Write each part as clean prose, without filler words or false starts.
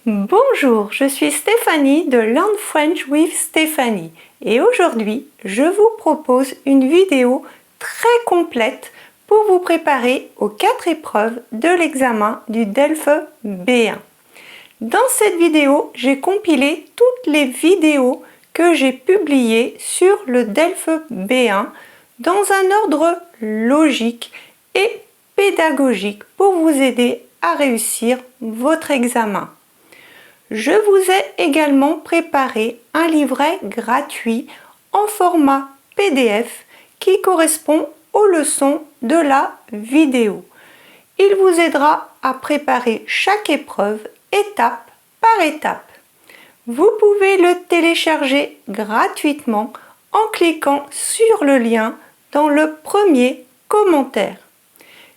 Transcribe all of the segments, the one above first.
Bonjour, je suis Stéphanie de Learn French with Stéphanie et aujourd'hui je vous propose une vidéo très complète pour vous préparer aux 4 épreuves de l'examen du DELF B1. Dans cette vidéo, j'ai compilé toutes les vidéos que j'ai publiées sur le DELF B1 dans un ordre logique et pédagogique pour vous aider à réussir votre examen. Je vous ai également préparé un livret gratuit en format PDF qui correspond aux leçons de la vidéo. Il vous aidera à préparer chaque épreuve étape par étape. Vous pouvez le télécharger gratuitement en cliquant sur le lien dans le premier commentaire.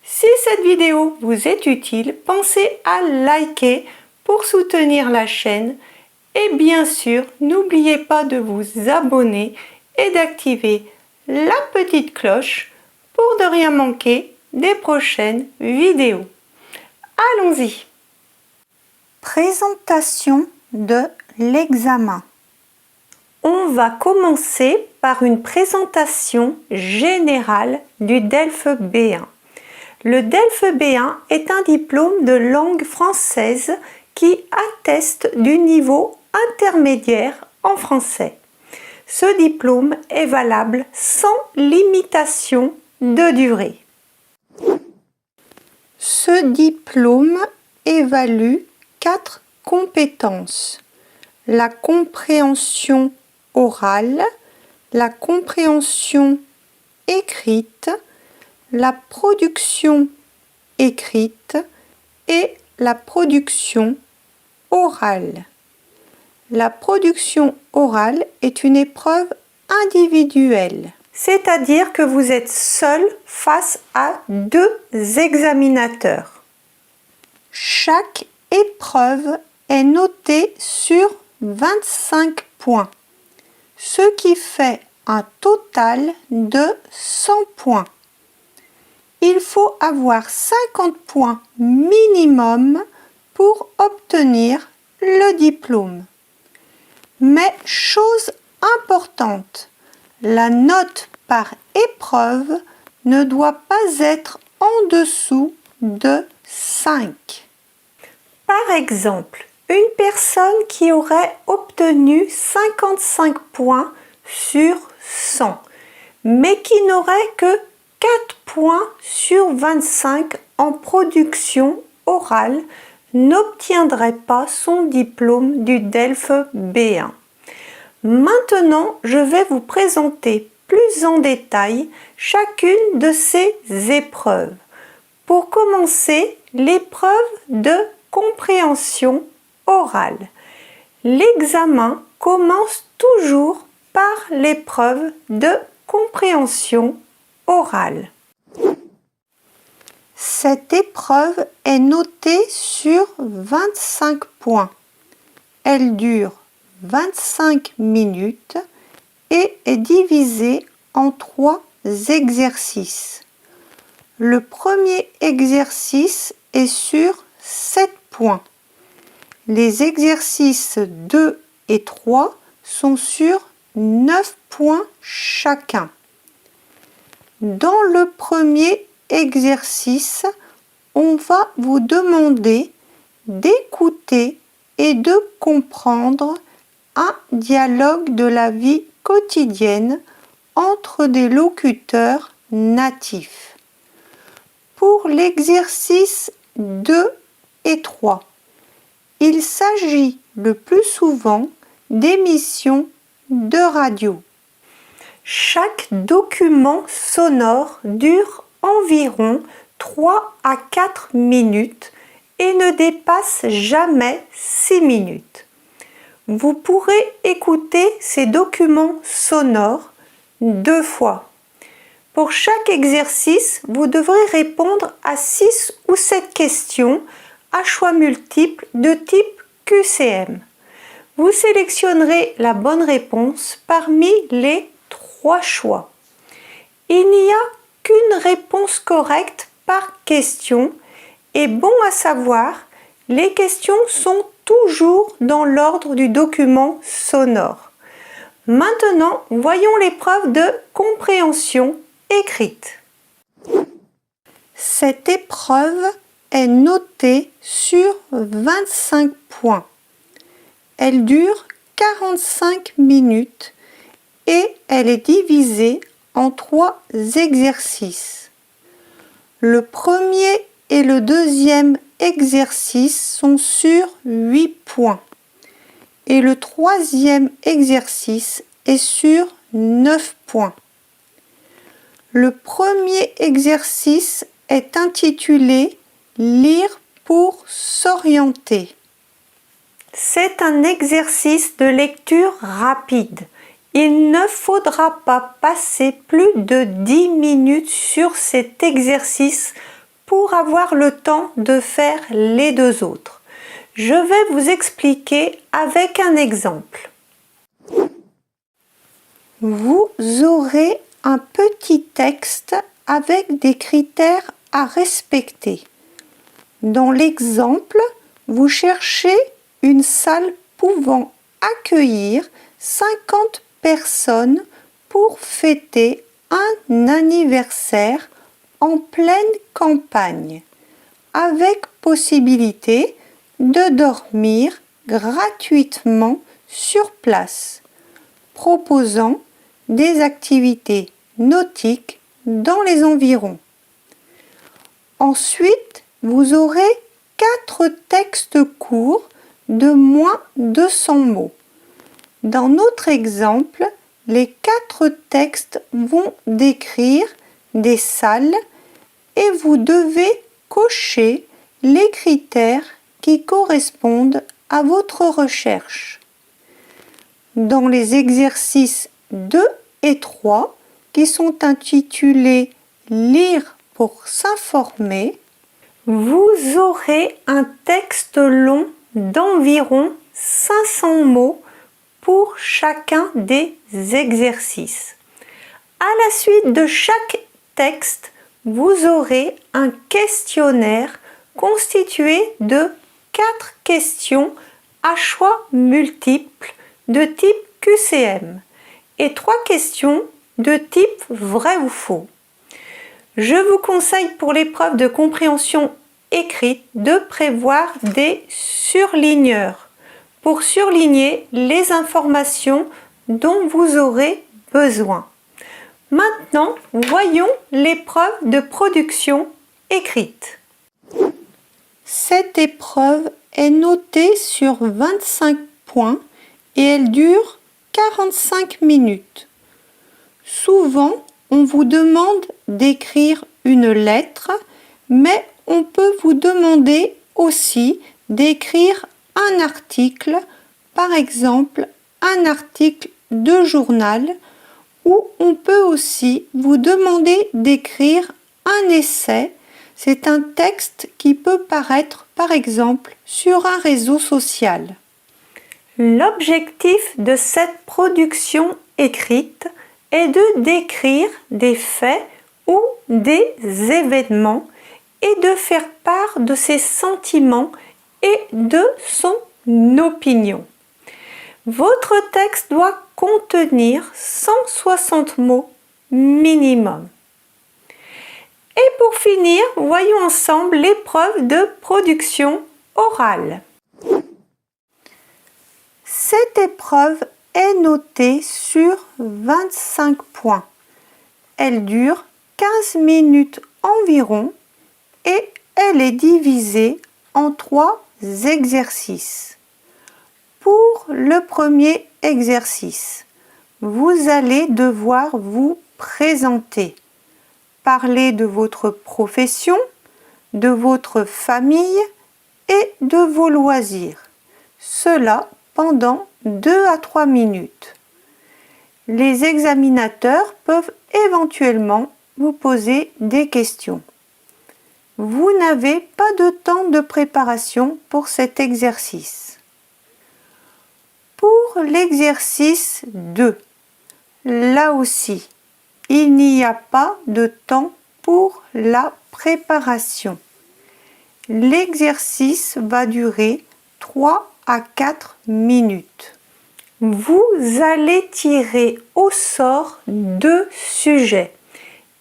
Si cette vidéo vous est utile, pensez à liker pour soutenir la chaîne et bien sûr, n'oubliez pas de vous abonner et d'activer la petite cloche pour ne rien manquer des prochaines vidéos. Allons-y! Présentation de l'examen. On va commencer par une présentation générale du DELF B1. Le DELF B1 est un diplôme de langue française qui atteste du niveau intermédiaire en français. Ce diplôme est valable sans limitation de durée. Ce diplôme évalue 4 compétences: la compréhension orale, la compréhension écrite, la production écrite et la production orale. La production orale est une épreuve individuelle, c'est-à-dire que vous êtes seul face à 2 examinateurs. Chaque épreuve est notée sur 25 points, ce qui fait un total de 100 points. Il faut avoir 50 points minimum pour obtenir le diplôme. Mais chose importante, la note par épreuve ne doit pas être en dessous de 5. Par exemple, une personne qui aurait obtenu 55 points sur 100, mais qui n'aurait que 4 points sur 25 en production orale n'obtiendrait pas son diplôme du DELF B1. Maintenant, je vais vous présenter plus en détail chacune de ces épreuves. Pour commencer, l'épreuve de compréhension orale. L'examen commence toujours par l'épreuve de compréhension orale. Cette épreuve est notée sur 25 points. Elle dure 25 minutes et est divisée en 3 exercices. Le premier exercice est sur 7 points. Les exercices 2 et 3 sont sur 9 points chacun. Dans le premier exercice, on va vous demander d'écouter et de comprendre un dialogue de la vie quotidienne entre des locuteurs natifs. Pour l'exercice 2 et 3, il s'agit le plus souvent d'émissions de radio. Chaque document sonore dure environ 3 à 4 minutes et ne dépasse jamais 6 minutes. Vous pourrez écouter ces documents sonores 2 fois. Pour chaque exercice, vous devrez répondre à 6 ou 7 questions à choix multiples de type QCM. Vous sélectionnerez la bonne réponse parmi les 3 choix. Il n'y a qu'une réponse correcte par question et bon à savoir, les questions sont toujours dans l'ordre du document sonore. Maintenant, voyons l'épreuve de compréhension écrite. Cette épreuve est notée sur 25 points. Elle dure 45 minutes et elle est divisée en 3 exercices. Le premier et le deuxième exercice sont sur 8 points et le troisième exercice est sur 9 points. Le premier exercice est intitulé « Lire pour s'orienter ». C'est un exercice de lecture rapide. Il ne faudra pas passer plus de 10 minutes sur cet exercice pour avoir le temps de faire les deux autres. Je vais vous expliquer avec un exemple. Vous aurez un petit texte avec des critères à respecter. Dans l'exemple, vous cherchez une salle pouvant accueillir 50 personnes pour fêter un anniversaire en pleine campagne, avec possibilité de dormir gratuitement sur place, proposant des activités nautiques dans les environs. Ensuite, vous aurez 4 textes courts de moins 200 mots. Dans notre exemple, les 4 textes vont décrire des salles et vous devez cocher les critères qui correspondent à votre recherche. Dans les exercices 2 et 3, qui sont intitulés « Lire pour s'informer », vous aurez un texte long d'environ 500 mots pour chacun des exercices. À la suite de chaque texte, vous aurez un questionnaire constitué de 4 questions à choix multiples de type QCM et 3 questions de type vrai ou faux. Je vous conseille pour l'épreuve de compréhension écrite de prévoir des surligneurs pour surligner les informations dont vous aurez besoin. Maintenant, voyons l'épreuve de production écrite. Cette épreuve est notée sur 25 points et elle dure 45 minutes. Souvent, on vous demande d'écrire une lettre, mais on peut vous demander aussi d'écrire un article, par exemple un article de journal, ou on peut aussi vous demander d'écrire un essai. C'est un texte qui peut paraître, par exemple, sur un réseau social. L'objectif de cette production écrite est de décrire des faits ou des événements et de faire part de ses sentiments et de son opinion. Votre texte doit contenir 160 mots minimum. Et pour finir, voyons ensemble l'épreuve de production orale. Cette épreuve est notée sur 25 points. Elle dure 15 minutes environ et elle est divisée en 3 exercices. Pour le premier exercice, vous allez devoir vous présenter, parler de votre profession, de votre famille et de vos loisirs. Cela pendant 2 à 3 minutes. Les examinateurs peuvent éventuellement vous poser des questions. Vous n'avez pas de temps de préparation pour cet exercice. Pour l'exercice 2, là aussi, il n'y a pas de temps pour la préparation. L'exercice va durer 3 à 4 minutes. Vous allez tirer au sort 2 sujets.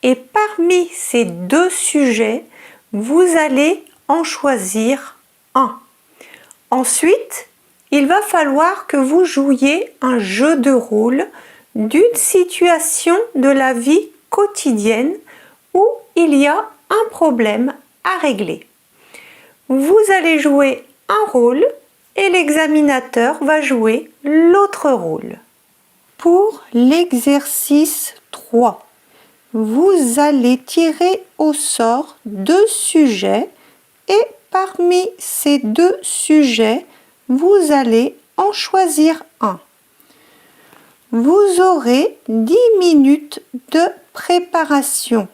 Et parmi ces 2 sujets, vous allez en choisir un. Ensuite, il va falloir que vous jouiez un jeu de rôle d'une situation de la vie quotidienne où il y a un problème à régler. Vous allez jouer un rôle et l'examinateur va jouer l'autre rôle. Pour l'exercice 3, vous allez tirer au sort 2 sujets et parmi ces 2 sujets, vous allez en choisir un. Vous aurez 10 minutes de préparation.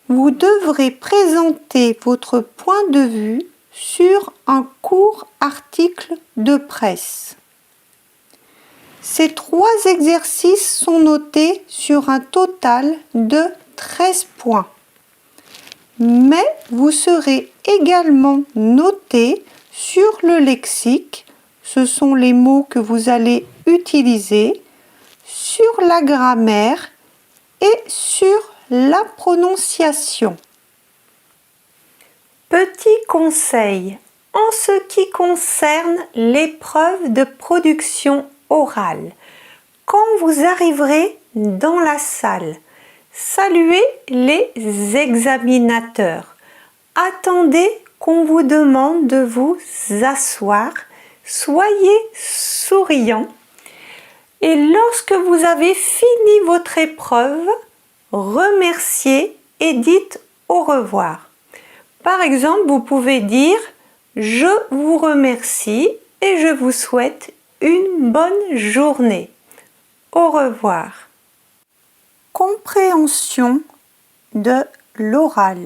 Vous devrez présenter votre point de vue sur un court article de presse. Ces 3 exercices sont notés sur un total de 13 points. Mais vous serez également noté sur le lexique, ce sont les mots que vous allez utiliser, sur la grammaire et sur la prononciation. Petit conseil, en ce qui concerne l'épreuve de production orale, quand vous arriverez dans la salle, saluez les examinateurs. Attendez qu'on vous demande de vous asseoir, soyez souriant et lorsque vous avez fini votre épreuve, remerciez et dites au revoir. Par exemple, vous pouvez dire « Je vous remercie et je vous souhaite une bonne journée. Au revoir ». Compréhension de l'oral.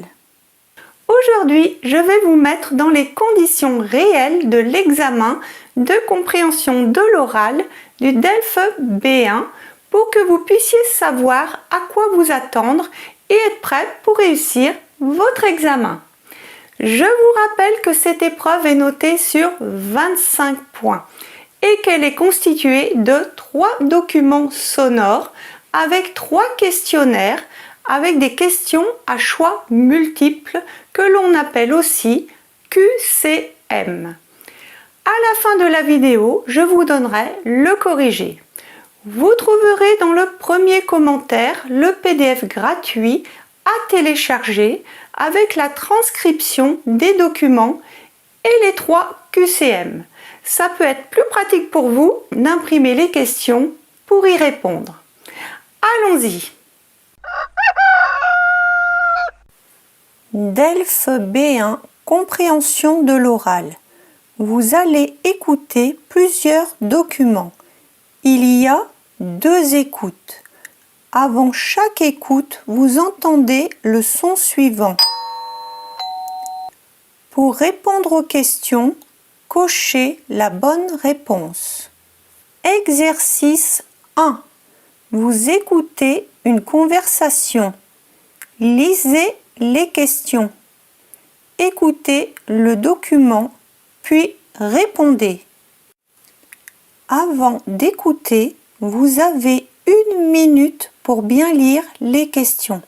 Aujourd'hui, je vais vous mettre dans les conditions réelles de l'examen de compréhension de l'oral du DELF B1 pour que vous puissiez savoir à quoi vous attendre et être prêt pour réussir votre examen. Je vous rappelle que cette épreuve est notée sur 25 points et qu'elle est constituée de 3 documents sonores avec 3 questionnaires avec des questions à choix multiples que l'on appelle aussi QCM. À la fin de la vidéo, je vous donnerai le corrigé. Vous trouverez dans le premier commentaire le PDF gratuit à télécharger avec la transcription des documents et les 3 QCM. Ça peut être plus pratique pour vous d'imprimer les questions pour y répondre. Allons-y! DELF B1, compréhension de l'oral. Vous allez écouter plusieurs documents. Il y a 2 écoutes. Avant chaque écoute, vous entendez le son suivant. Pour répondre aux questions, cochez la bonne réponse. Exercice 1. Vous écoutez une conversation. Lisez les questions. Écoutez le document, puis répondez. Avant d'écouter, vous avez 1 minute pour bien lire les questions.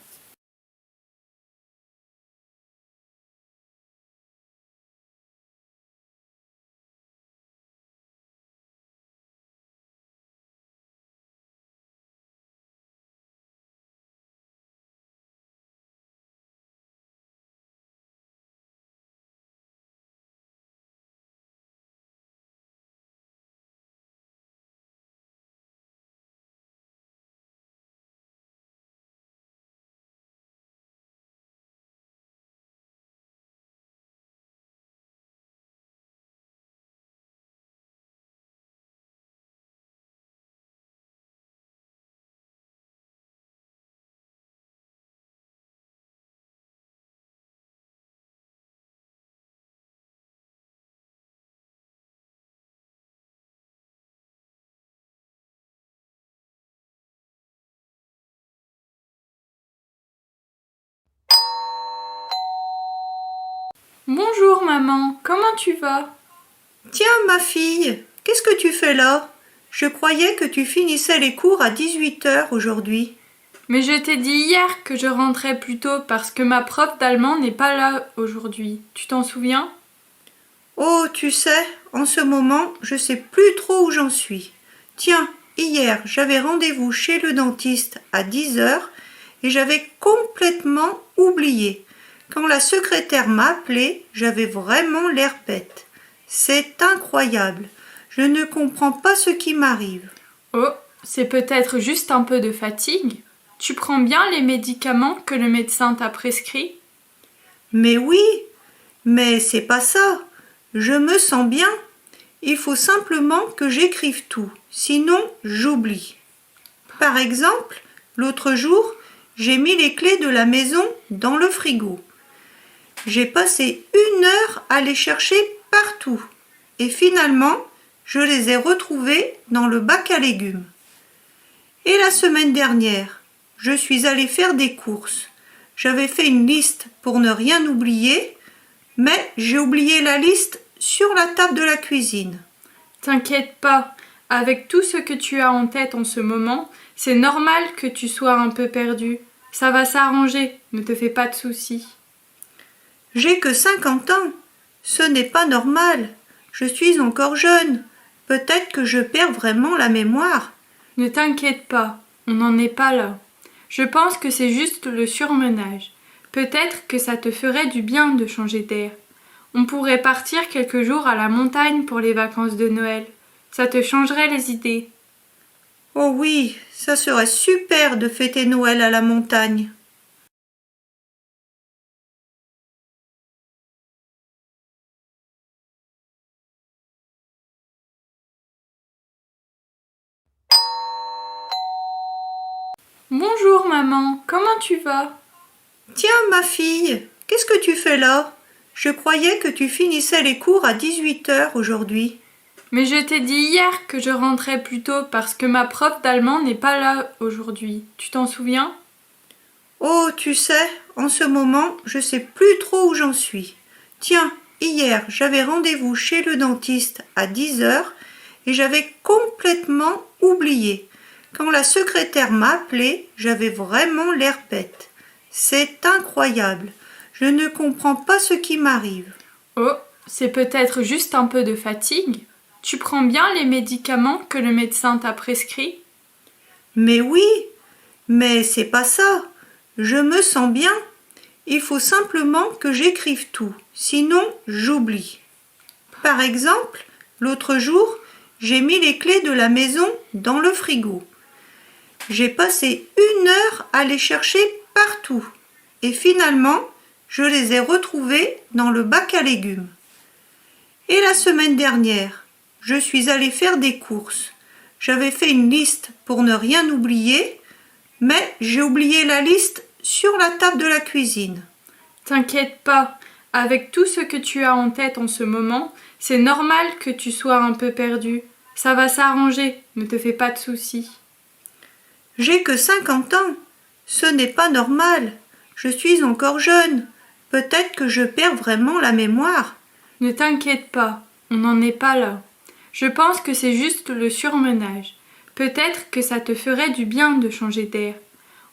Bonjour maman, comment tu vas? Tiens, ma fille, qu'est-ce que tu fais là? Je croyais que tu finissais les cours à 18 heures aujourd'hui. Mais je t'ai dit hier que je rentrais plus tôt parce que ma prof d'allemand n'est pas là aujourd'hui. Tu t'en souviens? Oh, tu sais, en ce moment, je sais plus trop où j'en suis. Tiens, hier, j'avais rendez-vous chez le dentiste à 10 heures et j'avais complètement oublié. Quand la secrétaire m'a appelé, j'avais vraiment l'air bête. C'est incroyable. Je ne comprends pas ce qui m'arrive. Oh, c'est peut-être juste un peu de fatigue. Tu prends bien les médicaments que le médecin t'a prescrits? Mais oui, mais c'est pas ça. Je me sens bien. Il faut simplement que j'écrive tout, sinon j'oublie. Par exemple, l'autre jour, j'ai mis les clés de la maison dans le frigo. J'ai passé 1 heure à les chercher partout. Et finalement, je les ai retrouvées dans le bac à légumes. Et la semaine dernière, je suis allée faire des courses. J'avais fait une liste pour ne rien oublier, mais j'ai oublié la liste sur la table de la cuisine. T'inquiète pas, avec tout ce que tu as en tête en ce moment, c'est normal que tu sois un peu perdu. Ça va s'arranger, ne te fais pas de soucis. J'ai que 50 ans. Ce n'est pas normal. Je suis encore jeune. Peut-être que je perds vraiment la mémoire. Ne t'inquiète pas, on n'en est pas là. Je pense que c'est juste le surmenage. Peut-être que ça te ferait du bien de changer d'air. On pourrait partir quelques jours à la montagne pour les vacances de Noël. Ça te changerait les idées. Oh oui, ça serait super de fêter Noël à la montagne. Bonjour maman, comment tu vas? Tiens, ma fille, qu'est-ce que tu fais là? Je croyais que tu finissais les cours à 18 heures aujourd'hui. Mais je t'ai dit hier que je rentrais plus tôt parce que ma prof d'allemand n'est pas là aujourd'hui. Tu t'en souviens? Oh, tu sais, en ce moment, je sais plus trop où j'en suis. Tiens, hier, j'avais rendez-vous chez le dentiste à 10 heures et j'avais complètement oublié. Quand la secrétaire m'a appelé, j'avais vraiment l'air bête. C'est incroyable. Je ne comprends pas ce qui m'arrive. Oh, c'est peut-être juste un peu de fatigue. Tu prends bien les médicaments que le médecin t'a prescrits? Mais oui, mais c'est pas ça. Je me sens bien. Il faut simplement que j'écrive tout, sinon j'oublie. Par exemple, l'autre jour, j'ai mis les clés de la maison dans le frigo. J'ai passé 1 heure à les chercher partout. Et finalement, je les ai retrouvées dans le bac à légumes. Et la semaine dernière, je suis allée faire des courses. J'avais fait une liste pour ne rien oublier, mais j'ai oublié la liste sur la table de la cuisine. T'inquiète pas, avec tout ce que tu as en tête en ce moment, c'est normal que tu sois un peu perdu. Ça va s'arranger, ne te fais pas de soucis. J'ai que 50 ans. Ce n'est pas normal. Je suis encore jeune. Peut-être que je perds vraiment la mémoire. Ne t'inquiète pas, on n'en est pas là. Je pense que c'est juste le surmenage. Peut-être que ça te ferait du bien de changer d'air.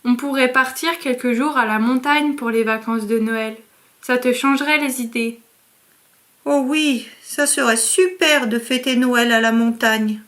On pourrait partir quelques jours à la montagne pour les vacances de Noël. Ça te changerait les idées. Oh oui, ça serait super de fêter Noël à la montagne.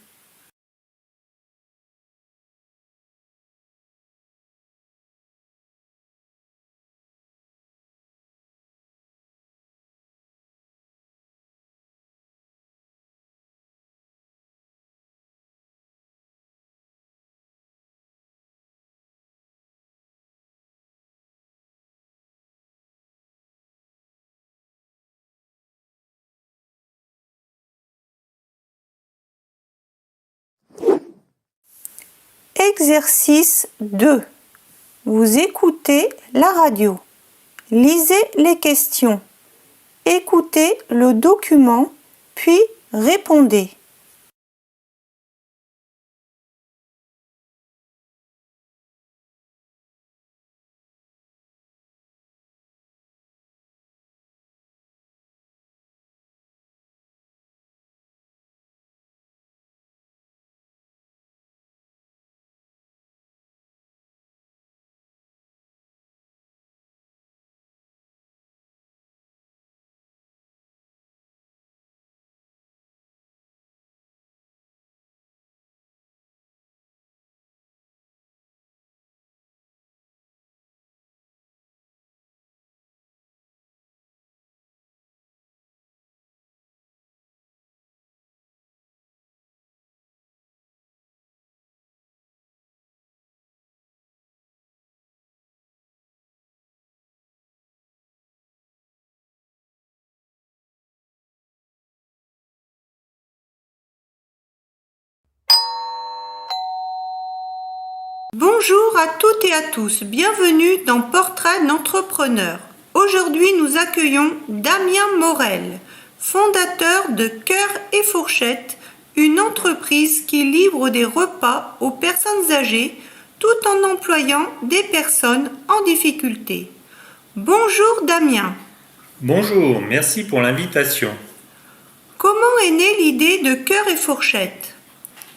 Exercice 2. Vous écoutez la radio. Lisez les questions. Écoutez le document, puis répondez. Bonjour à toutes et à tous, bienvenue dans Portrait d'entrepreneur. Aujourd'hui, nous accueillons Damien Morel, fondateur de Cœur et Fourchette, une entreprise qui livre des repas aux personnes âgées tout en employant des personnes en difficulté. Bonjour Damien. Bonjour, merci pour l'invitation. Comment est née l'idée de Cœur et Fourchette?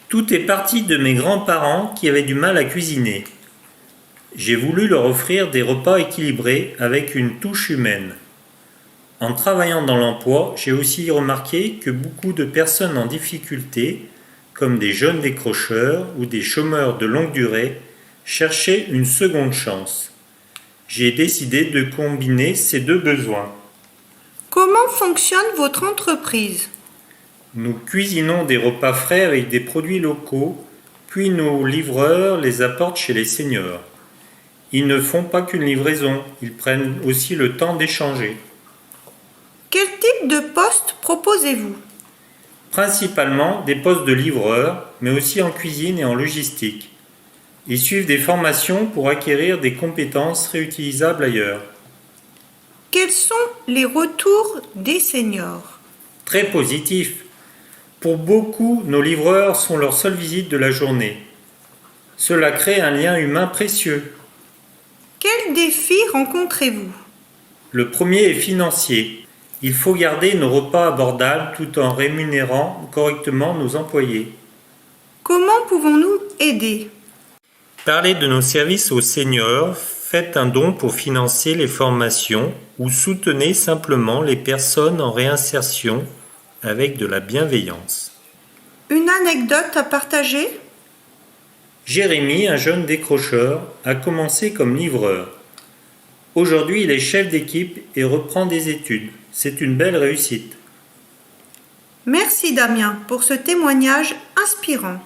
Tout est parti de mes grands-parents qui avaient du mal à cuisiner. J'ai voulu leur offrir des repas équilibrés avec une touche humaine. En travaillant dans l'emploi, j'ai aussi remarqué que beaucoup de personnes en difficulté, comme des jeunes décrocheurs ou des chômeurs de longue durée, cherchaient une seconde chance. J'ai décidé de combiner ces deux besoins. Comment fonctionne votre entreprise? Nous cuisinons des repas frais avec des produits locaux, puis nos livreurs les apportent chez les seniors. Ils ne font pas qu'une livraison, ils prennent aussi le temps d'échanger. Quel type de poste proposez-vous? Principalement des postes de livreurs, mais aussi en cuisine et en logistique. Ils suivent des formations pour acquérir des compétences réutilisables ailleurs. Quels sont les retours des seniors? Très positif. Pour beaucoup, nos livreurs sont leur seule visite de la journée. Cela crée un lien humain précieux. Quels défis rencontrez-vous? Le premier est financier. Il faut garder nos repas abordables tout en rémunérant correctement nos employés. Comment pouvons-nous aider? Parlez de nos services aux seniors, faites un don pour financer les formations ou soutenez simplement les personnes en réinsertion avec de la bienveillance. Une anecdote à partager? Jérémy, un jeune décrocheur, a commencé comme livreur. Aujourd'hui, il est chef d'équipe et reprend des études. C'est une belle réussite. Merci Damien pour ce témoignage inspirant.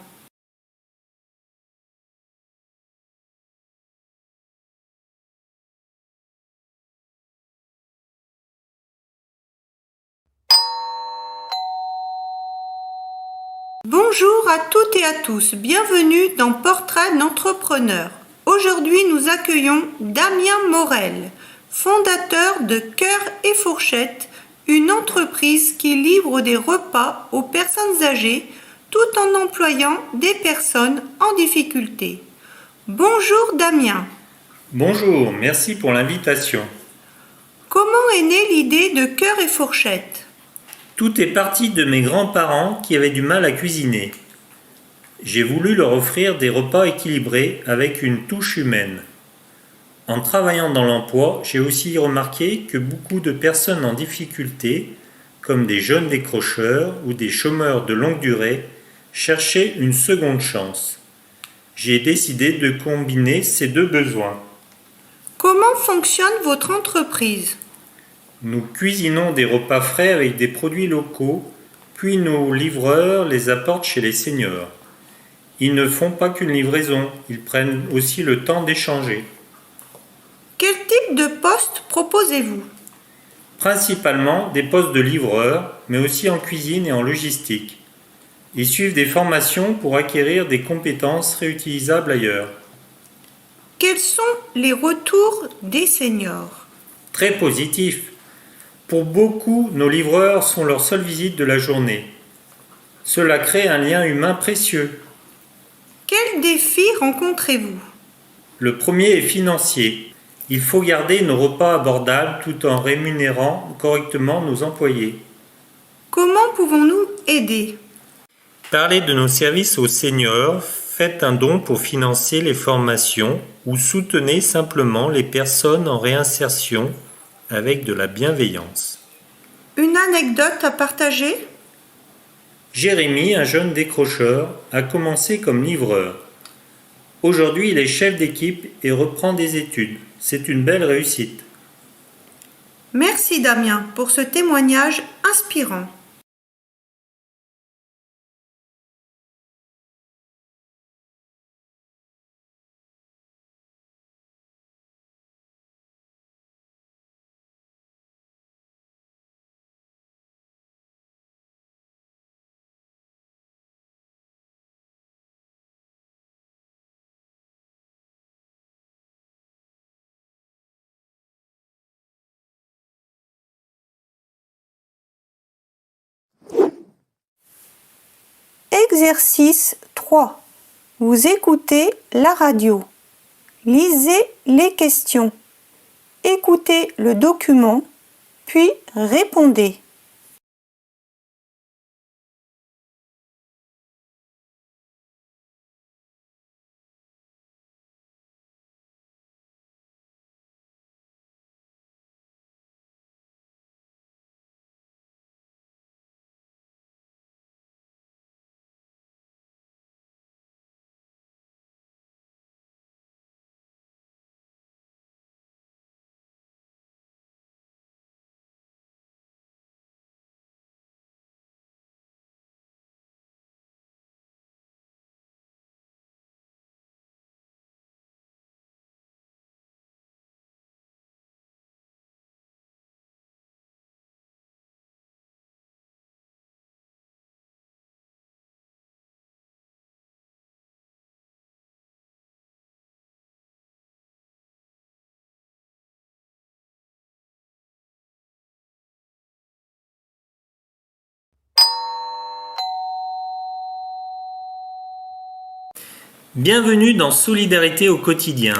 Bonjour à toutes et à tous, bienvenue dans Portrait d'entrepreneur. Aujourd'hui, nous accueillons Damien Morel, fondateur de Cœur et Fourchette, une entreprise qui livre des repas aux personnes âgées tout en employant des personnes en difficulté. Bonjour Damien. Bonjour, merci pour l'invitation. Comment est née l'idée de Cœur et Fourchette? Tout est parti de mes grands-parents qui avaient du mal à cuisiner. J'ai voulu leur offrir des repas équilibrés avec une touche humaine. En travaillant dans l'emploi, j'ai aussi remarqué que beaucoup de personnes en difficulté, comme des jeunes décrocheurs ou des chômeurs de longue durée, cherchaient une seconde chance. J'ai décidé de combiner ces deux besoins. Comment fonctionne votre entreprise? Nous cuisinons des repas frais avec des produits locaux, puis nos livreurs les apportent chez les seniors. Ils ne font pas qu'une livraison, ils prennent aussi le temps d'échanger. Quel type de poste proposez-vous? Principalement des postes de livreurs, mais aussi en cuisine et en logistique. Ils suivent des formations pour acquérir des compétences réutilisables ailleurs. Quels sont les retours des seniors? Très positif. Pour beaucoup, nos livreurs sont leur seule visite de la journée. Cela crée un lien humain précieux. Quels défis rencontrez-vous? Le premier est financier. Il faut garder nos repas abordables tout en rémunérant correctement nos employés. Comment pouvons-nous aider? Parlez de nos services aux seniors, faites un don pour financer les formations ou soutenez simplement les personnes en réinsertion avec de la bienveillance. Une anecdote à partager? Jérémy, un jeune décrocheur, a commencé comme livreur. Aujourd'hui, il est chef d'équipe et reprend des études. C'est une belle réussite. Merci Damien pour ce témoignage inspirant. Exercice 3. Vous écoutez la radio. Lisez les questions. Écoutez le document, puis répondez. Bienvenue dans Solidarité au quotidien.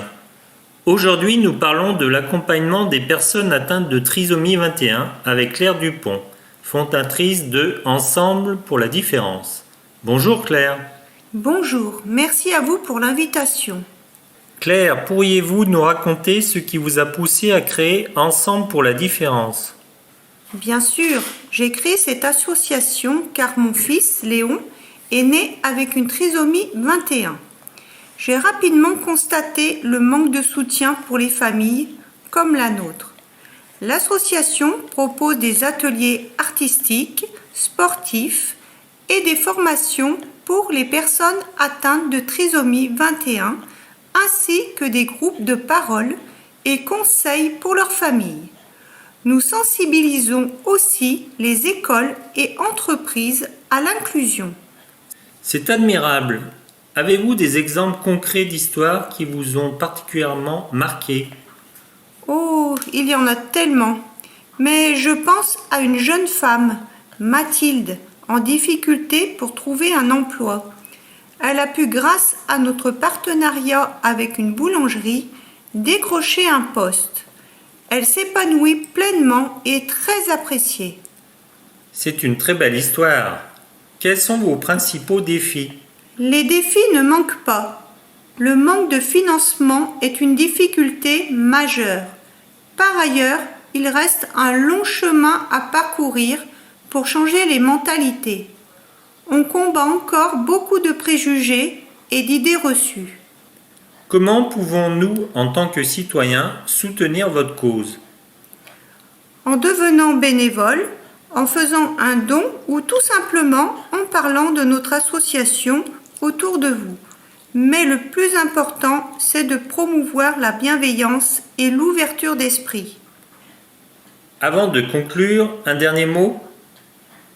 Aujourd'hui, nous parlons de l'accompagnement des personnes atteintes de trisomie 21 avec Claire Dupont, fondatrice de Ensemble pour la différence. Bonjour Claire. Bonjour, merci à vous pour l'invitation. Claire, pourriez-vous nous raconter ce qui vous a poussé à créer Ensemble pour la différence? Bien sûr, j'ai créé cette association car mon fils, Léon, est né avec une trisomie 21. J'ai rapidement constaté le manque de soutien pour les familles comme la nôtre. L'association propose des ateliers artistiques, sportifs et des formations pour les personnes atteintes de trisomie 21 ainsi que des groupes de parole et conseils pour leurs familles. Nous sensibilisons aussi les écoles et entreprises à l'inclusion. C'est admirable. Avez-vous des exemples concrets d'histoires qui vous ont particulièrement marqué? Oh, il y en a tellement. Mais je pense à une jeune femme, Mathilde, en difficulté pour trouver un emploi. Elle a pu, grâce à notre partenariat avec une boulangerie, décrocher un poste. Elle s'épanouit pleinement et est très appréciée. C'est une très belle histoire. Quels sont vos principaux défis? Les défis ne manquent pas. Le manque de financement est une difficulté majeure. Par ailleurs, il reste un long chemin à parcourir pour changer les mentalités. On combat encore beaucoup de préjugés et d'idées reçues. Comment pouvons-nous, en tant que citoyens, soutenir votre cause? En devenant bénévole, en faisant un don ou tout simplement en parlant de notre association autour de vous. Mais le plus important, c'est de promouvoir la bienveillance et l'ouverture d'esprit. Avant de conclure, un dernier mot?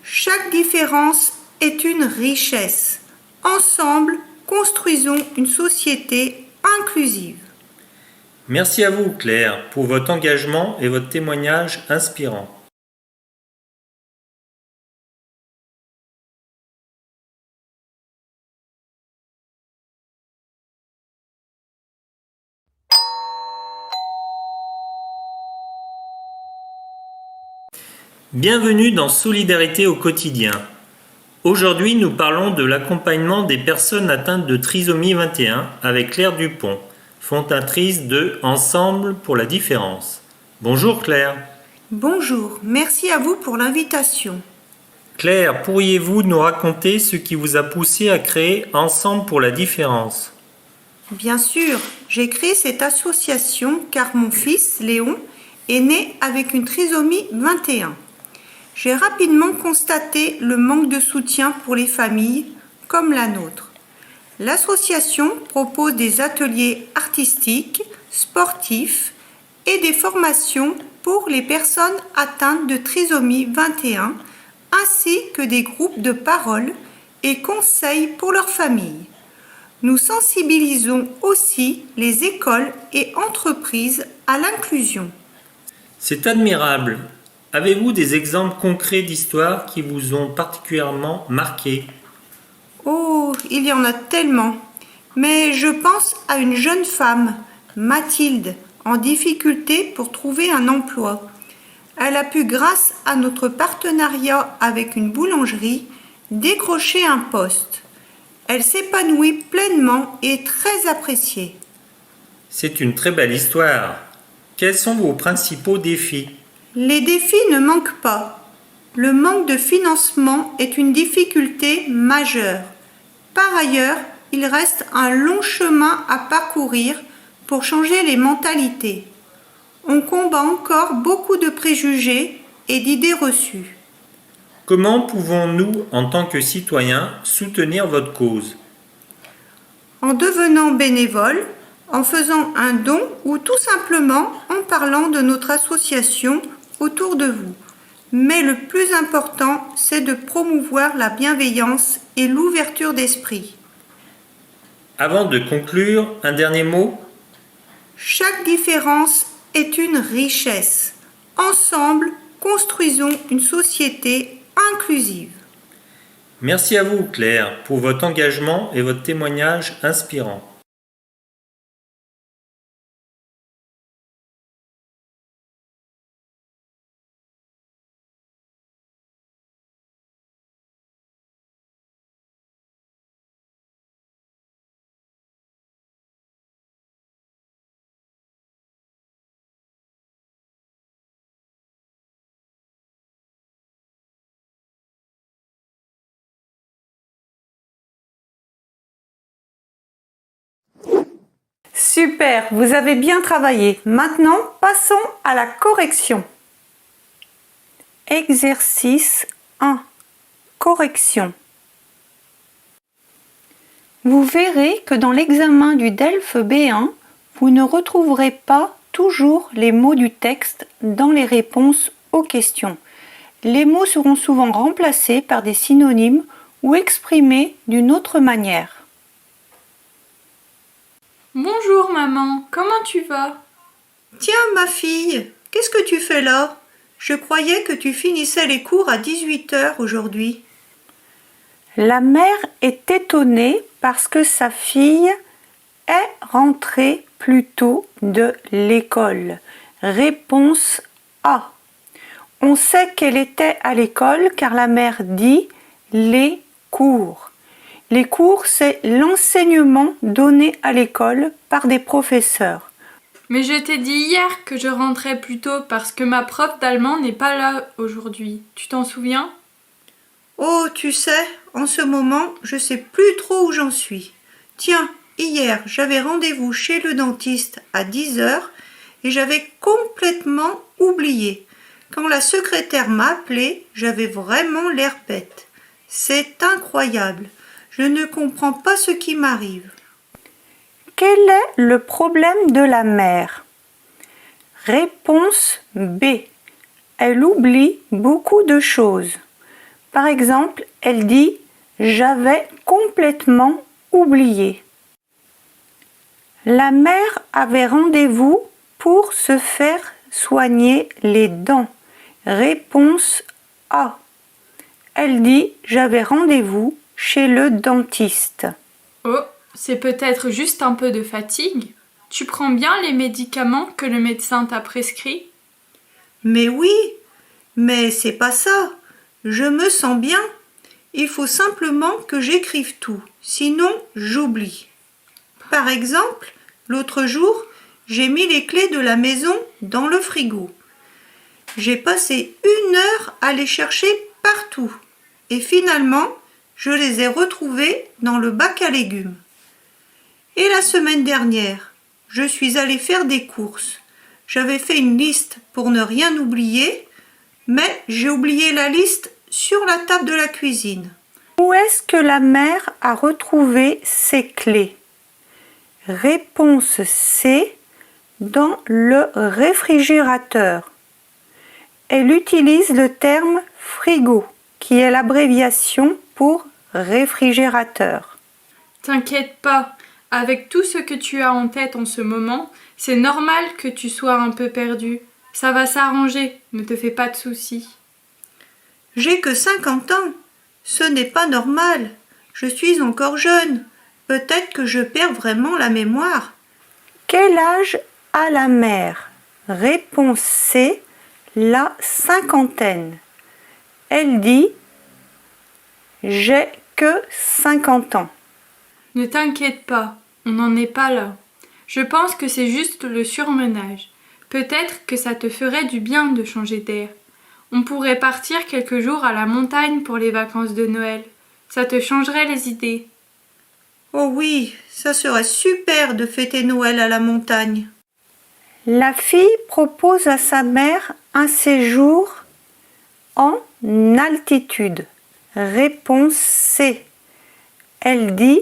Chaque différence est une richesse. Ensemble, construisons une société inclusive. Merci à vous, Claire, pour votre engagement et votre témoignage inspirant. Bienvenue dans Solidarité au quotidien. Aujourd'hui, nous parlons de l'accompagnement des personnes atteintes de trisomie 21 avec Claire Dupont, fondatrice de Ensemble pour la différence. Bonjour Claire. Bonjour, merci à vous pour l'invitation. Claire, pourriez-vous nous raconter ce qui vous a poussé à créer Ensemble pour la différence? Bien sûr, j'ai créé cette association car mon fils, Léon, est né avec une trisomie 21. J'ai rapidement constaté le manque de soutien pour les familles comme la nôtre. L'association propose des ateliers artistiques, sportifs et des formations pour les personnes atteintes de trisomie 21 ainsi que des groupes de parole et conseils pour leurs familles. Nous sensibilisons aussi les écoles et entreprises à l'inclusion. C'est admirable. Avez-vous des exemples concrets d'histoires qui vous ont particulièrement marqué? Oh, il y en a tellement. Mais je pense à une jeune femme, Mathilde, en difficulté pour trouver un emploi. Elle a pu, grâce à notre partenariat avec une boulangerie, décrocher un poste. Elle s'épanouit pleinement et est très appréciée. C'est une très belle histoire. Quels sont vos principaux défis? Les défis ne manquent pas. Le manque de financement est une difficulté majeure. Par ailleurs, il reste un long chemin à parcourir pour changer les mentalités. On combat encore beaucoup de préjugés et d'idées reçues. Comment pouvons-nous, en tant que citoyens, soutenir votre cause? En devenant bénévole, en faisant un don ou tout simplement en parlant de notre association autour de vous. Mais le plus important, c'est de promouvoir la bienveillance et l'ouverture d'esprit. Avant de conclure, un dernier mot? Chaque différence est une richesse. Ensemble, construisons une société inclusive. Merci à vous, Claire, pour votre engagement et votre témoignage inspirant. Super, vous avez bien travaillé. Maintenant, passons à la correction. Exercice 1. Correction. Vous verrez que dans l'examen du DELF B1, vous ne retrouverez pas toujours les mots du texte dans les réponses aux questions. Les mots seront souvent remplacés par des synonymes ou exprimés d'une autre manière. Bonjour maman, comment tu vas? Tiens, ma fille, qu'est-ce que tu fais là? Je croyais que tu finissais les cours à 18h aujourd'hui. La mère est étonnée parce que sa fille est rentrée plus tôt de l'école. Réponse A. On sait qu'elle était à l'école car la mère dit les cours. Les cours, c'est l'enseignement donné à l'école par des professeurs. Mais je t'ai dit hier que je rentrais plus tôt parce que ma prof d'allemand n'est pas là aujourd'hui. Tu t'en souviens? Oh, tu sais, en ce moment, je sais plus trop où j'en suis. Tiens, hier, j'avais rendez-vous chez le dentiste à 10h et j'avais complètement oublié. Quand la secrétaire m'a appelé, j'avais vraiment l'air bête. C'est incroyable. Je ne comprends pas ce qui m'arrive. Quel est le problème de la mère? Réponse B. Elle oublie beaucoup de choses. Par exemple, elle dit « j'avais complètement oublié ». La mère avait rendez-vous pour se faire soigner les dents. Réponse A. Elle dit « j'avais rendez-vous chez le dentiste ». Oh, c'est peut-être juste un peu de fatigue. Tu prends bien les médicaments que le médecin t'a prescrits? Mais oui, mais c'est pas ça. Je me sens bien. Il faut simplement que j'écrive tout, sinon j'oublie. Par exemple, l'autre jour, j'ai mis les clés de la maison dans le frigo. J'ai passé 1 heure à les chercher partout. Et finalement, je les ai retrouvées dans le bac à légumes. Et la semaine dernière, je suis allée faire des courses. J'avais fait une liste pour ne rien oublier, mais j'ai oublié la liste sur la table de la cuisine. Où est-ce que la mère a retrouvé ses clés? Réponse C. Dans le réfrigérateur. Elle utilise le terme frigo, qui est l'abréviation pour réfrigérateur. T'inquiète pas, avec tout ce que tu as en tête en ce moment, c'est normal que tu sois un peu perdu. Ça va s'arranger, ne te fais pas de soucis. J'ai que 50 ans. Ce n'est pas normal. Je suis encore jeune. Peut-être que je perds vraiment la mémoire. Quel âge a la mère? Réponse C, la cinquantaine. Elle dit « J'ai que 50 ans ». Ne t'inquiète pas, on n'en est pas là. Je pense que c'est juste le surmenage. Peut-être que ça te ferait du bien de changer d'air. On pourrait partir quelques jours à la montagne pour les vacances de Noël. Ça te changerait les idées. Oh oui, ça serait super de fêter Noël à la montagne. La fille propose à sa mère un séjour en altitude. Réponse C. Elle dit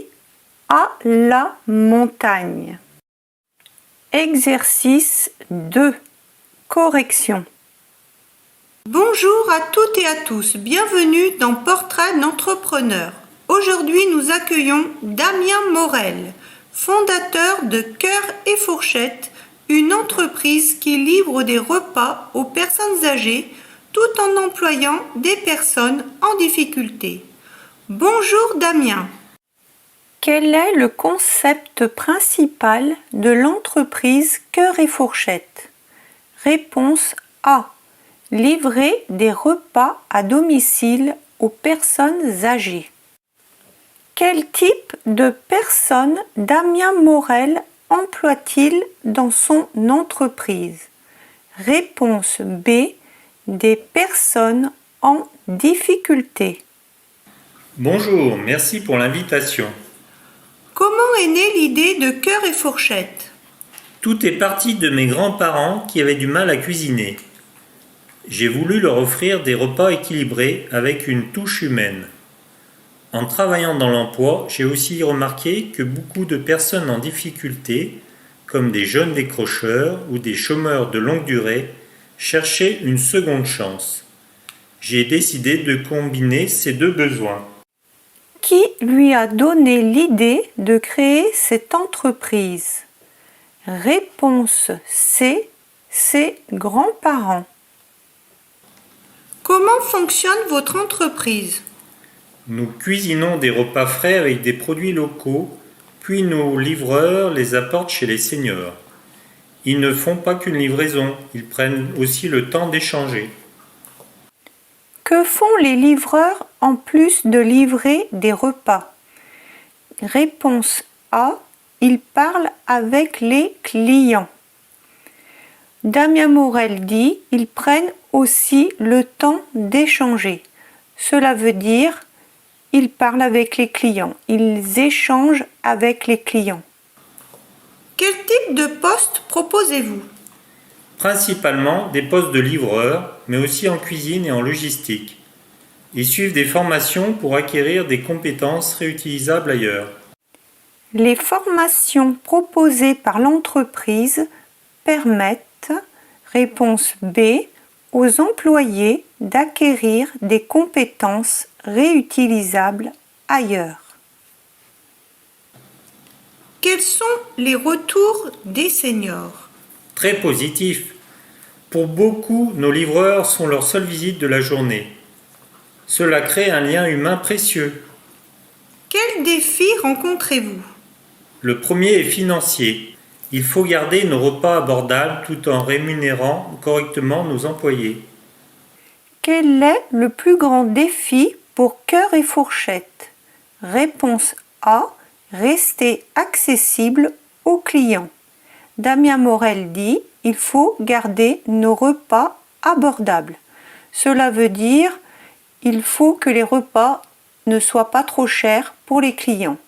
à la montagne. Exercice 2. Correction. Bonjour à toutes et à tous, bienvenue dans Portrait d'entrepreneur. Aujourd'hui, nous accueillons Damien Morel, fondateur de Cœur et Fourchette, une entreprise qui livre des repas aux personnes âgées tout en employant des personnes en difficulté. Bonjour Damien. Quel est le concept principal de l'entreprise Cœur et Fourchette? Réponse A. Livrer des repas à domicile aux personnes âgées. Quel type de personnes Damien Morel emploie-t-il dans son entreprise? Réponse B. Des personnes en difficulté. Bonjour, merci pour l'invitation. Comment est née l'idée de Cœur et Fourchette? Tout est parti de mes grands-parents qui avaient du mal à cuisiner. J'ai voulu leur offrir des repas équilibrés avec une touche humaine. En travaillant dans l'emploi, j'ai aussi remarqué que beaucoup de personnes en difficulté, comme des jeunes décrocheurs ou des chômeurs de longue durée, cherchaient une seconde chance. J'ai décidé de combiner ces deux besoins. Qui lui a donné l'idée de créer cette entreprise? Réponse C. Ses grands-parents. Comment fonctionne votre entreprise? Nous cuisinons des repas frais avec des produits locaux, puis nos livreurs les apportent chez les seniors. Ils ne font pas qu'une livraison, ils prennent aussi le temps d'échanger. Que font les livreurs en plus de livrer des repas? Réponse A. Ils parlent avec les clients. Damien Morel dit « Ils prennent aussi le temps d'échanger ». Cela veut dire « Ils parlent avec les clients ». Ils échangent avec les clients. Quel type de poste proposez-vous? Principalement des postes de livreurs, mais aussi en cuisine et en logistique. Ils suivent des formations pour acquérir des compétences réutilisables ailleurs. Les formations proposées par l'entreprise permettent, réponse B, aux employés d'acquérir des compétences réutilisables ailleurs. Quels sont les retours des seniors? Très positif. Pour beaucoup, nos livreurs sont leur seule visite de la journée. Cela crée un lien humain précieux. Quels défis rencontrez-vous? Le premier est financier. Il faut garder nos repas abordables tout en rémunérant correctement nos employés. Quel est le plus grand défi pour Cœur et Fourchette? Réponse A. Rester accessible aux clients. Damien Morel dit « Il faut garder nos repas abordables ». Cela veut dire « Il faut que les repas ne soient pas trop chers pour les clients ».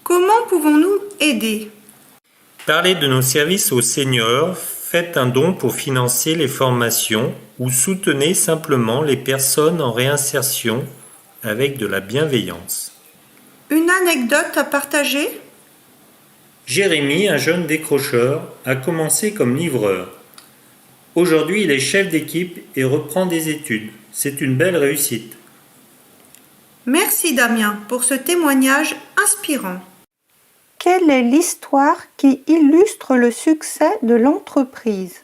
Comment pouvons-nous aider? Parlez de nos services aux seniors, faites un don pour financer les formations ou soutenez simplement les personnes en réinsertion avec de la bienveillance. Une anecdote à partager? Jérémy, un jeune décrocheur, a commencé comme livreur. Aujourd'hui, il est chef d'équipe et reprend des études. C'est une belle réussite. Merci Damien pour ce témoignage inspirant. Quelle est l'histoire qui illustre le succès de l'entreprise?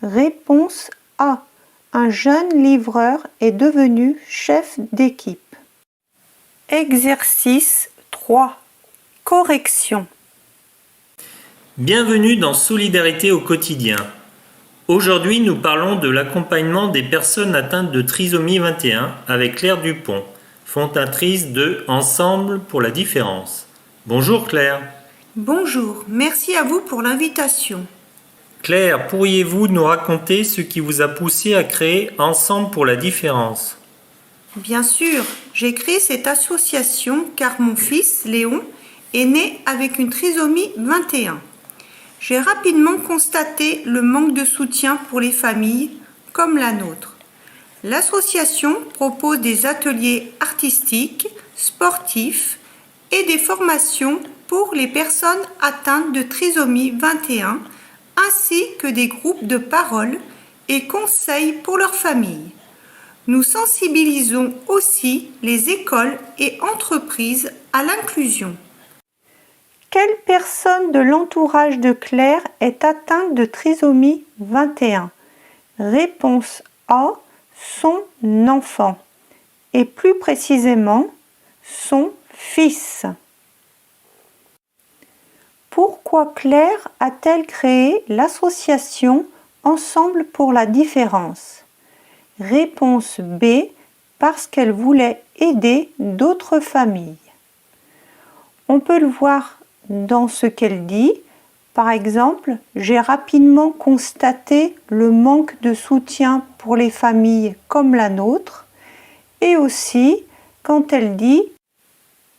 Réponse A. Un jeune livreur est devenu chef d'équipe. Exercice 3. Correction. Bienvenue dans Solidarité au quotidien. Aujourd'hui, nous parlons de l'accompagnement des personnes atteintes de trisomie 21 avec Claire Dupont, fondatrice de Ensemble pour la différence. Bonjour Claire. Bonjour, merci à vous pour l'invitation. Claire, pourriez-vous nous raconter ce qui vous a poussé à créer Ensemble pour la différence ? Bien sûr, j'ai créé cette association car mon fils, Léon, est né avec une trisomie 21. J'ai rapidement constaté le manque de soutien pour les familles comme la nôtre. L'association propose des ateliers artistiques, sportifs et des formations pour les personnes atteintes de trisomie 21, ainsi que des groupes de parole et conseils pour leurs familles. Nous sensibilisons aussi les écoles et entreprises à l'inclusion. Quelle personne de l'entourage de Claire est atteinte de trisomie 21? Réponse A. Son enfant. Et plus précisément, son fils. Pourquoi Claire a-t-elle créé l'association Ensemble pour la différence? Réponse B. Parce qu'elle voulait aider d'autres familles. On peut le voir dans ce qu'elle dit. Par exemple, j'ai rapidement constaté le manque de soutien pour les familles comme la nôtre, et aussi quand elle dit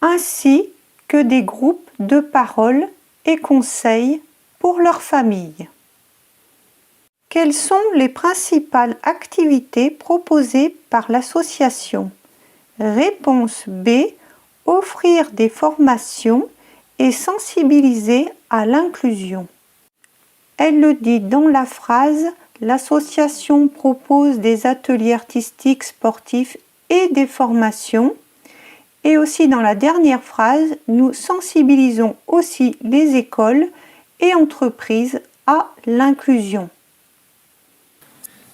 ainsi que des groupes de parole et conseils pour leur famille. Quelles sont les principales activités proposées par l'association? Réponse B. Offrir des formations et sensibiliser à l'inclusion. Elle le dit dans la phrase « L'association propose des ateliers artistiques, sportifs et des formations ». Et aussi dans la dernière phrase, nous sensibilisons aussi les écoles et entreprises à l'inclusion.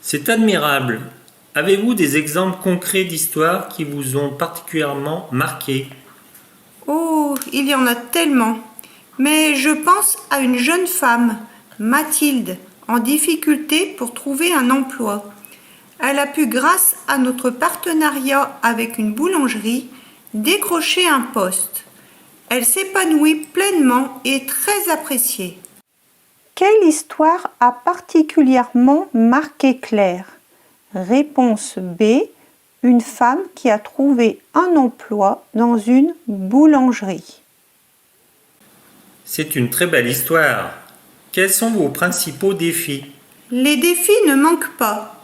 C'est admirable. Avez-vous des exemples concrets d'histoires qui vous ont particulièrement marqué ? Oh, il y en a tellement. Mais je pense à une jeune femme, Mathilde, en difficulté pour trouver un emploi. Elle a pu, grâce à notre partenariat avec une boulangerie, décrocher un poste. Elle s'épanouit pleinement et est très appréciée. Quelle histoire a particulièrement marqué Claire? Réponse B. Une femme qui a trouvé un emploi dans une boulangerie. C'est une très belle histoire. Quels sont vos principaux défis ? Les défis ne manquent pas.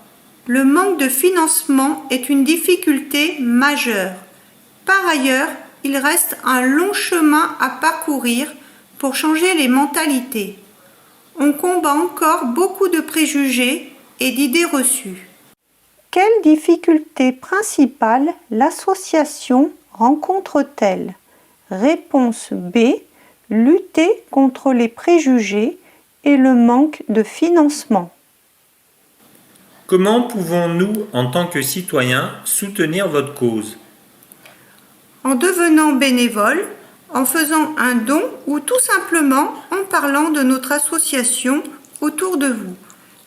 Le manque de financement est une difficulté majeure. Par ailleurs, il reste un long chemin à parcourir pour changer les mentalités. On combat encore beaucoup de préjugés et d'idées reçues. Quelles difficultés principales l'association rencontre-t-elle? Réponse B. Lutter contre les préjugés et le manque de financement. Comment pouvons-nous, en tant que citoyens, soutenir votre cause ? En devenant bénévole, en faisant un don ou tout simplement en parlant de notre association autour de vous.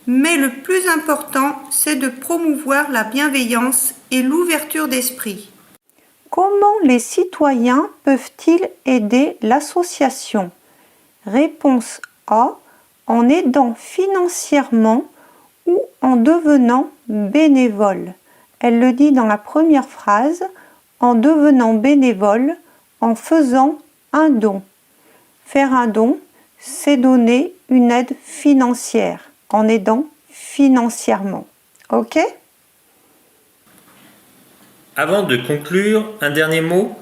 Mais le plus important, c'est de promouvoir la bienveillance et l'ouverture d'esprit. Comment les citoyens peuvent-ils aider l'association? Réponse A. En aidant financièrement ou en devenant bénévole. Elle le dit dans la première phrase, en devenant bénévole, en faisant un don. Faire un don, c'est donner une aide financière, en aidant financièrement. Ok? Avant de conclure, un dernier mot ?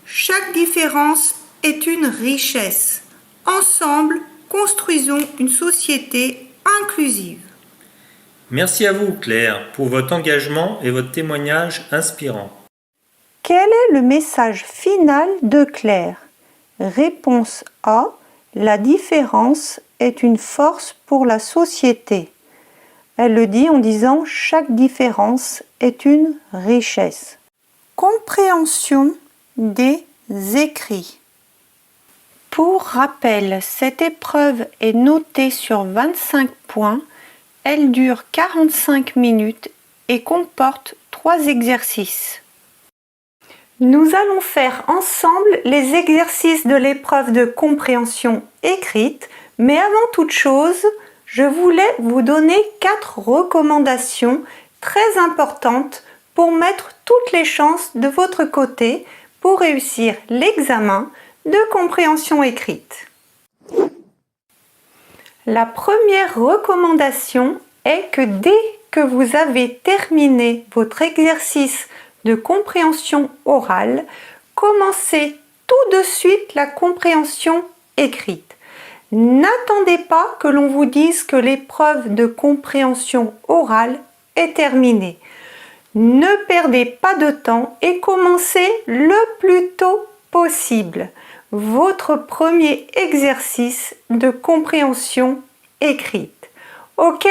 Chaque différence est une richesse. Ensemble, construisons une société inclusive. Merci à vous, Claire, pour votre engagement et votre témoignage inspirant. Quel est le message final de Claire? Réponse A. La différence est une force pour la société. Elle le dit en disant « chaque différence est une richesse ». Compréhension des écrits. Pour rappel, cette épreuve est notée sur 25 points, elle dure 45 minutes et comporte 3 exercices. Nous allons faire ensemble les exercices de l'épreuve de compréhension écrite, mais avant toute chose, je voulais vous donner 4 recommandations très importantes pour mettre toutes les chances de votre côté pour réussir l'examen de compréhension écrite. La première recommandation est que dès que vous avez terminé votre exercice de compréhension orale, commencez tout de suite la compréhension écrite. N'attendez pas que l'on vous dise que l'épreuve de compréhension orale est terminée. Ne perdez pas de temps et commencez le plus tôt possible votre premier exercice de compréhension écrite. OK?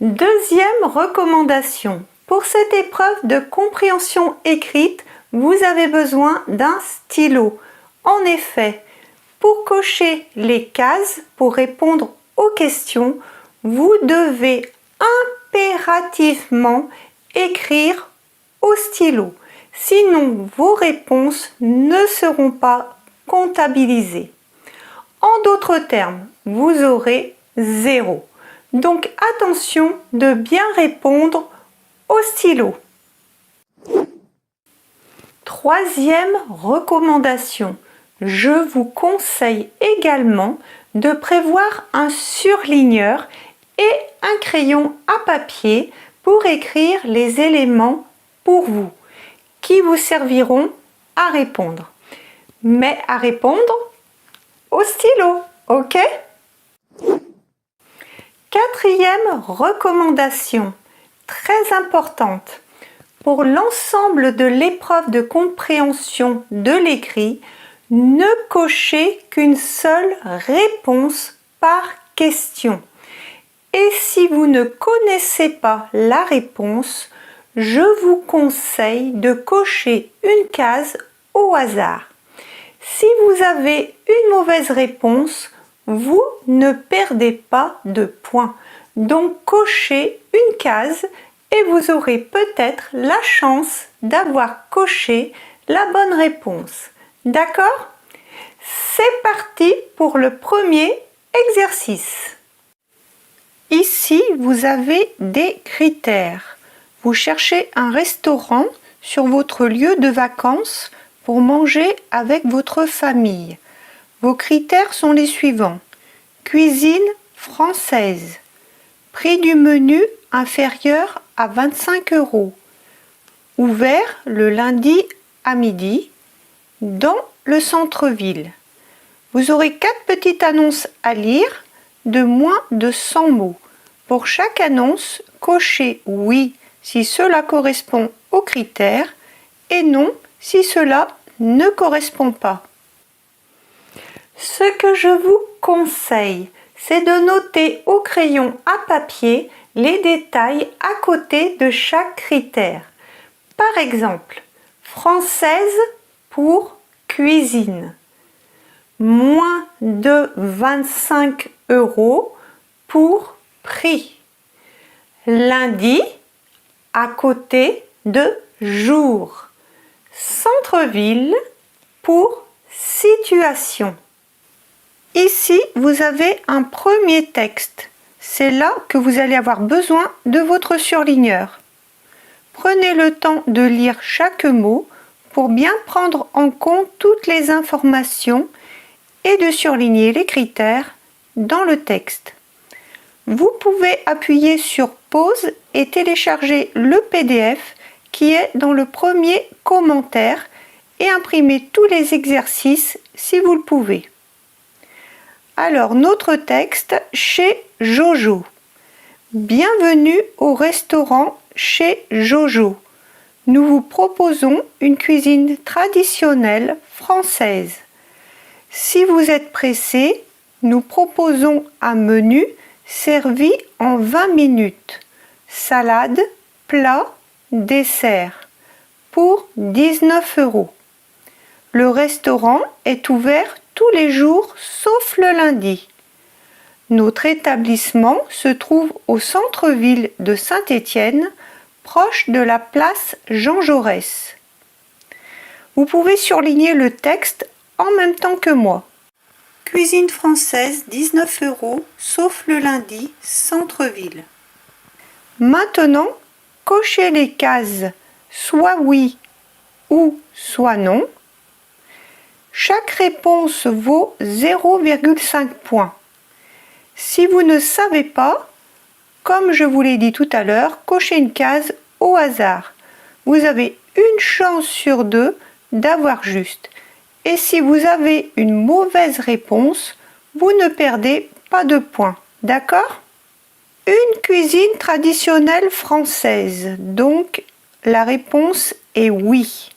Deuxième recommandation. Pour cette épreuve de compréhension écrite, vous avez besoin d'un stylo. En effet, pour cocher les cases, pour répondre aux questions, vous devez impérativement écrire au stylo. Sinon, vos réponses ne seront pas comptabilisées. En d'autres termes, vous aurez 0. Donc attention de bien répondre au stylo. Troisième recommandation. Je vous conseille également de prévoir un surligneur et un crayon à papier pour écrire les éléments pour vous, qui vous serviront à répondre. Mais à répondre au stylo, ok? Quatrième recommandation, très importante. Pour l'ensemble de l'épreuve de compréhension de l'écrit, ne cochez qu'une seule réponse par question. Et si vous ne connaissez pas la réponse, je vous conseille de cocher une case au hasard. Si vous avez une mauvaise réponse, vous ne perdez pas de points. Donc cochez une case et vous aurez peut-être la chance d'avoir coché la bonne réponse. D'accord? C'est parti pour le premier exercice. Ici, vous avez des critères. Vous cherchez un restaurant sur votre lieu de vacances pour manger avec votre famille. Vos critères sont les suivants. Cuisine française. Prix du menu inférieur à 25 €. Ouvert le lundi à midi dans le centre-ville. Vous aurez 4 petites annonces à lire de moins de 100 mots. Pour chaque annonce, cochez oui si cela correspond aux critères et non si cela ne correspond pas. Ce que je vous conseille, c'est de noter au crayon à papier les détails à côté de chaque critère. Par exemple, française pour cuisine. Moins de 25 € pour prix. Lundi à côté de jour. Centre-ville pour situation. Ici, vous avez un premier texte. C'est là que vous allez avoir besoin de votre surligneur. Prenez le temps de lire chaque mot pour bien prendre en compte toutes les informations et de surligner les critères dans le texte. Vous pouvez appuyer sur pause et télécharger le PDF qui est dans le premier commentaire et imprimer tous les exercices si vous le pouvez. Alors, notre texte chez Jojo. Bienvenue au restaurant chez Jojo. Nous vous proposons une cuisine traditionnelle française. Si vous êtes pressé, nous proposons un menu servi en 20 minutes. Salade, plat, dessert. pour 19 €. Le restaurant est ouvert tous les jours sauf le lundi. Notre établissement se trouve au centre-ville de Saint-Étienne, proche de la place Jean Jaurès. Vous pouvez surligner le texte en même temps que moi. Cuisine française, 19 € sauf le lundi, centre-ville. Maintenant, cochez les cases soit oui ou soit non. Chaque réponse vaut 0,5 points. Si vous ne savez pas, comme je vous l'ai dit tout à l'heure, cochez une case au hasard. Vous avez une chance sur 2 d'avoir juste. Et si vous avez une mauvaise réponse, vous ne perdez pas de points. D'accord ? Une cuisine traditionnelle française. Donc, la réponse est oui.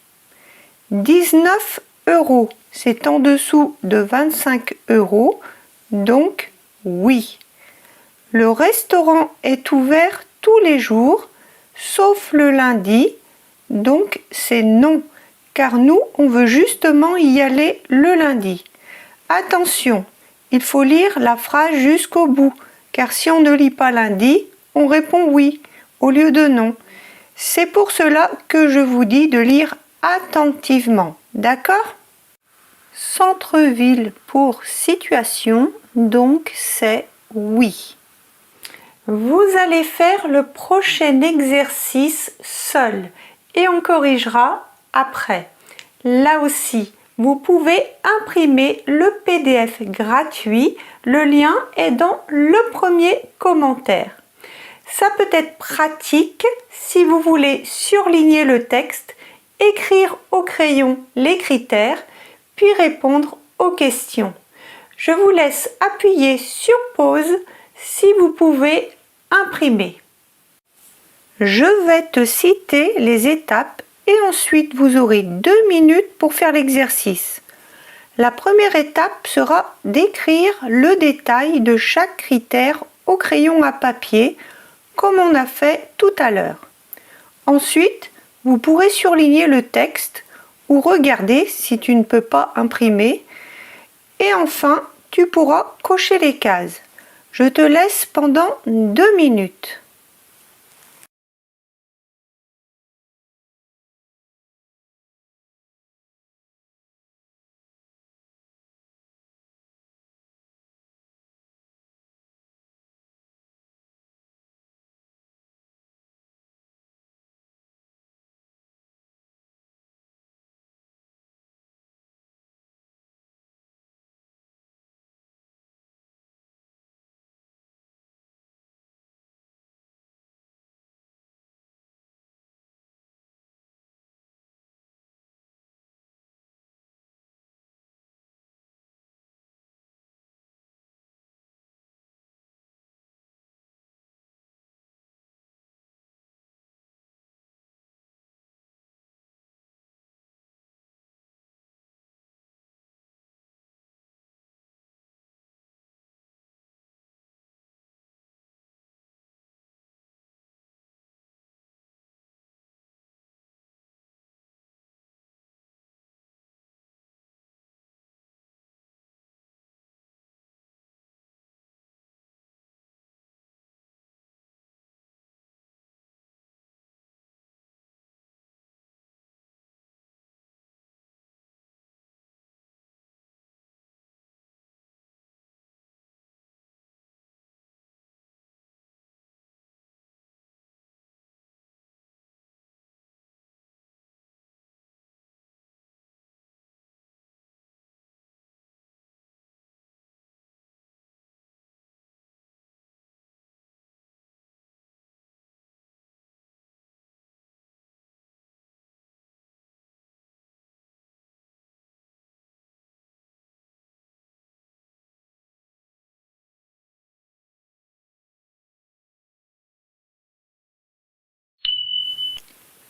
19 €. C'est en dessous de 25 €. Donc, oui. Le restaurant est ouvert tous les jours, sauf le lundi. Donc, c'est non. Car nous, on veut justement y aller le lundi. Attention, il faut lire la phrase jusqu'au bout, car si on ne lit pas lundi, on répond oui au lieu de non. C'est pour cela que je vous dis de lire attentivement, d'accord ? Centre-ville pour situation, donc c'est oui. Vous allez faire le prochain exercice seul et on corrigera après. Là aussi, vous pouvez imprimer le PDF gratuit. Le lien est dans le premier commentaire. Ça peut être pratique si vous voulez surligner le texte, écrire au crayon les critères, puis répondre aux questions. Je vous laisse appuyer sur pause si vous pouvez imprimer. Je vais te citer les étapes et ensuite vous aurez 2 minutes pour faire l'exercice. La première étape sera d'écrire le détail de chaque critère au crayon à papier, comme on a fait tout à l'heure. Ensuite, vous pourrez surligner le texte ou regarder si tu ne peux pas imprimer. Et enfin, tu pourras cocher les cases. Je te laisse pendant 2 minutes.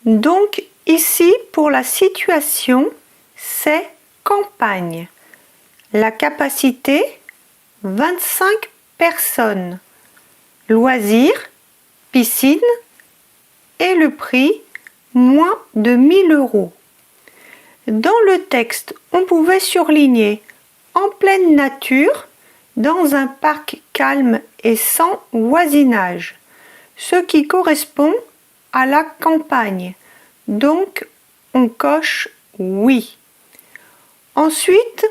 Donc ici, pour la situation, c'est campagne. La capacité, 25 personnes. Loisirs, piscine. Et le prix, moins de 1000 €. Dans le texte, on pouvait surligner en pleine nature, dans un parc calme et sans voisinage, ce qui correspond à la campagne. Donc, on coche oui. Ensuite,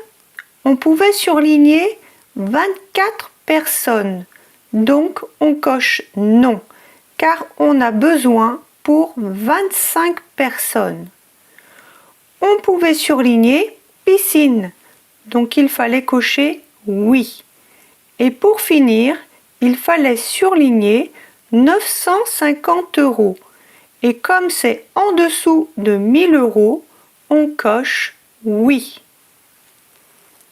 on pouvait surligner 24 personnes. Donc, on coche non, car on a besoin pour 25 personnes. On pouvait surligner piscine. Donc, il fallait cocher oui. Et pour finir, il fallait surligner 950 €. Et comme c'est en dessous de 1000 €, on coche oui.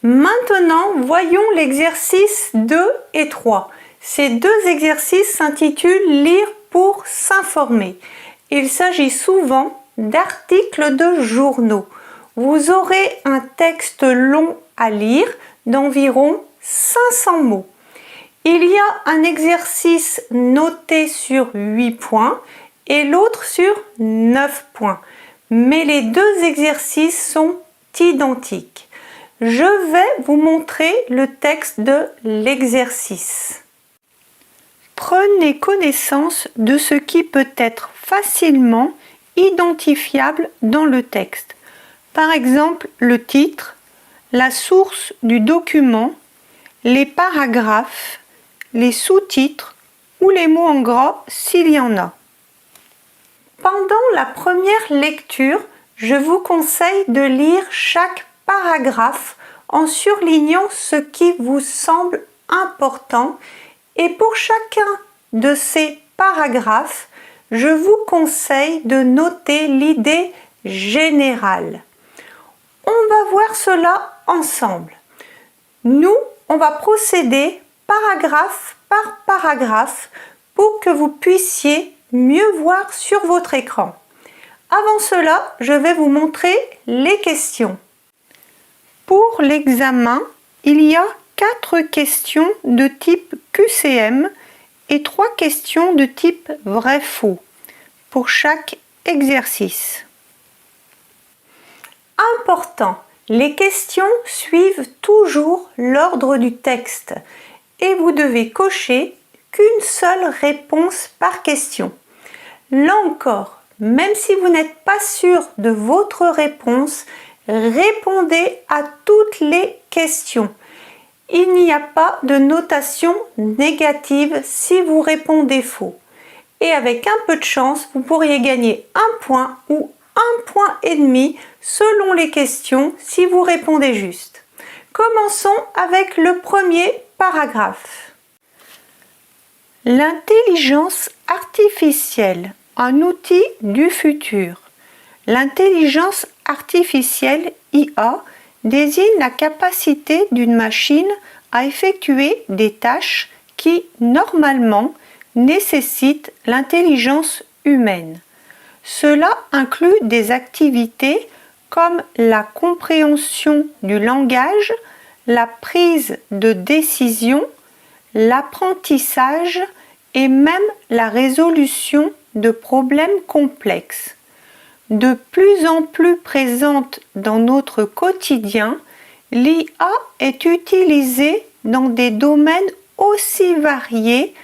Maintenant, voyons l'exercice 2 et 3. Ces deux exercices s'intitulent « Lire pour s'informer ». Il s'agit souvent d'articles de journaux. Vous aurez un texte long à lire d'environ 500 mots. Il y a un exercice noté sur 8 points et l'autre sur 9 points. Mais les deux exercices sont identiques. Je vais vous montrer le texte de l'exercice. Prenez connaissance de ce qui peut être facilement identifiable dans le texte. Par exemple, le titre, la source du document, les paragraphes, les sous-titres ou les mots en gras s'il y en a. Pendant la première lecture, je vous conseille de lire chaque paragraphe en surlignant ce qui vous semble important et pour chacun de ces paragraphes, je vous conseille de noter l'idée générale. On va voir cela ensemble. Nous, on va procéder paragraphe par paragraphe pour que vous puissiez mieux voir sur votre écran. Avant cela, je vais vous montrer les questions. Pour l'examen, il y a 4 questions de type QCM et 3 questions de type vrai-faux pour chaque exercice. Important, les questions suivent toujours l'ordre du texte et vous devez cocher qu'une seule réponse par question. Là encore, même si vous n'êtes pas sûr de votre réponse, répondez à toutes les questions. Il n'y a pas de notation négative si vous répondez faux. Et avec un peu de chance, vous pourriez gagner 1 point ou 1,5 point selon les questions si vous répondez juste. Commençons avec le premier paragraphe. L'intelligence artificielle, un outil du futur. L'intelligence artificielle IA désigne la capacité d'une machine à effectuer des tâches qui, normalement, nécessitent l'intelligence humaine. Cela inclut des activités comme la compréhension du langage, la prise de décision, l'apprentissage et même la résolution de problèmes complexes. De plus en plus présente dans notre quotidien, l'IA est utilisée dans des domaines aussi variés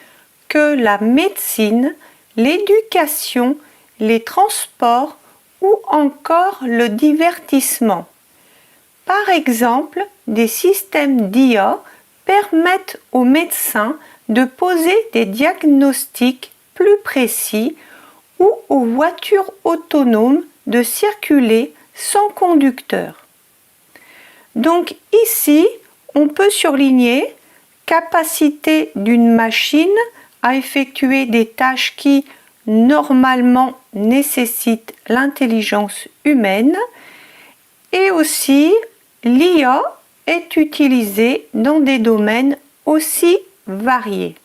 que la médecine, l'éducation, les transports ou encore le divertissement. Par exemple, des systèmes d'IA permettent aux médecins de poser des diagnostics plus précis ou aux voitures autonomes de circuler sans conducteur. Donc ici, on peut surligner capacité d'une machine à effectuer des tâches qui, normalement, nécessitent l'intelligence humaine et aussi l'IA est utilisée dans des domaines aussi variés.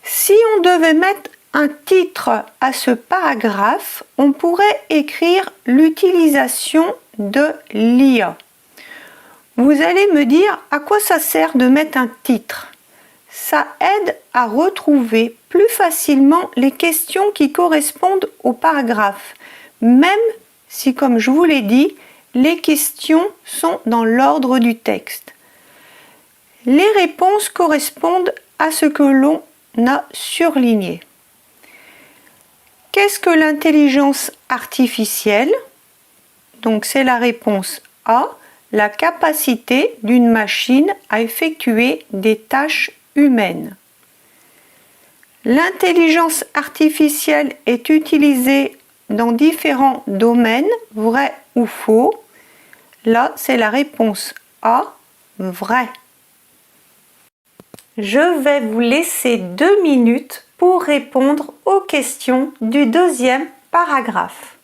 Si on devait mettre un titre à ce paragraphe, on pourrait écrire l'utilisation de l'IA. Vous allez me dire à quoi ça sert de mettre un titre. ça aide à retrouver plus facilement les questions qui correspondent au paragraphe, même si, comme je vous l'ai dit, les questions sont dans l'ordre du texte. Les réponses correspondent à ce que l'on a surligné. Qu'est-ce que l'intelligence artificielle? Donc c'est la réponse A, la capacité d'une machine à effectuer des tâches humaines. L'intelligence artificielle est utilisée dans différents domaines, vrai ou faux. Là, c'est la réponse A, vrai. Je vais vous laisser 2 minutes pour répondre aux questions du deuxième paragraphe.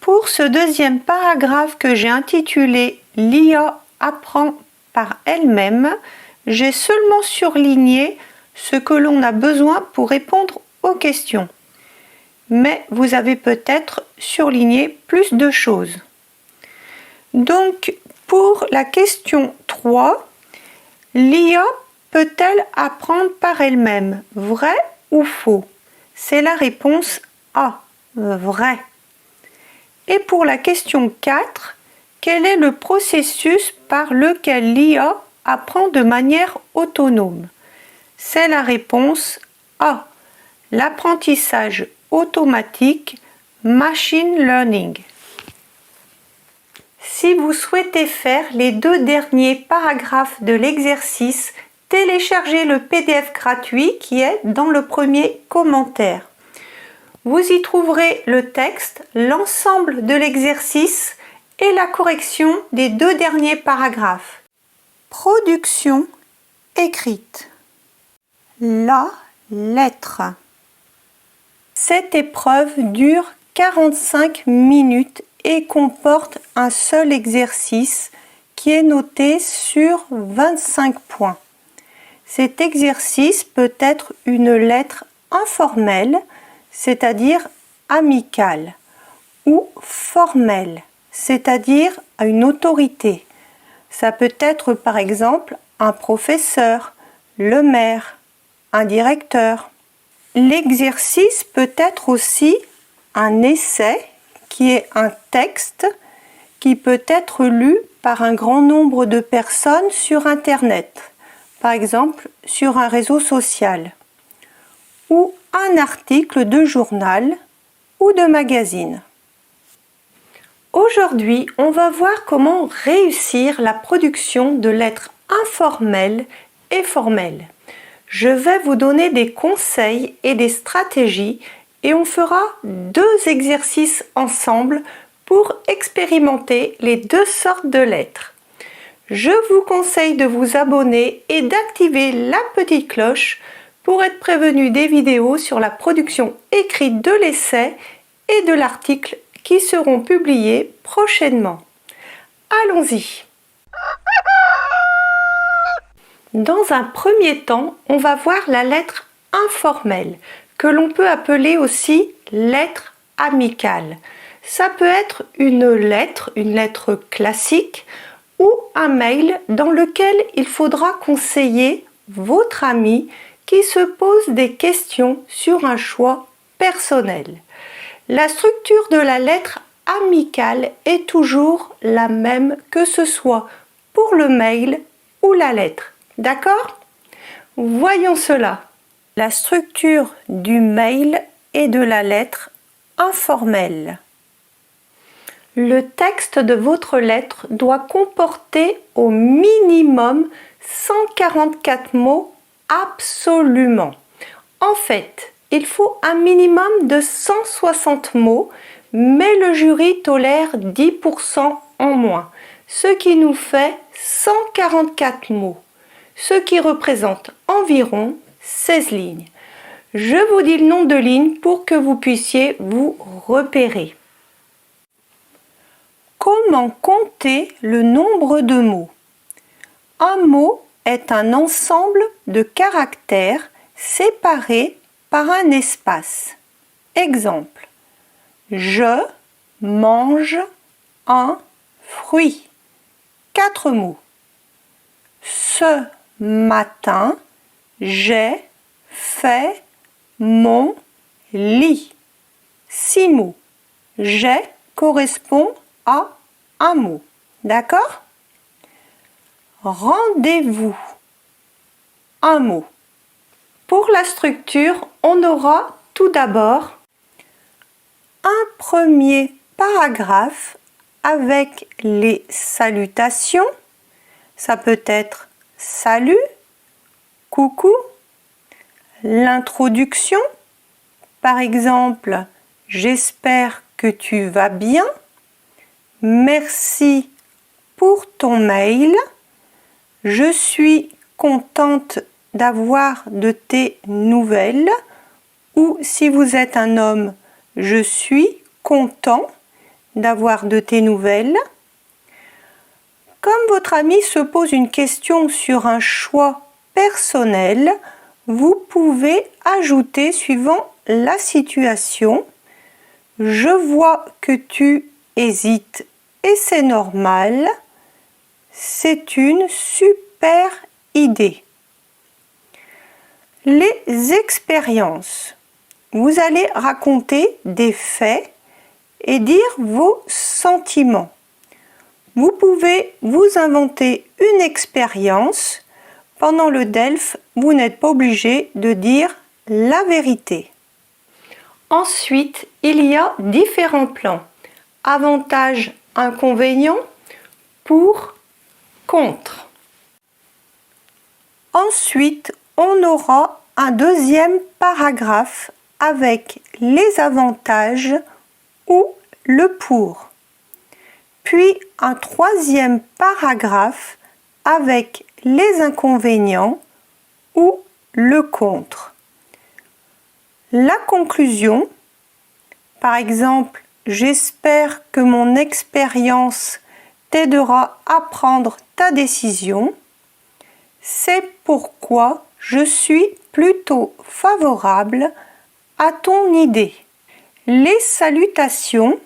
Pour ce deuxième paragraphe que j'ai intitulé « L'IA apprend par elle-même », j'ai seulement surligné ce que l'on a besoin pour répondre aux questions. Mais vous avez peut-être surligné plus de choses. Donc, pour la question 3, l'IA peut-elle apprendre par elle-même? Vrai ou faux? C'est la réponse A, vrai. Et pour la question 4, quel est le processus par lequel l'IA apprend de manière autonome? C'est la réponse A, l'apprentissage automatique, machine learning. Si vous souhaitez faire les 2 derniers paragraphes de l'exercice, téléchargez le PDF gratuit qui est dans le premier commentaire. Vous y trouverez le texte, l'ensemble de l'exercice et la correction des 2 derniers paragraphes. Production écrite. La lettre. Cette épreuve dure 45 minutes et comporte un seul exercice qui est noté sur 25 points. Cet exercice peut être une lettre informelle, c'est-à-dire amicale, ou formelle, c'est-à-dire à une autorité. Ça peut être par exemple un professeur, le maire, un directeur. L'exercice peut être aussi un essai qui est un texte qui peut être lu par un grand nombre de personnes sur Internet, par exemple sur un réseau social, ou un article de journal ou de magazine. Aujourd'hui, on va voir comment réussir la production de lettres informel et formel. Je vais vous donner des conseils et des stratégies et on fera 2 exercices ensemble pour expérimenter les 2 sortes de lettres. Je vous conseille de vous abonner et d'activer la petite cloche pour être prévenu des vidéos sur la production écrite de l'essai et de l'article qui seront publiés prochainement. Allons-y! Dans un premier temps, on va voir la lettre informelle, que l'on peut appeler aussi lettre amicale. Ça peut être une lettre classique ou un mail dans lequel il faudra conseiller votre ami qui se pose des questions sur un choix personnel. La structure de la lettre amicale est toujours la même que ce soit pour le mail ou la lettre. D'accord? Voyons cela. La structure du mail et de la lettre informelle. Le texte de votre lettre doit comporter au minimum 144 mots absolument. En fait, il faut un minimum de 160 mots, mais le jury tolère 10% en moins, ce qui nous fait 144 mots, ce qui représente environ 16 lignes. Je vous dis le nombre de lignes pour que vous puissiez vous repérer. Comment compter le nombre de mots? Un mot est un ensemble de caractères séparés par un espace. Exemple: je mange un fruit. 4 mots. Ce matin, j'ai fait mon lit. 6 mots. J'ai correspond à un mot. D'accord? Rendez-vous. Un mot. Pour la structure, on aura tout d'abord un premier paragraphe avec les salutations. Ça peut être salut, coucou, l'introduction, par exemple, j'espère que tu vas bien, merci pour ton mail, je suis contente d'avoir de tes nouvelles, ou si vous êtes un homme, je suis content d'avoir de tes nouvelles. Comme votre ami se pose une question sur un choix personnel, vous pouvez ajouter suivant la situation: je vois que tu hésites et c'est normal, c'est une super idée. Les expériences. Vous allez raconter des faits et dire vos sentiments. Vous pouvez vous inventer une expérience. Pendant le DELF, vous n'êtes pas obligé de dire la vérité. Ensuite, il y a différents plans. Avantages, inconvénients, pour, contre. Ensuite, on aura un deuxième paragraphe avec les avantages ou le pour. Puis un troisième paragraphe avec les inconvénients ou le contre. La conclusion, par exemple, j'espère que mon expérience t'aidera à prendre ta décision. C'est pourquoi je suis plutôt favorable à ton idée. Les salutations,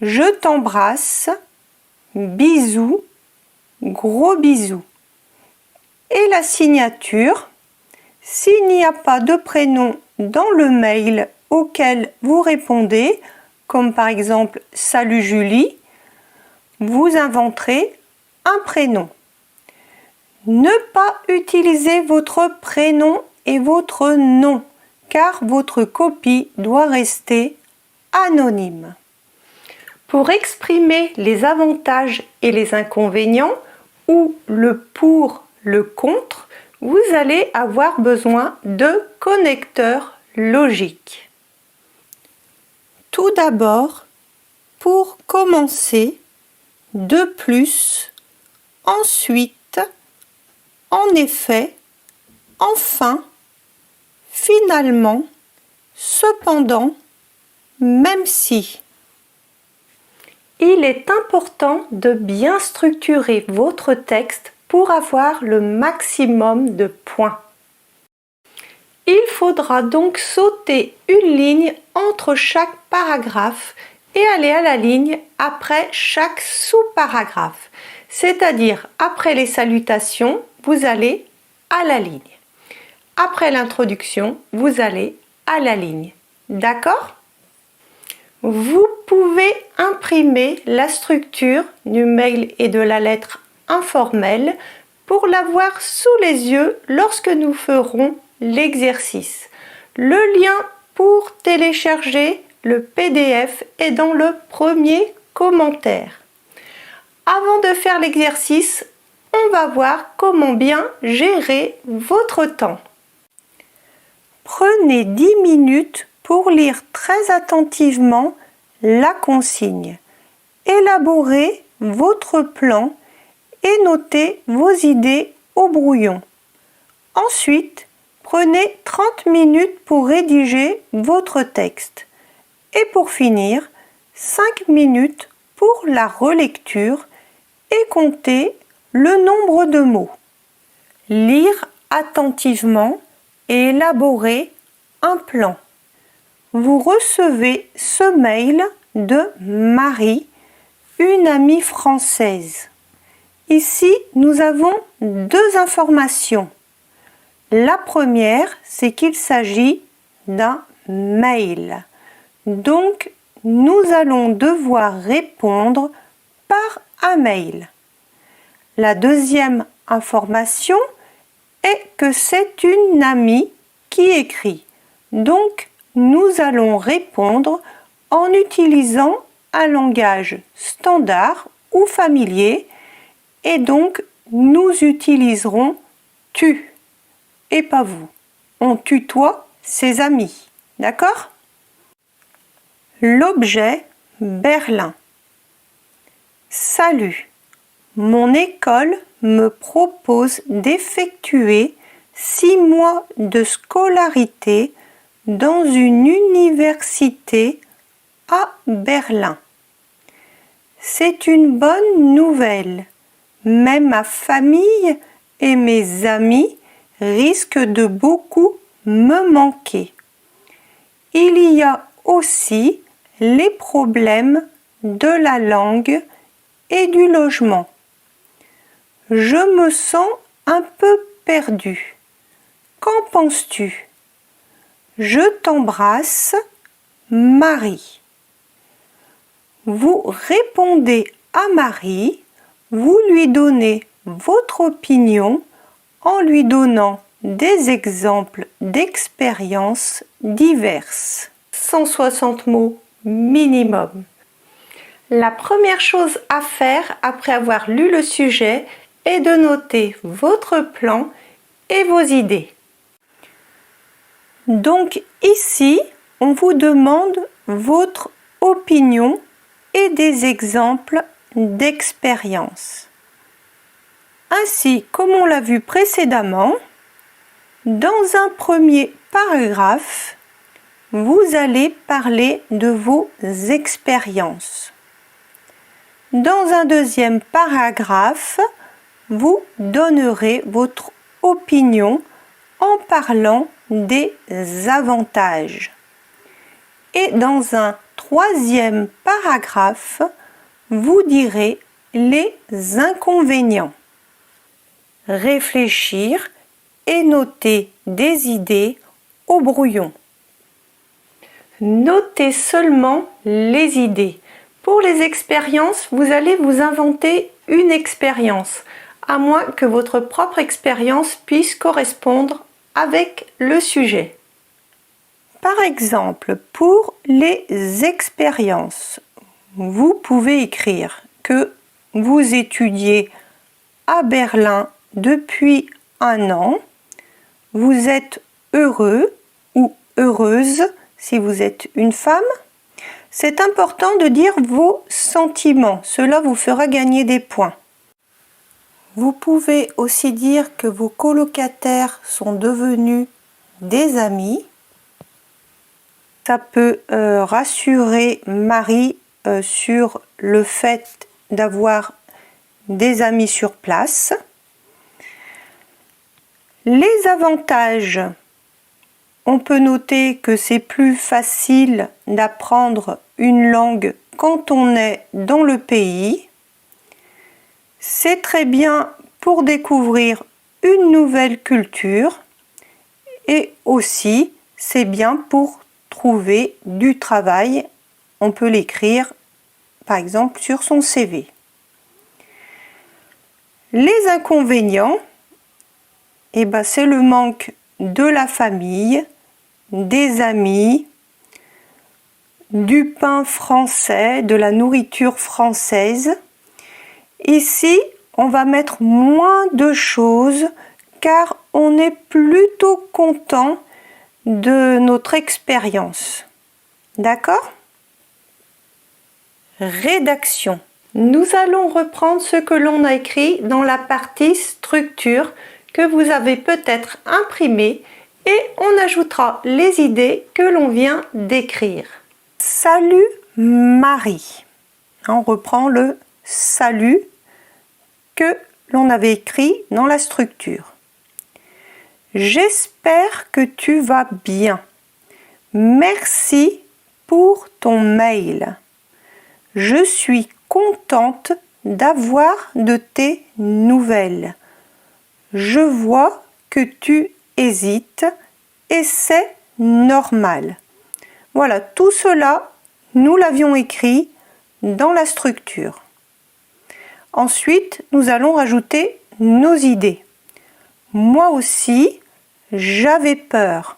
je t'embrasse, bisous, gros bisous. Et la signature, s'il n'y a pas de prénom dans le mail auquel vous répondez, comme par exemple « Salut Julie », vous inventerez un prénom. Ne pas utiliser votre prénom et votre nom, car votre copie doit rester anonyme. Pour exprimer les avantages et les inconvénients, ou le pour, le contre, vous allez avoir besoin de connecteurs logiques. Tout d'abord, pour commencer, de plus, ensuite, en effet, enfin, finalement, cependant, même si. Il est important de bien structurer votre texte pour avoir le maximum de points. Il faudra donc sauter une ligne entre chaque paragraphe et aller à la ligne après chaque sous-paragraphe. C'est-à-dire, après les salutations, vous allez à la ligne. Après l'introduction, vous allez à la ligne. D'accord ? Vous pouvez imprimer la structure du mail et de la lettre informelle pour l'avoir sous les yeux lorsque nous ferons l'exercice. Le lien pour télécharger le PDF est dans le premier commentaire. Avant de faire l'exercice, on va voir comment bien gérer votre temps. Prenez 10 minutes pour lire très attentivement la consigne. Élaborez votre plan et notez vos idées au brouillon. Ensuite, prenez 30 minutes pour rédiger votre texte. Et pour finir, 5 minutes pour la relecture et comptez le nombre de mots. Lire attentivement et élaborer un plan. Vous recevez ce mail de Marie, une amie française. Ici, nous avons 2 informations. La première, c'est qu'il s'agit d'un mail. Donc, nous allons devoir répondre par un mail. La deuxième information est que c'est une amie qui écrit. Donc, nous allons répondre en utilisant un langage standard ou familier et donc nous utiliserons tu et pas vous. On tutoie ses amis, d'accord ? L'objet Berlin. Salut, mon école me propose d'effectuer 6 mois de scolarité dans une université à Berlin. C'est une bonne nouvelle, mais ma famille et mes amis risquent de beaucoup me manquer. Il y a aussi les problèmes de la langue et du logement. Je me sens un peu perdu. Qu'en penses-tu ? Je t'embrasse, Marie. Vous répondez à Marie, vous lui donnez votre opinion en lui donnant des exemples d'expériences diverses. 160 mots minimum. La première chose à faire après avoir lu le sujet est de noter votre plan et vos idées. Donc ici, on vous demande votre opinion et des exemples d'expérience. Ainsi, comme on l'a vu précédemment, dans un premier paragraphe, vous allez parler de vos expériences. Dans un deuxième paragraphe, vous donnerez votre opinion en parlant des avantages. Et dans un troisième paragraphe, vous direz les inconvénients. Réfléchir et noter des idées au brouillon. Notez seulement les idées. Pour les expériences, vous allez vous inventer une expérience, à moins que votre propre expérience puisse correspondre avec le sujet. Par exemple, pour les expériences, vous pouvez écrire que vous étudiez à Berlin depuis un an. Vous êtes heureux ou heureuse si vous êtes une femme. C'est important de dire vos sentiments. Cela vous fera gagner des points. Vous pouvez aussi dire que vos colocataires sont devenus des amis. Ça peut rassurer Marie sur le fait d'avoir des amis sur place. Les avantages, on peut noter que c'est plus facile d'apprendre une langue quand on est dans le pays. C'est très bien pour découvrir une nouvelle culture et aussi c'est bien pour trouver du travail. On peut l'écrire par exemple sur son CV. Les inconvénients, c'est le manque de la famille, des amis, du pain français, de la nourriture française. Ici, on va mettre moins de choses car on est plutôt content de notre expérience. D'accord ? Rédaction. Nous allons reprendre ce que l'on a écrit dans la partie structure que vous avez peut-être imprimé et on ajoutera les idées que l'on vient d'écrire. Salut Marie. On reprend le salut que l'on avait écrit dans la structure. J'espère que tu vas bien. Merci pour ton mail. Je suis contente d'avoir de tes nouvelles. Je vois que tu hésites et c'est normal. Voilà, tout cela, nous l'avions écrit dans la structure. Ensuite, nous allons rajouter nos idées. Moi aussi, j'avais peur.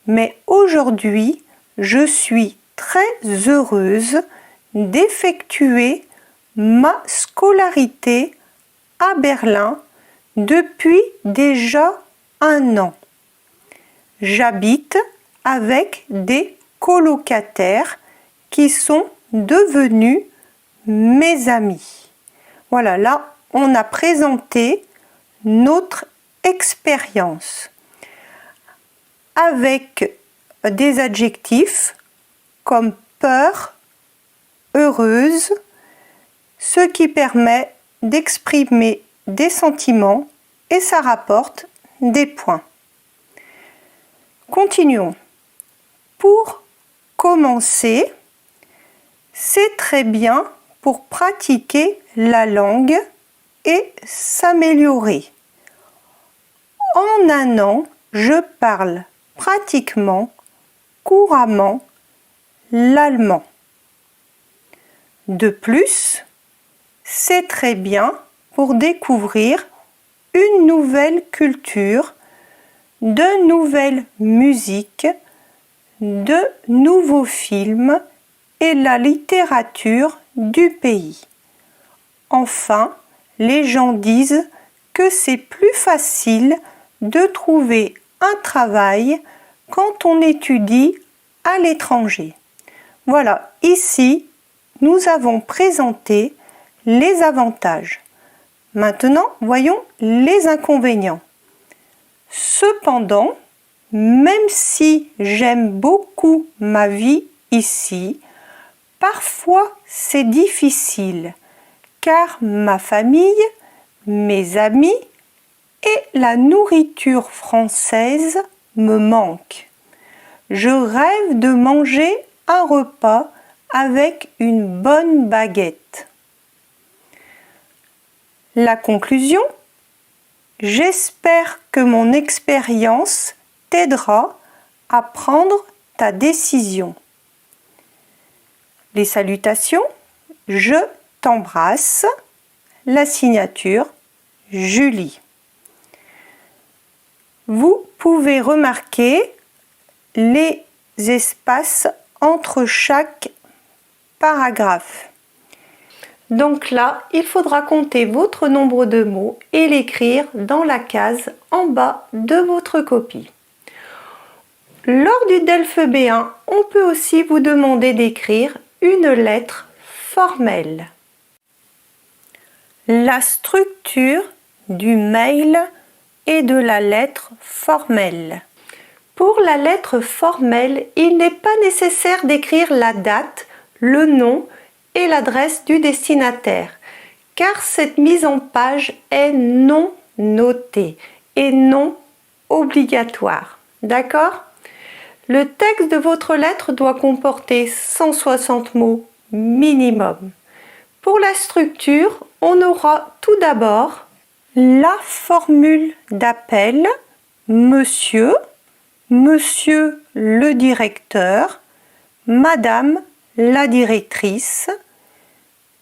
Mais aujourd'hui, je suis très heureuse d'effectuer ma scolarité à Berlin depuis déjà un an. J'habite avec des colocataires qui sont devenus mes amis. Voilà, là, on a présenté notre expérience avec des adjectifs comme peur, heureuse, ce qui permet d'exprimer des sentiments et ça rapporte des points. Continuons. Pour commencer, c'est très bien pour pratiquer la langue et s'améliorer. En un an, je parle pratiquement couramment l'allemand. De plus, c'est très bien pour découvrir une nouvelle culture, de nouvelles musiques, de nouveaux films et la littérature du pays. Enfin, les gens disent que c'est plus facile de trouver un travail quand on étudie à l'étranger. Voilà, ici, nous avons présenté les avantages. Maintenant, voyons les inconvénients. Cependant, même si j'aime beaucoup ma vie ici, parfois c'est difficile car ma famille, mes amis et la nourriture française me manquent. Je rêve de manger un repas avec une bonne baguette. La conclusion ? J'espère que mon expérience t'aidera à prendre ta décision. Les salutations, je t'embrasse. La signature, Julie. Vous pouvez remarquer les espaces entre chaque paragraphe. Donc là, il faudra compter votre nombre de mots et l'écrire dans la case en bas de votre copie. Lors du DELF B1, on peut aussi vous demander d'écrire une lettre formelle. La structure du mail et de la lettre formelle. Pour la lettre formelle, il n'est pas nécessaire d'écrire la date, le nom et l'adresse du destinataire, car cette mise en page est non notée et non obligatoire. D'accord ? Le texte de votre lettre doit comporter 160 mots minimum. Pour la structure, on aura tout d'abord la formule d'appel Monsieur, Monsieur le directeur, Madame la directrice,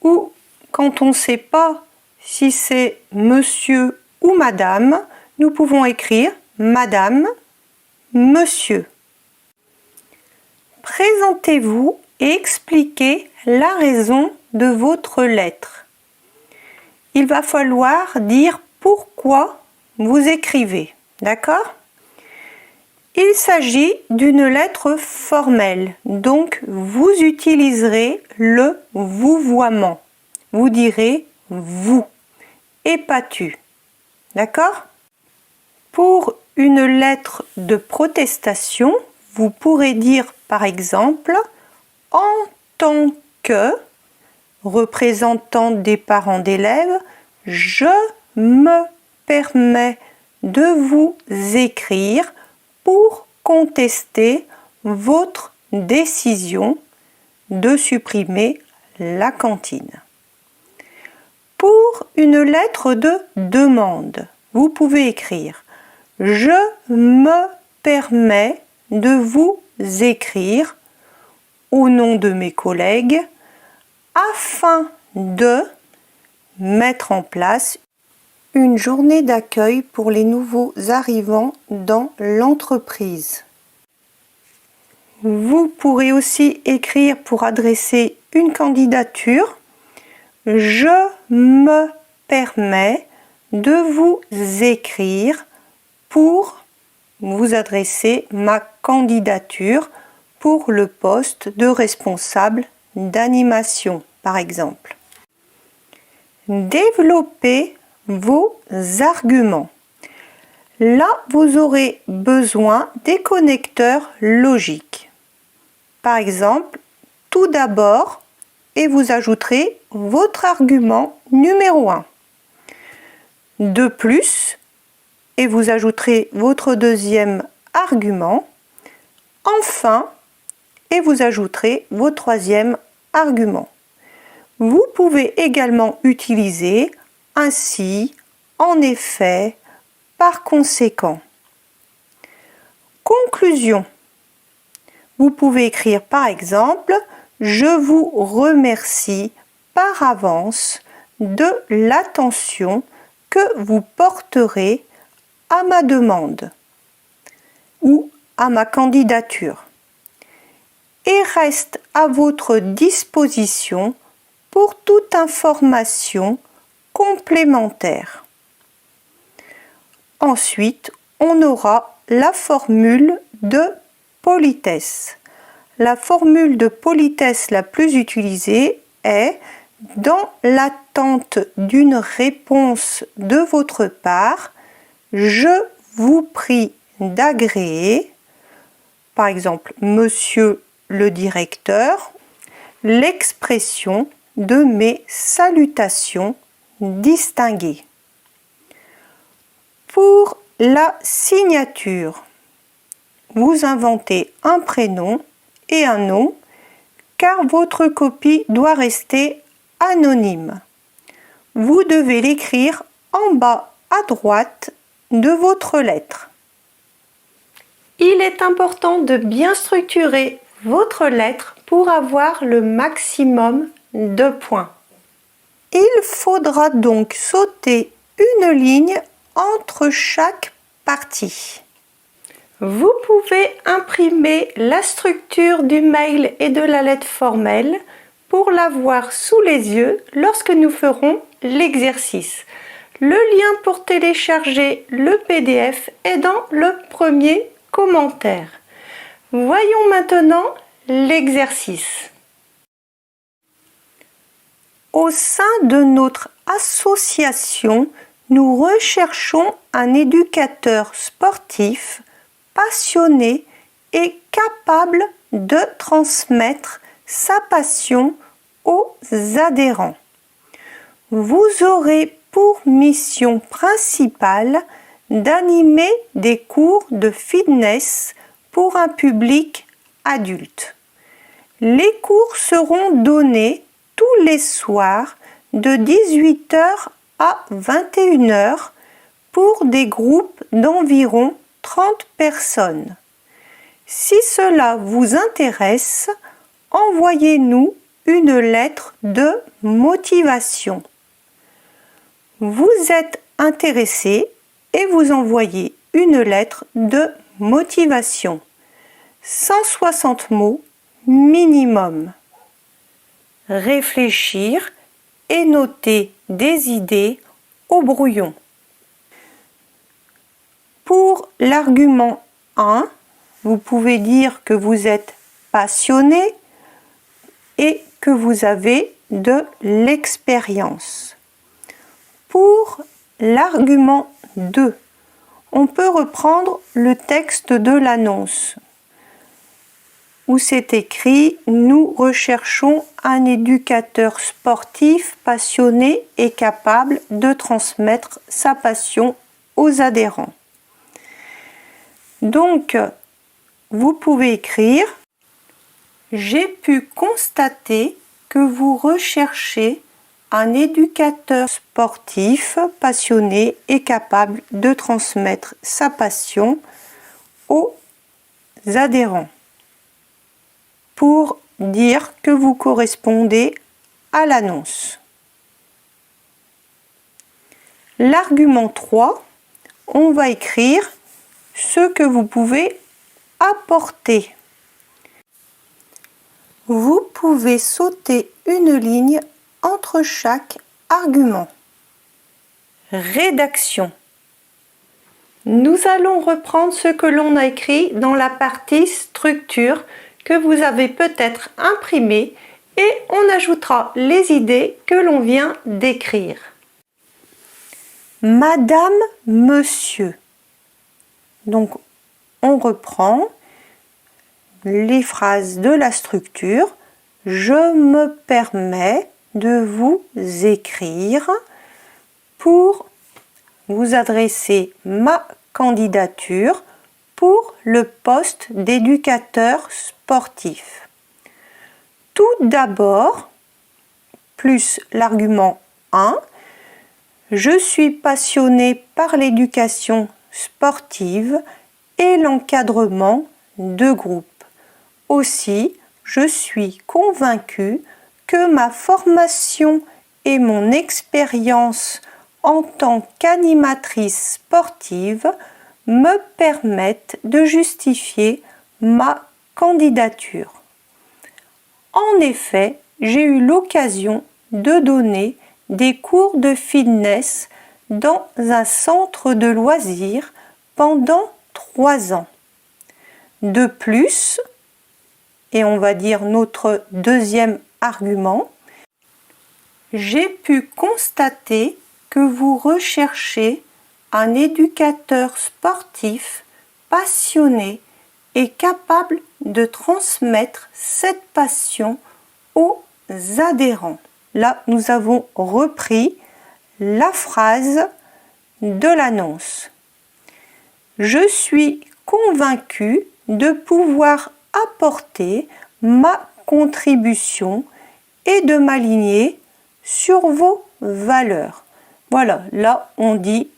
ou quand on ne sait pas si c'est Monsieur ou Madame, nous pouvons écrire Madame, Monsieur. Présentez-vous et expliquez la raison de votre lettre. Il va falloir dire pourquoi vous écrivez, d'accord ? Il s'agit d'une lettre formelle, donc vous utiliserez le vouvoiement. Vous direz vous et pas tu, d'accord ? Pour une lettre de protestation, vous pourrez dire par exemple « En tant que représentant des parents d'élèves, je me permets de vous écrire pour contester votre décision de supprimer la cantine. » Pour une lettre de demande, vous pouvez écrire « Je me permets de vous écrire au nom de mes collègues afin de mettre en place une journée d'accueil pour les nouveaux arrivants dans l'entreprise. » Vous pourrez aussi écrire pour adresser une candidature « Je me permets de vous écrire pour vous adresser ma candidature pour le poste de responsable d'animation, par exemple. » Développez vos arguments. Là, vous aurez besoin des connecteurs logiques. Par exemple, tout d'abord, et vous ajouterez votre argument numéro 1. De plus, et vous ajouterez votre deuxième argument. Enfin, et vous ajouterez votre troisième argument. Vous pouvez également utiliser ainsi, en effet, par conséquent. Conclusion. Vous pouvez écrire par exemple « Je vous remercie par avance de l'attention que vous porterez à ma demande ou à ma candidature et reste à votre disposition pour toute information complémentaire. » Ensuite, on aura la formule de politesse. La formule de politesse la plus utilisée est « Dans l'attente d'une réponse de votre part, je vous prie d'agréer, par exemple, Monsieur le directeur, l'expression de mes salutations distinguées. » Pour la signature, vous inventez un prénom et un nom, car votre copie doit rester anonyme. Vous devez l'écrire en bas à droite de votre lettre. Il est important de bien structurer votre lettre pour avoir le maximum de points. Il faudra donc sauter une ligne entre chaque partie. Vous pouvez imprimer la structure du mail et de la lettre formelle pour l'avoir sous les yeux lorsque nous ferons l'exercice. Le lien pour télécharger le PDF est dans le premier commentaire. Voyons maintenant l'exercice. Au sein de notre association, nous recherchons un éducateur sportif passionné et capable de transmettre sa passion aux adhérents. Vous aurez pour mission principale d'animer des cours de fitness pour un public adulte. Les cours seront donnés tous les soirs de 18h à 21h pour des groupes d'environ 30 personnes. Si cela vous intéresse, envoyez-nous une lettre de motivation. Vous êtes intéressé et vous envoyez une lettre de motivation. 160 mots minimum. Réfléchir et noter des idées au brouillon. Pour l'argument 1, vous pouvez dire que vous êtes passionné et que vous avez de l'expérience. Pour l'argument 2, on peut reprendre le texte de l'annonce où c'est écrit « Nous recherchons un éducateur sportif passionné et capable de transmettre sa passion aux adhérents ». Donc, vous pouvez écrire « J'ai pu constater que vous recherchez un éducateur sportif passionné et capable de transmettre sa passion aux adhérents » pour dire que vous correspondez à l'annonce. L'argument 3, on va écrire ce que vous pouvez apporter. Vous pouvez sauter une ligne entre chaque argument. Rédaction. Nous allons reprendre ce que l'on a écrit dans la partie structure que vous avez peut-être imprimé et on ajoutera les idées que l'on vient d'écrire. Madame, monsieur. Donc, on reprend les phrases de la structure. Je me permets de vous écrire pour vous adresser ma candidature pour le poste d'éducateur sportif. Tout d'abord, plus l'argument 1, je suis passionné par l'éducation sportive et l'encadrement de groupe. Aussi, je suis convaincue que ma formation et mon expérience en tant qu'animatrice sportive me permettent de justifier ma candidature. En effet, j'ai eu l'occasion de donner des cours de fitness dans un centre de loisirs pendant 3 ans. De plus, et on va dire notre deuxième argument, j'ai pu constater que vous recherchez un éducateur sportif passionné et capable de transmettre cette passion aux adhérents. Là, nous avons repris la phrase de l'annonce. Je suis convaincue de pouvoir apporter ma contribution et de m'aligner sur vos valeurs. Voilà, là on dit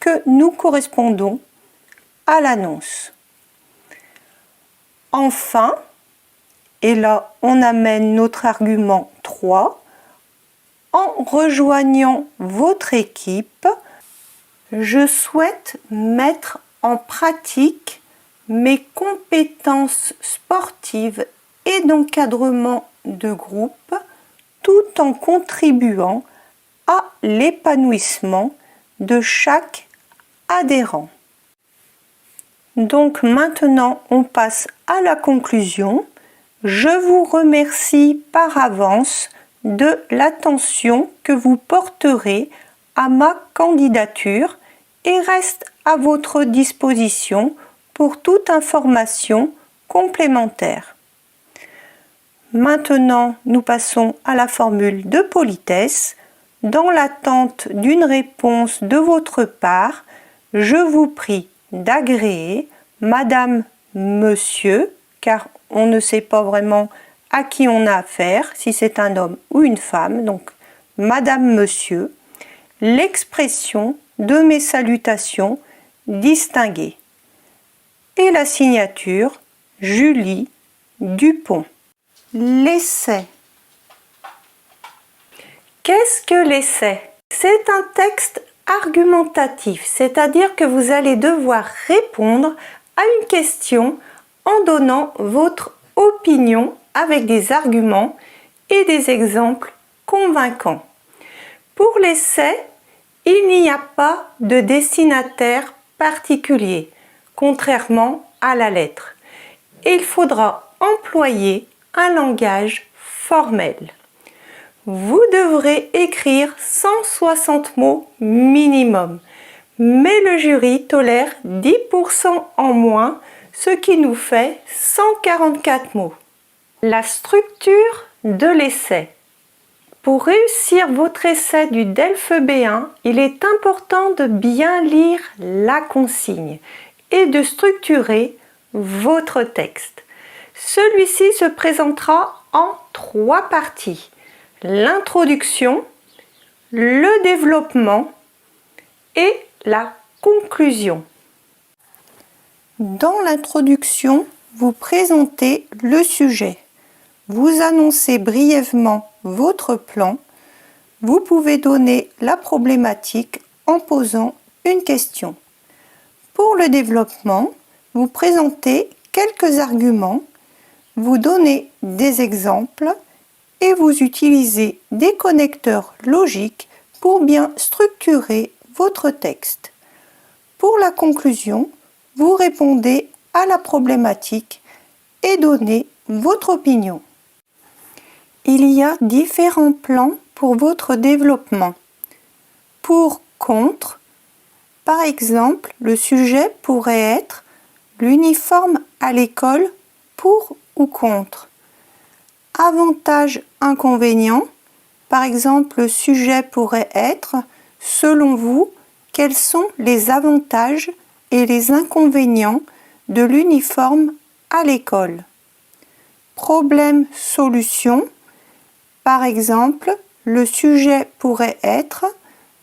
que nous correspondons à l'annonce. Enfin, et là on amène notre argument 3, en rejoignant votre équipe, je souhaite mettre en pratique mes compétences sportives et d'encadrement de groupe tout en contribuant à l'épanouissement de chaque adhérent. Donc maintenant, on passe à la conclusion. Je vous remercie par avance de l'attention que vous porterez à ma candidature et reste à votre disposition pour toute information complémentaire. Maintenant, nous passons à la formule de politesse. Dans l'attente d'une réponse de votre part, je vous prie d'agréer Madame, Monsieur, car on ne sait pas vraiment à qui on a affaire, si c'est un homme ou une femme, donc Madame, Monsieur, l'expression de mes salutations distinguées. Et la signature, Julie Dupont. L'essai. Qu'est-ce que l'essai? C'est un texte argumentatif, c'est-à-dire que vous allez devoir répondre à une question en donnant votre opinion avec des arguments et des exemples convaincants. Pour l'essai, il n'y a pas de destinataire particulier, contrairement à la lettre. Et il faudra employer un langage formel. Vous devrez écrire 160 mots minimum, mais le jury tolère 10% en moins, ce qui nous fait 144 mots. La structure de l'essai. Pour réussir votre essai du DELF B1, il est important de bien lire la consigne et de structurer votre texte. Celui-ci se présentera en 3 parties. L'introduction, le développement et la conclusion. Dans l'introduction, vous présentez le sujet. Vous annoncez brièvement votre plan. Vous pouvez donner la problématique en posant une question. Pour le développement, vous présentez quelques arguments, vous donnez des exemples et vous utilisez des connecteurs logiques pour bien structurer votre texte. Pour la conclusion, vous répondez à la problématique et donnez votre opinion. Il y a différents plans pour votre développement. Pour contre, par exemple, le sujet pourrait être l'uniforme à l'école pour ou contre. Avantages, inconvénients, par exemple, le sujet pourrait être selon vous, quels sont les avantages et les inconvénients de l'uniforme à l'école? Problème, solution. Par exemple, le sujet pourrait être,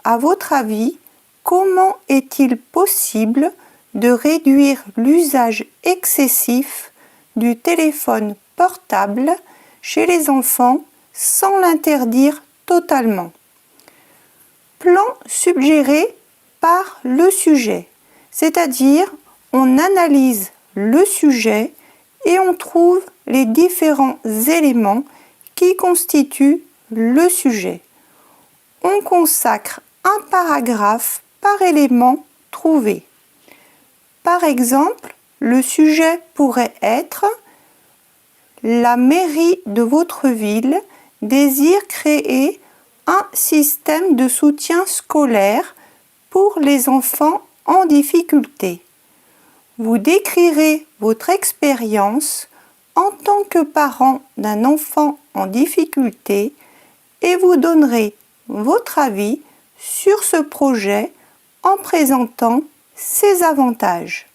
à votre avis, comment est-il possible de réduire l'usage excessif du téléphone portable chez les enfants sans l'interdire totalement? Plan suggéré par le sujet, c'est-à-dire on analyse le sujet et on trouve les différents éléments qui constituent le sujet. On consacre un paragraphe par élément trouvé. Par exemple, le sujet pourrait être la mairie de votre ville désire créer un système de soutien scolaire pour les enfants en difficulté. Vous décrirez votre expérience en tant que parent d'un enfant en difficulté et vous donnerez votre avis sur ce projet en présentant ses avantages.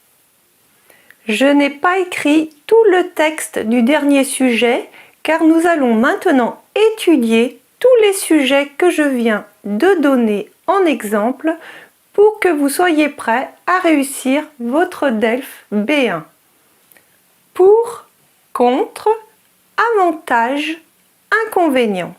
Je n'ai pas écrit tout le texte du dernier sujet car nous allons maintenant étudier tous les sujets que je viens de donner en exemple pour que vous soyez prêts à réussir votre DELF B1. Pour, contre, avantages, inconvénients.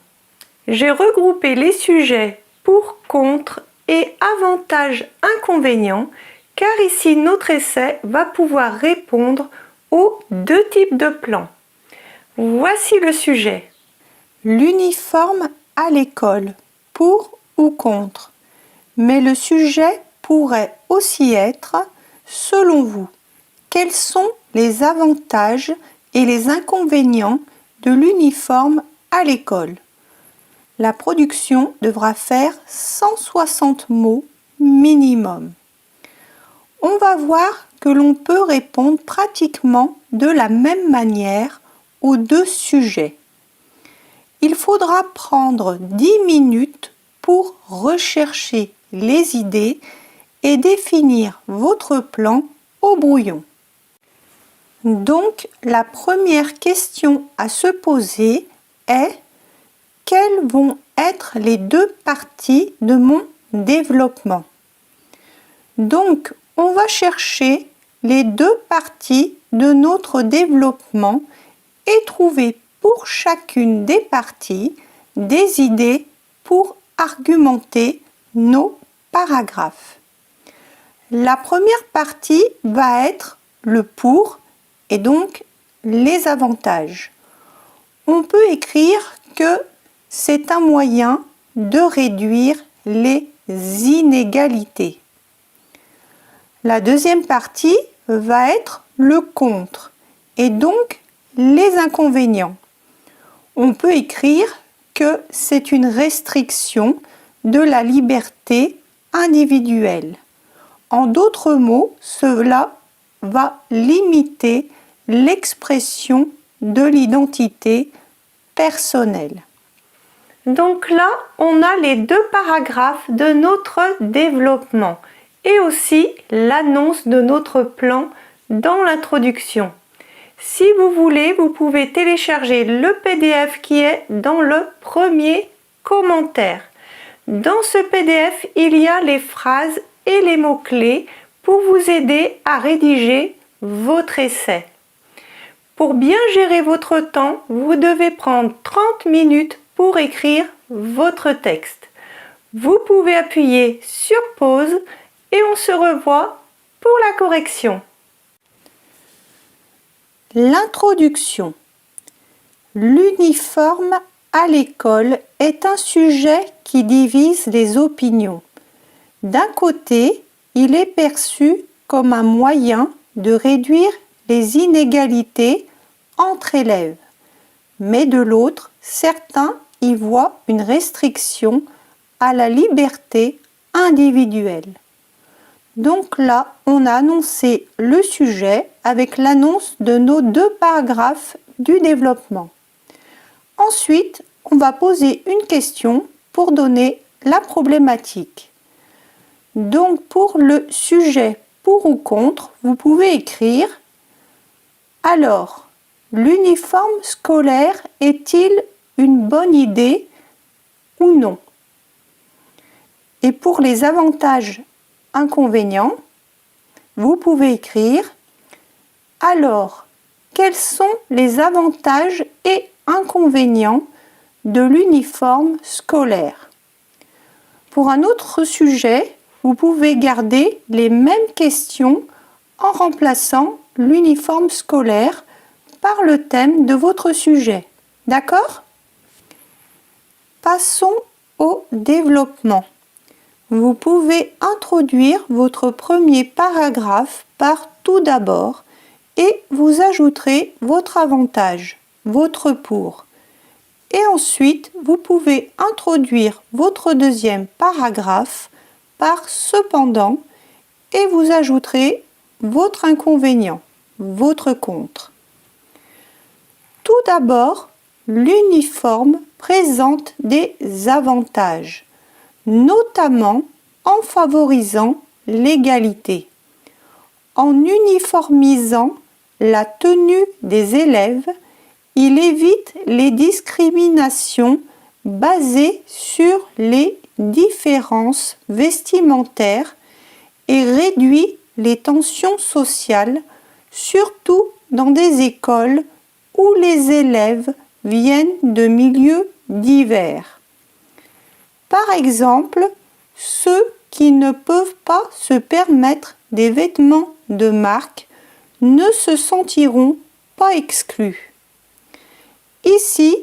J'ai regroupé les sujets pour, contre et avantages, inconvénients car ici notre essai va pouvoir répondre aux 2 types de plans. Voici le sujet. L'uniforme à l'école, pour ou contre? Mais le sujet pourrait aussi être, selon vous, quels sont les avantages et les inconvénients de l'uniforme à l'école? La production devra faire 160 mots minimum. On va voir que l'on peut répondre pratiquement de la même manière aux deux sujets. Il faudra prendre 10 minutes pour rechercher les idées et définir votre plan au brouillon. Donc, la première question à se poser est: quelles vont être les deux parties de mon développement? Donc, on va chercher les deux parties de notre développement et trouver pour chacune des parties des idées pour argumenter nos paragraphes. La première partie va être le pour et donc les avantages. On peut écrire que c'est un moyen de réduire les inégalités. La deuxième partie va être le contre et donc les inconvénients. On peut écrire que c'est une restriction de la liberté individuelle. En d'autres mots, cela va limiter l'expression de l'identité personnelle. Donc là, on a les deux paragraphes de notre développement et aussi l'annonce de notre plan dans l'introduction. Si vous voulez, vous pouvez télécharger le PDF qui est dans le premier commentaire. Dans ce PDF, il y a les phrases et les mots-clés pour vous aider à rédiger votre essai. Pour bien gérer votre temps, vous devez prendre 30 minutes pour écrire votre texte. Vous pouvez appuyer sur pause et on se revoit pour la correction. L'introduction. L'uniforme à l'école est un sujet qui divise les opinions. D'un côté, il est perçu comme un moyen de réduire les inégalités entre élèves, mais de l'autre, certains y voient une restriction à la liberté individuelle. Donc là, on a annoncé le sujet avec l'annonce de nos deux paragraphes du développement. Ensuite, on va poser une question pour donner la problématique. Donc pour le sujet pour ou contre, vous pouvez écrire: alors, l'uniforme scolaire est-il une bonne idée ou non? Et pour les avantages inconvénients, vous pouvez écrire: alors, quels sont les avantages et inconvénients de l'uniforme scolaire? Pour un autre sujet, vous pouvez garder les mêmes questions en remplaçant l'uniforme scolaire par le thème de votre sujet. D'accord? Passons au développement. Vous pouvez introduire votre premier paragraphe par tout d'abord et vous ajouterez votre avantage, votre pour. Et ensuite, vous pouvez introduire votre deuxième paragraphe par cependant et vous ajouterez votre inconvénient, votre contre. Tout d'abord, l'uniforme présente des avantages, notamment en favorisant l'égalité. En uniformisant la tenue des élèves, il évite les discriminations basées sur les différences vestimentaires et réduit les tensions sociales, surtout dans des écoles où les élèves viennent de milieux divers. Par exemple, ceux qui ne peuvent pas se permettre des vêtements de marque ne se sentiront pas exclus. Ici,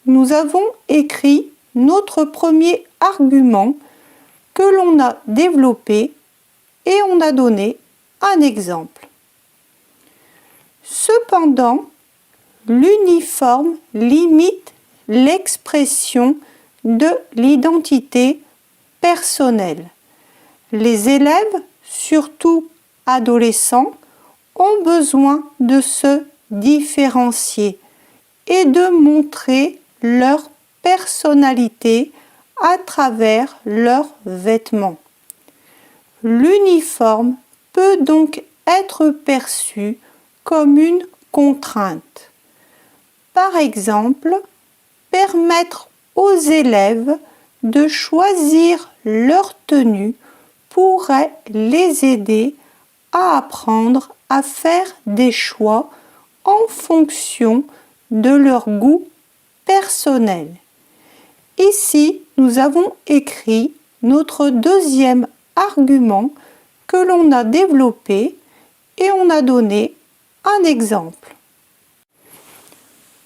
nous avons écrit notre premier argument que l'on a développé et on a donné un exemple. Cependant, l'uniforme limite l'expression de l'identité personnelle. Les élèves, surtout adolescents, ont besoin de se différencier et de montrer leur personnalité à travers leurs vêtements. L'uniforme peut donc être perçu comme une contrainte. Par exemple, permettre aux élèves de choisir leur tenue pourrait les aider à apprendre à faire des choix en fonction de leur goût personnel. Ici, nous avons écrit notre deuxième argument que l'on a développé et on a donné un exemple.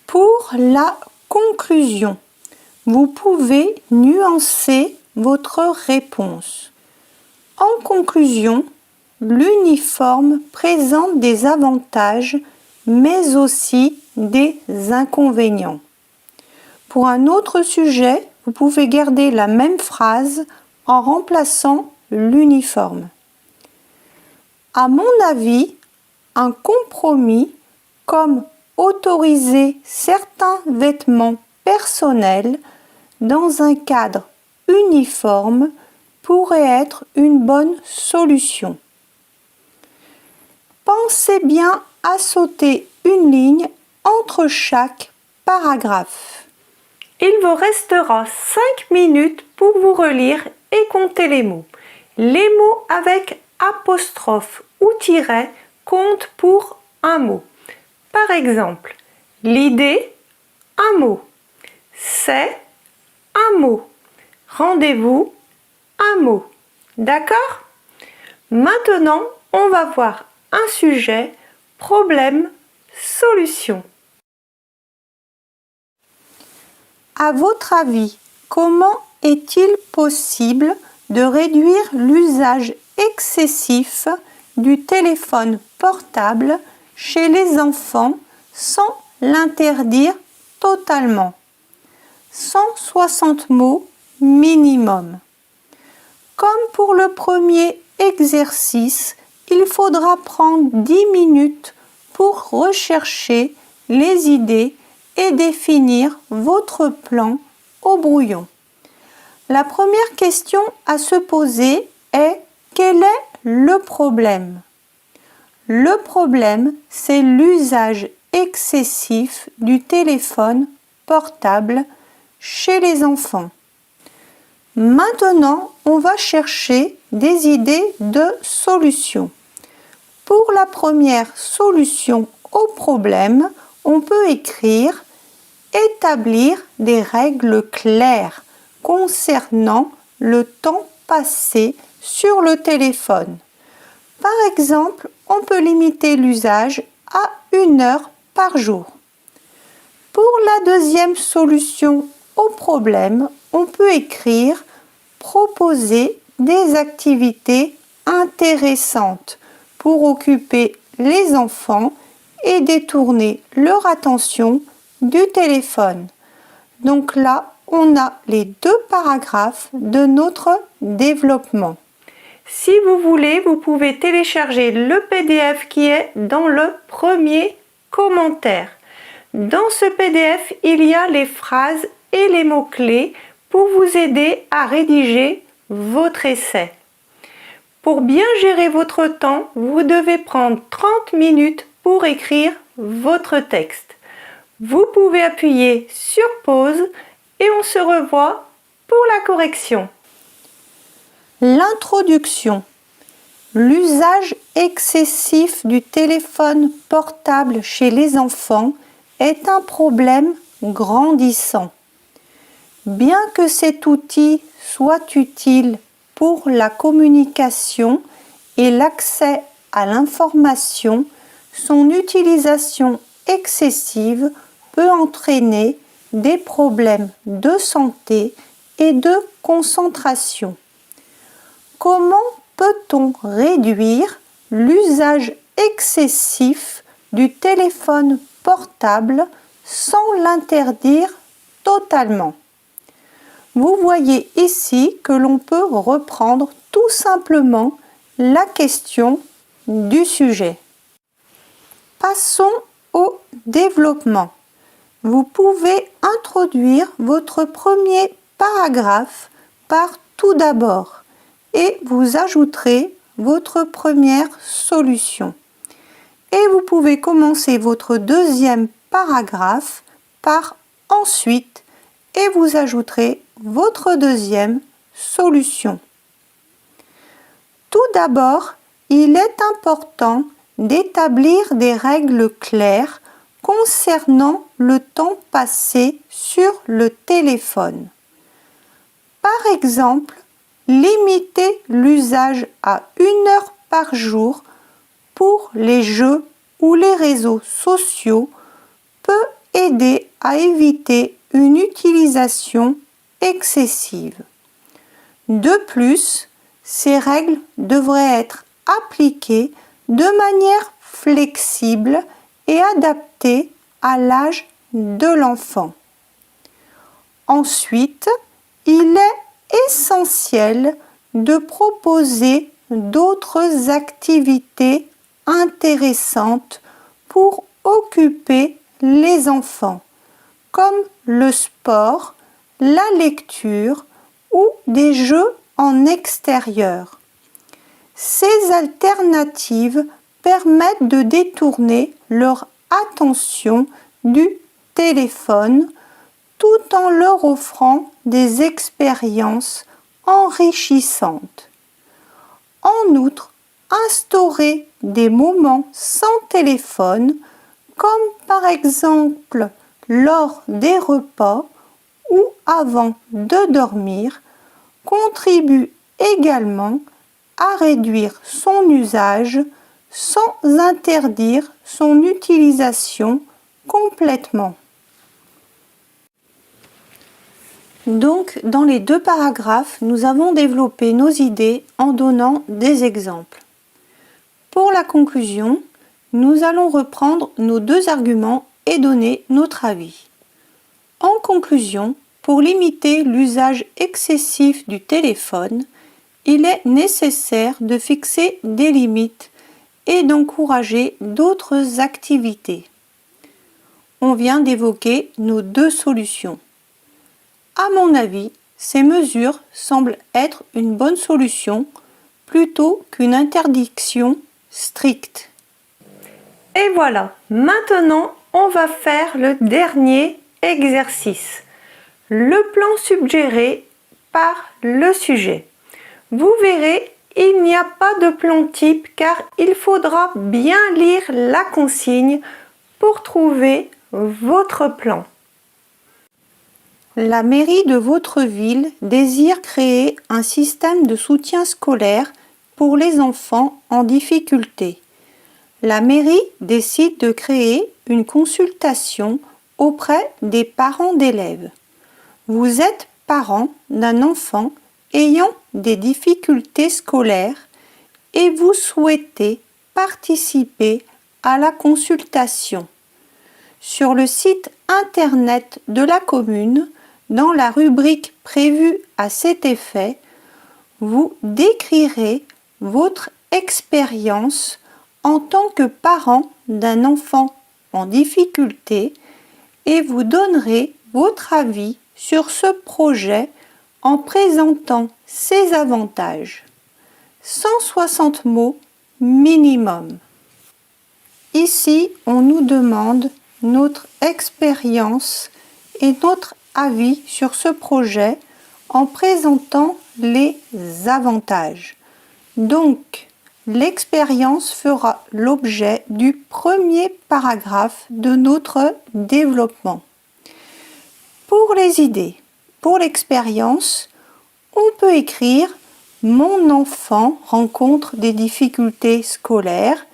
Pour la conclusion, vous pouvez nuancer votre réponse. En conclusion, l'uniforme présente des avantages mais aussi des inconvénients. Pour un autre sujet, vous pouvez garder la même phrase en remplaçant l'uniforme. À mon avis, un compromis comme autoriser certains vêtements personnels dans un cadre uniforme pourrait être une bonne solution. Pensez bien à sauter une ligne entre chaque paragraphe. Il vous restera 5 minutes pour vous relire et compter les mots. Les mots avec apostrophe ou tiret comptent pour un mot. Par exemple, l'idée, un mot. C'est, un mot. Rendez-vous, un mot. D'accord ? Maintenant, on va voir un sujet, problème, solution. À votre avis, comment est-il possible de réduire l'usage excessif du téléphone portable chez les enfants sans l'interdire totalement? 160 mots minimum. Comme pour le premier exercice, il faudra prendre 10 minutes pour rechercher les idées et définir votre plan au brouillon. La première question à se poser est: quel est le problème? Le problème, c'est l'usage excessif du téléphone portable chez les enfants. Maintenant, on va chercher des idées de solutions. Pour la première solution au problème, on peut écrire « Établir des règles claires concernant le temps passé sur le téléphone ». Par exemple, on peut limiter l'usage à 1 heure par jour. Pour la deuxième solution au problème, on peut écrire « Proposer des activités intéressantes pour occuper les enfants et détourner leur attention du téléphone ». Donc là, on a les 2 paragraphes de notre développement. Si vous voulez, vous pouvez télécharger le PDF qui est dans le premier commentaire. Dans ce PDF, il y a les phrases et les mots-clés pour vous aider à rédiger votre essai. Pour bien gérer votre temps, vous devez prendre 30 minutes pour écrire votre texte. Vous pouvez appuyer sur pause et on se revoit pour la correction. L'introduction. L'usage excessif du téléphone portable chez les enfants est un problème grandissant. Bien que cet outil soit utile pour la communication et l'accès à l'information, son utilisation excessive peut entraîner des problèmes de santé et de concentration. Comment peut-on réduire l'usage excessif du téléphone portable sans l'interdire totalement? Vous voyez ici que l'on peut reprendre tout simplement la question du sujet. Passons au développement. Vous pouvez introduire votre premier paragraphe par tout d'abord et vous ajouterez votre première solution. Et vous pouvez commencer votre deuxième paragraphe par ensuite et vous ajouterez votre deuxième solution. Tout d'abord, il est important d'établir des règles claires concernant le temps passé sur le téléphone. Par exemple, limiter l'usage à 1 heure par jour pour les jeux ou les réseaux sociaux peut aider à éviter une utilisation excessive. De plus, ces règles devraient être appliquées de manière flexible et adaptée à l'âge de l'enfant. Ensuite, il est essentiel de proposer d'autres activités intéressantes pour occuper les enfants, comme le sport, la lecture ou des jeux en extérieur. Ces alternatives permettent de détourner leur attention du téléphone tout en leur offrant des expériences enrichissantes. En outre, instaurer des moments sans téléphone, comme par exemple lors des repas ou avant de dormir, contribue également à réduire son usage sans interdire son utilisation complètement. Donc, dans les 2 paragraphes, nous avons développé nos idées en donnant des exemples. Pour la conclusion, nous allons reprendre nos 2 arguments et donner notre avis. En conclusion, pour limiter l'usage excessif du téléphone, il est nécessaire de fixer des limites et d'encourager d'autres activités. On vient d'évoquer nos 2 solutions. À mon avis, ces mesures semblent être une bonne solution plutôt qu'une interdiction stricte. Et voilà, maintenant on va faire le dernier exercice. Le plan suggéré par le sujet. Vous verrez, il n'y a pas de plan type car il faudra bien lire la consigne pour trouver votre plan. La mairie de votre ville désire créer un système de soutien scolaire pour les enfants en difficulté. La mairie décide de créer une consultation auprès des parents d'élèves. Vous êtes parent d'un enfant ayant des difficultés scolaires et vous souhaitez participer à la consultation. Sur le site internet de la commune, dans la rubrique prévue à cet effet, vous décrirez votre expérience en tant que parent d'un enfant en difficulté et vous donnerez votre avis sur ce projet en présentant ses avantages. 160 mots minimum. Ici, on nous demande notre expérience et notre avis sur ce projet en présentant les avantages. Donc, l'expérience fera l'objet du premier paragraphe de notre développement. Pour les idées, pour l'expérience, on peut écrire « Mon enfant rencontre des difficultés scolaires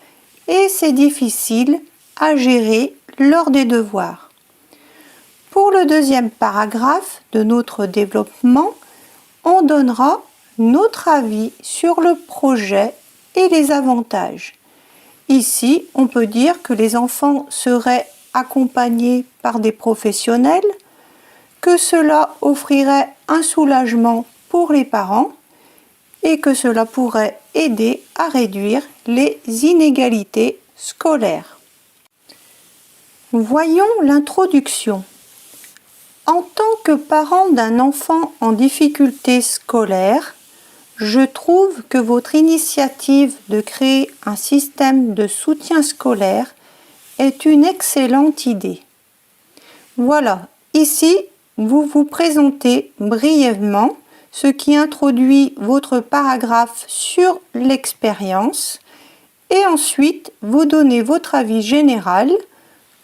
et c'est difficile à gérer lors des devoirs ». Pour le deuxième paragraphe de notre développement, on donnera notre avis sur le projet et les avantages. Ici, on peut dire que les enfants seraient accompagnés par des professionnels, que cela offrirait un soulagement pour les parents et que cela pourrait aider à réduire les inégalités scolaires. Voyons l'introduction. En tant que parent d'un enfant en difficulté scolaire, je trouve que votre initiative de créer un système de soutien scolaire est une excellente idée. Voilà, ici, vous vous présentez brièvement, ce qui introduit votre paragraphe sur l'expérience, et ensuite vous donnez votre avis général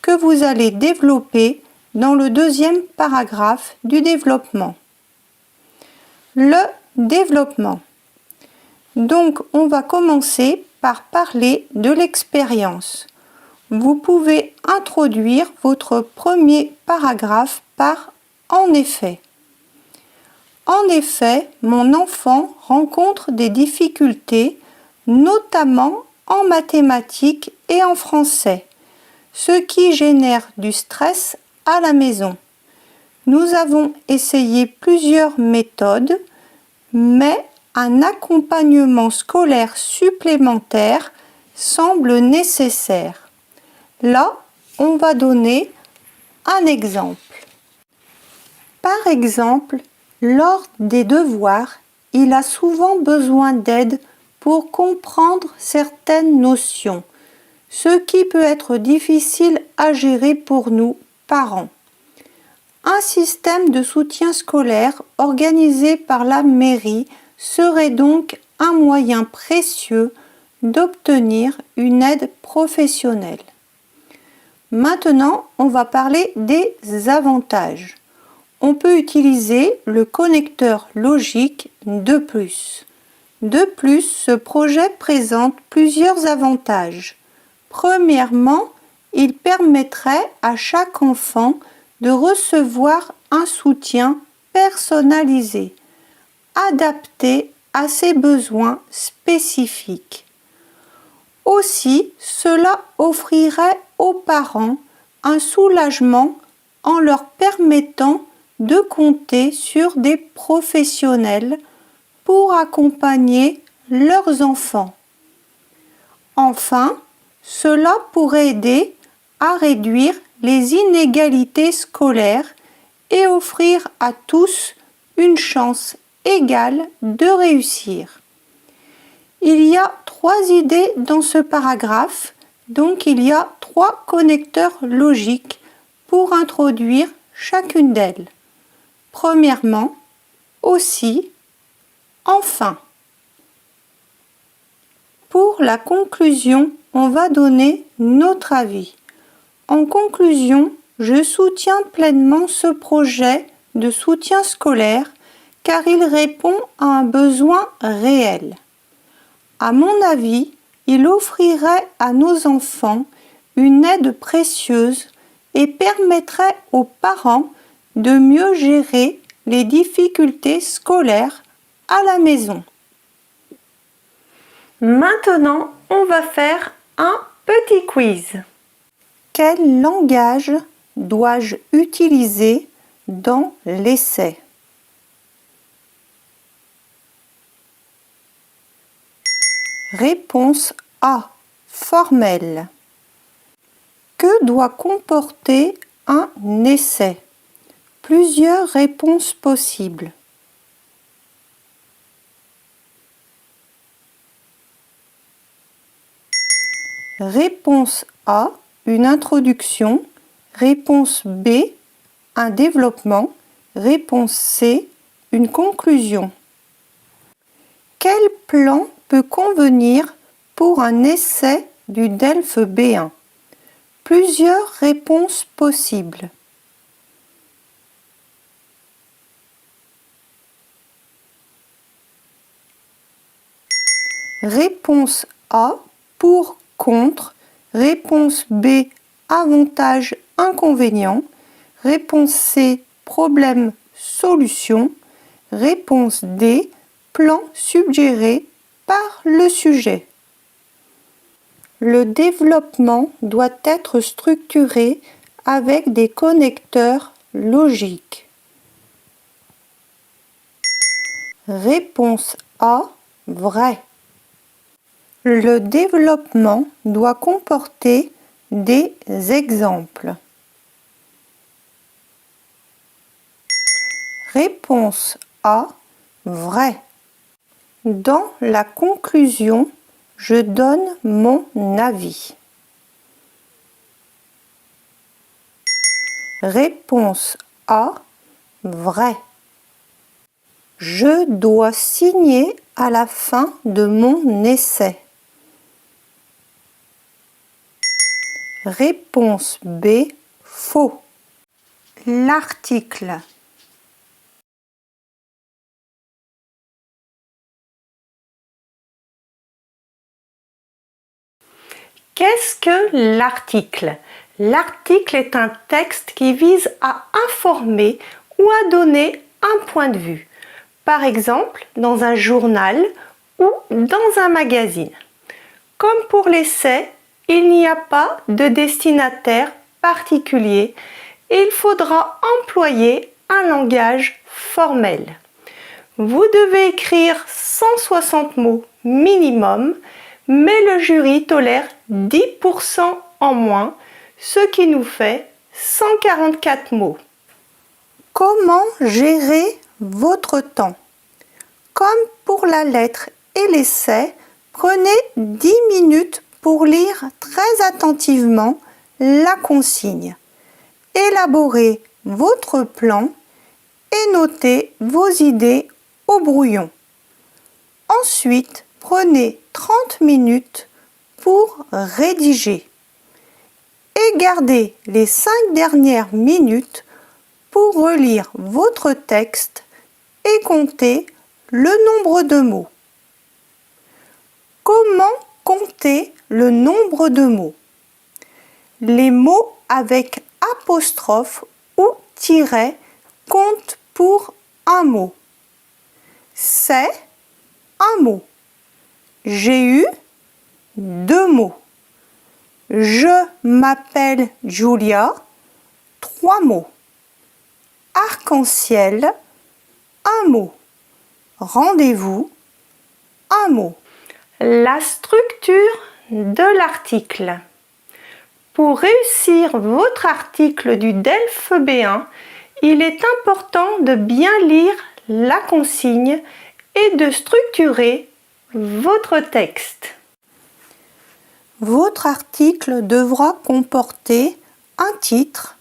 que vous allez développer dans le deuxième paragraphe du développement. Le développement. Donc, on va commencer par parler de l'expérience. Vous pouvez introduire votre premier paragraphe par « En effet ». En effet, mon enfant rencontre des difficultés, notamment en mathématiques et en français, ce qui génère du stress à la maison. Nous avons essayé plusieurs méthodes, mais un accompagnement scolaire supplémentaire semble nécessaire. Là, on va donner un exemple. Par exemple, lors des devoirs, il a souvent besoin d'aide pour comprendre certaines notions, ce qui peut être difficile à gérer pour nous, parents. Un système de soutien scolaire organisé par la mairie serait donc un moyen précieux d'obtenir une aide professionnelle. Maintenant, on va parler des avantages. On peut utiliser le connecteur logique 2+. De plus, ce projet présente plusieurs avantages. Premièrement, il permettrait à chaque enfant de recevoir un soutien personnalisé, adapté à ses besoins spécifiques. Aussi, cela offrirait aux parents un soulagement en leur permettant de compter sur des professionnels pour accompagner leurs enfants. Enfin, cela pourrait aider à réduire les inégalités scolaires et offrir à tous une chance égale de réussir. Il y a 3 idées dans ce paragraphe, donc il y a 3 connecteurs logiques pour introduire chacune d'elles. Premièrement, aussi, enfin. Pour la conclusion, on va donner notre avis. En conclusion, je soutiens pleinement ce projet de soutien scolaire car il répond à un besoin réel. À mon avis, il offrirait à nos enfants une aide précieuse et permettrait aux parents de mieux gérer les difficultés scolaires à la maison. Maintenant, on va faire un petit quiz. Quel langage dois-je utiliser dans l'essai? Réponse A. Formel. Que doit comporter un essai? Plusieurs réponses possibles. Réponse A. Une introduction. Réponse B. Un développement. Réponse C. Une conclusion. Quel plan peut convenir pour un essai du DELF B1? Plusieurs réponses possibles. Réponse A, pour, contre. Réponse B, avantage, inconvénient. Réponse C, problème, solution. Réponse D, plan suggéré par le sujet. Le développement doit être structuré avec des connecteurs logiques. Réponse A, vrai. Le développement doit comporter des exemples. Réponse A, vrai. Dans la conclusion, je donne mon avis. Réponse A, vrai. Je dois signer à la fin de mon essai. Réponse B, faux. L'article. Qu'est-ce que l'article? L'article est un texte qui vise à informer ou à donner un point de vue. Par exemple, dans un journal ou dans un magazine. Comme pour l'essai, il n'y a pas de destinataire particulier et il faudra employer un langage formel. Vous devez écrire 160 mots minimum, mais le jury tolère 10% en moins, ce qui nous fait 144 mots. Comment gérer votre temps? Comme pour la lettre et l'essai, prenez 10 minutes pour lire très attentivement la consigne. Élaborez votre plan et notez vos idées au brouillon. Ensuite, prenez 30 minutes pour rédiger et gardez les 5 dernières minutes pour relire votre texte et compter le nombre de mots. Comment compter le nombre de mots? Les mots avec apostrophe ou tiret comptent pour un mot. C'est un mot. J'ai eu 2 mots. Je m'appelle Julia, 3 mots. Arc-en-ciel, un mot. Rendez-vous, un mot. La structure de l'article. Pour réussir votre article du DELF B1, il est important de bien lire la consigne et de structurer votre texte. Votre article devra comporter un titre,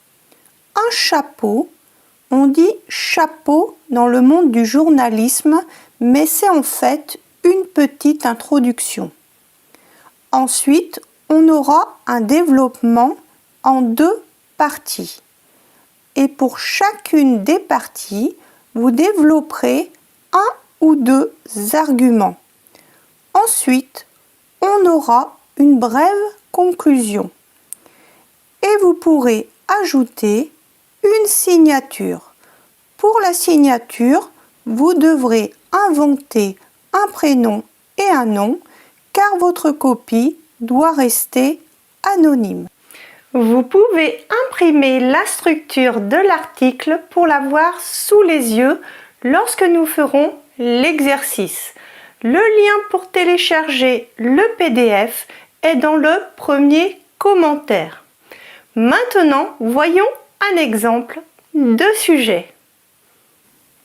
un chapeau. On dit chapeau dans le monde du journalisme, mais c'est en fait une petite introduction. Ensuite, on aura un développement en 2 parties. Et pour chacune des parties, vous développerez 1 ou 2 arguments. Ensuite, on aura une brève conclusion. Et vous pourrez ajouter une signature. Pour la signature, vous devrez inventer un prénom et un nom, car votre copie doit rester anonyme. Vous pouvez imprimer la structure de l'article pour la voir sous les yeux lorsque nous ferons l'exercice. Le lien pour télécharger le PDF est dans le premier commentaire. Maintenant, voyons un exemple de sujet.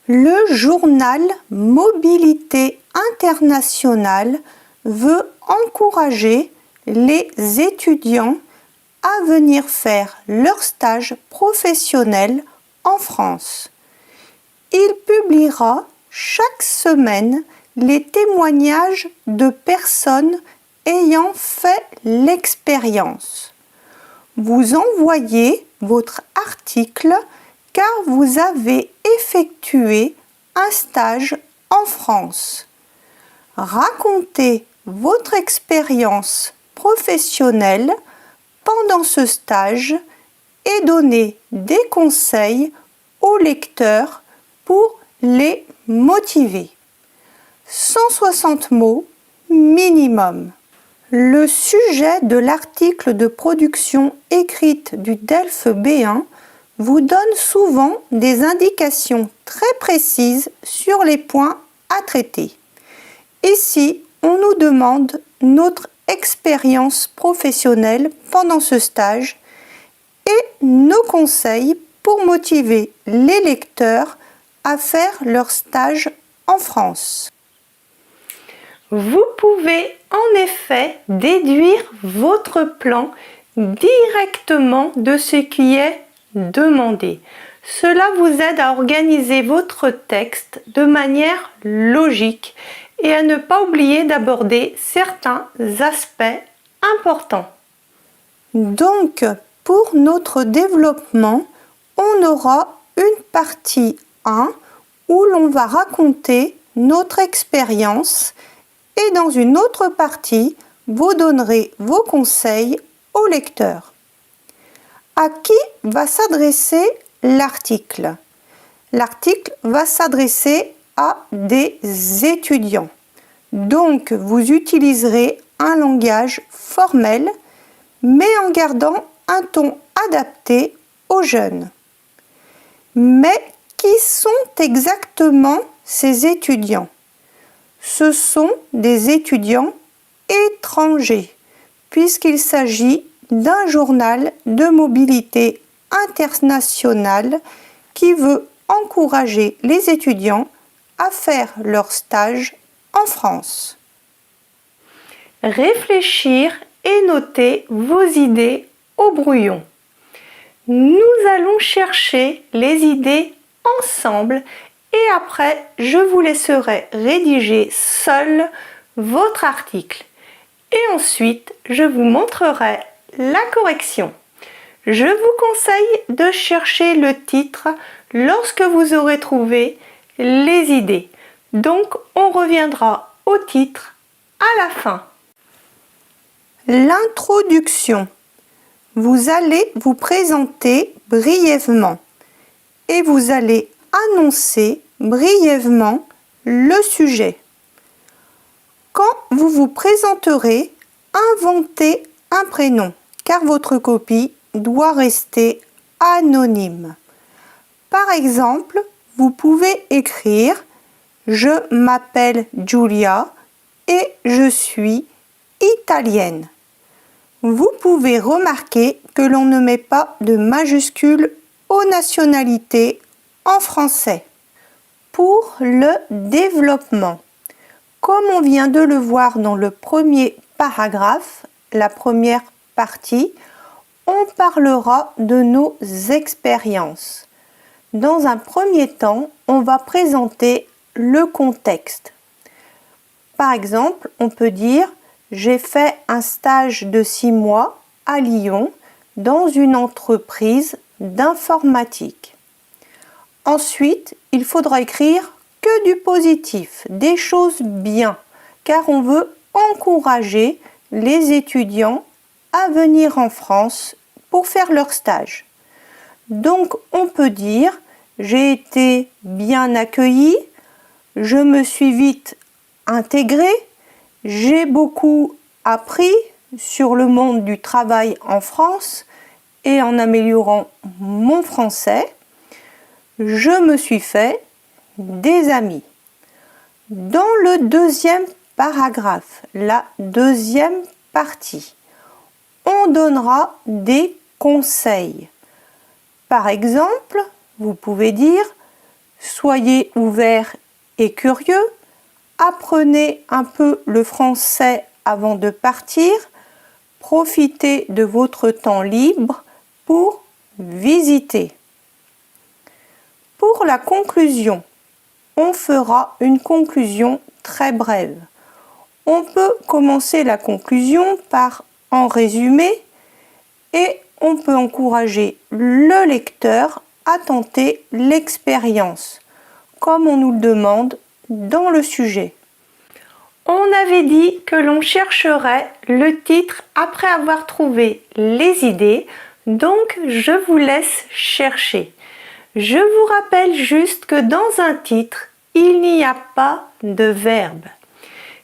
Le journal Mobilité Internationale veut encourager les étudiants à venir faire leur stage professionnel en France. Il publiera chaque semaine les témoignages de personnes ayant fait l'expérience. Vous envoyez votre article car vous avez effectué un stage en France. Racontez votre expérience professionnelle pendant ce stage et donner des conseils aux lecteurs pour les motiver. 160 mots minimum. Le sujet de l'article de production écrite du DELF B1 vous donne souvent des indications très précises sur les points à traiter. Ici, on nous demande notre expérience professionnelle pendant ce stage et nos conseils pour motiver les lecteurs à faire leur stage en France. Vous pouvez en effet déduire votre plan directement de ce qui est demandé. Cela vous aide à organiser votre texte de manière logique et à ne pas oublier d'aborder certains aspects importants. Donc, pour notre développement, on aura une partie 1 où l'on va raconter notre expérience et dans une autre partie, vous donnerez vos conseils au lecteur. À qui va s'adresser l'article? L'article va s'adresser à des étudiants. Donc, vous utiliserez un langage formel, mais en gardant un ton adapté aux jeunes. Mais qui sont exactement ces étudiants? Ce sont des étudiants étrangers, puisqu'il s'agit d'un journal de mobilité internationale qui veut encourager les étudiants à faire leur stage en France. Réfléchir et noter vos idées au brouillon. Nous allons chercher les idées ensemble et après, je vous laisserai rédiger seul votre article. Et ensuite, je vous montrerai la correction. Je vous conseille de chercher le titre lorsque vous aurez trouvé les idées. Donc, on reviendra au titre à la fin. L'introduction. Vous allez vous présenter brièvement et vous allez annoncer brièvement le sujet. Quand vous vous présenterez, inventez un prénom car votre copie doit rester anonyme. Par exemple, vous pouvez écrire « Je m'appelle Giulia et je suis italienne ». Vous pouvez remarquer que l'on ne met pas de majuscule aux nationalités en français. Pour le développement, comme on vient de le voir dans le premier paragraphe, la première partie, on parlera de nos expériences. Dans un premier temps, on va présenter le contexte. Par exemple, on peut dire « J'ai fait un stage de 6 mois à Lyon dans une entreprise d'informatique ». Ensuite, il faudra écrire que du positif, des choses bien, car on veut encourager les étudiants à venir en France pour faire leur stage. Donc, on peut dire « J'ai été bien accueilli, je me suis vite intégré, j'ai beaucoup appris sur le monde du travail en France et en améliorant mon français, je me suis fait des amis. » Dans le deuxième paragraphe, la deuxième partie, on donnera des conseils. Par exemple, vous pouvez dire « Soyez ouverts et curieux, apprenez un peu le français avant de partir, profitez de votre temps libre pour visiter. » Pour la conclusion, on fera une conclusion très brève. On peut commencer la conclusion par en résumé et on peut encourager le lecteur à tenter l'expérience, comme on nous le demande dans le sujet. On avait dit que l'on chercherait le titre après avoir trouvé les idées. Donc, je vous laisse chercher. Je vous rappelle juste que dans un titre, il n'y a pas de verbe.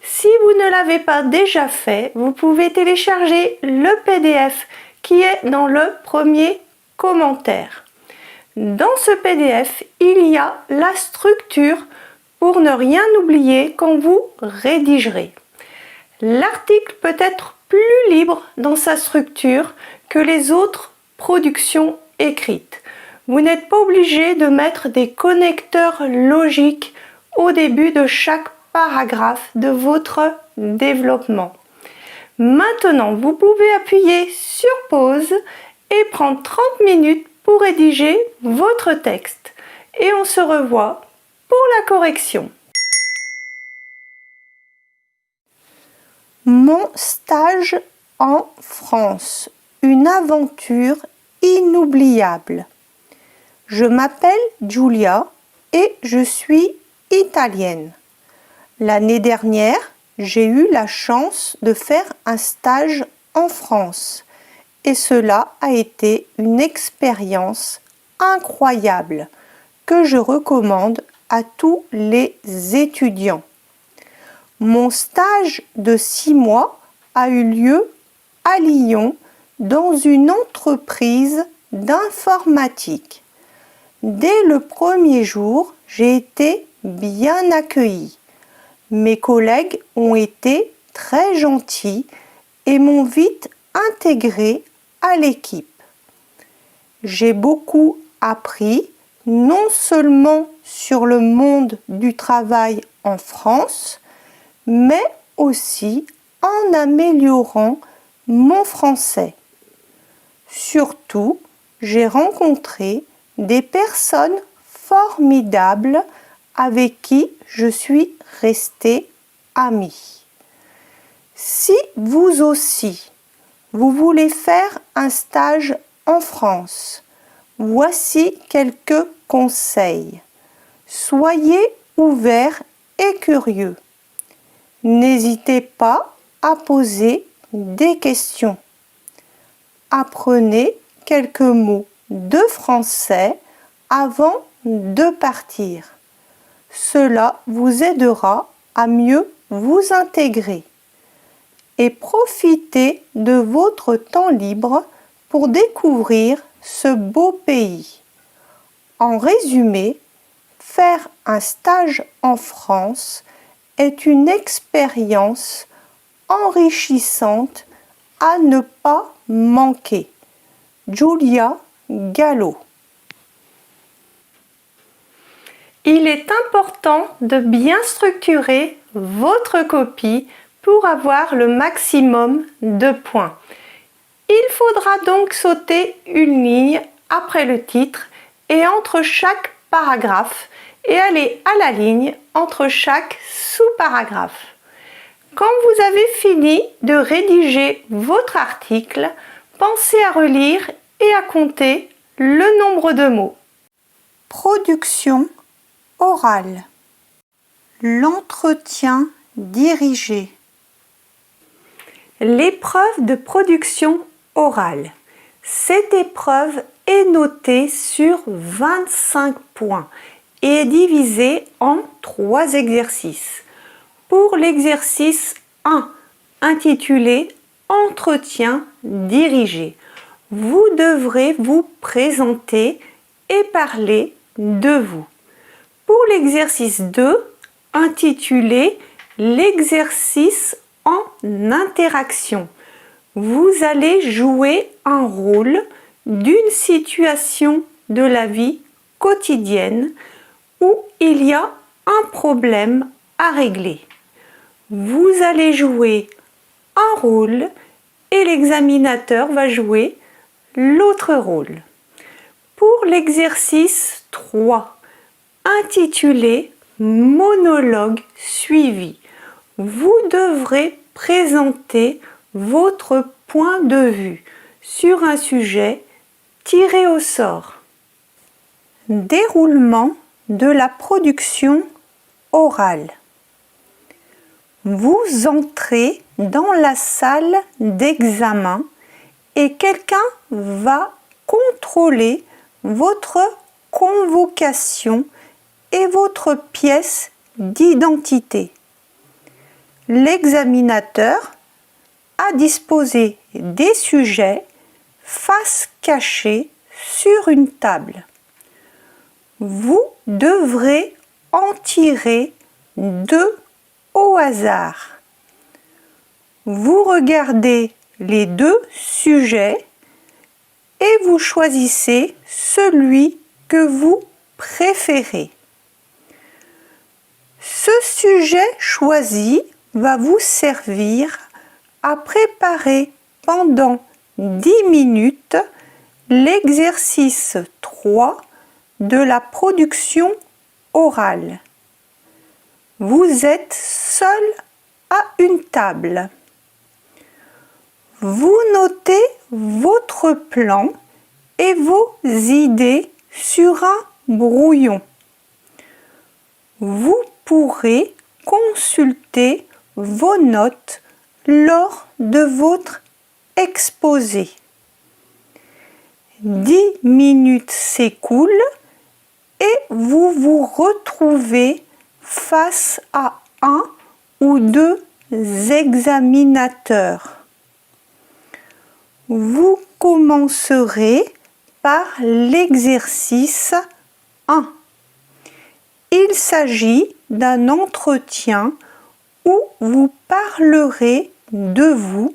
Si vous ne l'avez pas déjà fait, vous pouvez télécharger le PDF qui est dans le premier commentaire. Dans ce PDF, il y a la structure pour ne rien oublier quand vous rédigerez. L'article peut être plus libre dans sa structure que les autres productions écrites. Vous n'êtes pas obligé de mettre des connecteurs logiques au début de chaque paragraphe de votre développement. Maintenant, vous pouvez appuyer sur pause et prendre 30 minutes pour rédiger votre texte. Et on se revoit pour la correction. Mon stage en France, une aventure inoubliable. Je m'appelle Giulia et je suis italienne. L'année dernière, j'ai eu la chance de faire un stage en France et cela a été une expérience incroyable que je recommande à tous les étudiants. Mon stage de 6 mois a eu lieu à Lyon dans une entreprise d'informatique. Dès le premier jour, j'ai été bien accueillie. Mes collègues ont été très gentils et m'ont vite intégrée à l'équipe. J'ai beaucoup appris, non seulement sur le monde du travail en France, mais aussi en améliorant mon français. Surtout, j'ai rencontré des personnes formidables avec qui je suis restée amie. Si vous aussi, vous voulez faire un stage en France, voici quelques conseils. Soyez ouverts et curieux. N'hésitez pas à poser des questions. Apprenez quelques mots de français avant de partir. Cela vous aidera à mieux vous intégrer. Et profitez de votre temps libre pour découvrir ce beau pays. En résumé, faire un stage en France est une expérience enrichissante à ne pas manquer. Giulia Gallo. Il est important de bien structurer votre copie pour avoir le maximum de points. Il faudra donc sauter une ligne après le titre et entre chaque paragraphe et aller à la ligne entre chaque sous-paragraphe. Quand vous avez fini de rédiger votre article, pensez à relire et à compter le nombre de mots. Production orale. L'entretien dirigé. L'épreuve de production orale. Cette épreuve est notée sur 25 points et est divisée en 3 exercices. Pour l'exercice 1, intitulé Entretien dirigé, vous devrez vous présenter et parler de vous. Pour l'exercice 2, intitulé L'exercice en interaction, vous allez jouer un rôle d'une situation de la vie quotidienne où il y a un problème à régler. Vous allez jouer un rôle et l'examinateur va jouer l'autre rôle. Pour l'exercice 3, intitulé Monologue suivi, vous devrez présenter votre point de vue sur un sujet tiré au sort. Déroulement de la production orale. Vous entrez dans la salle d'examen et quelqu'un va contrôler votre convocation et votre pièce d'identité. L'examinateur a disposé des sujets face cachée sur une table. Vous devrez en tirer 2 au hasard. Vous regardez les 2 sujets et vous choisissez celui que vous préférez. Ce sujet choisi va vous servir à préparer pendant 10 minutes l'exercice 3 de la production orale. Vous êtes seul à une table. Vous notez votre plan et vos idées sur un brouillon. Vous pourrez consulter vos notes lors de votre exposé. 10 minutes s'écoulent et vous vous retrouvez face à 1 ou 2 examinateurs. Vous commencerez par l'exercice 1. Il s'agit d'un entretien où vous parlerez de vous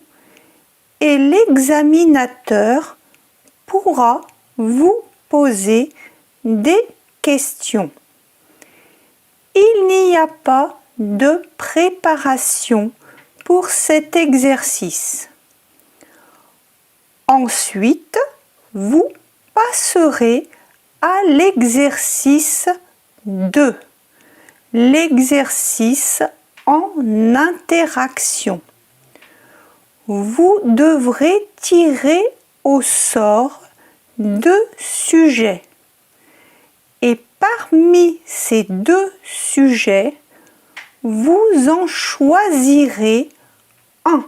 et l'examinateur pourra vous poser des questions. Il n'y a pas de préparation pour cet exercice. Ensuite, vous passerez à l'exercice 2, l'exercice en interaction. Vous devrez tirer au sort 2 sujets. Et parmi ces 2 sujets, vous en choisirez un.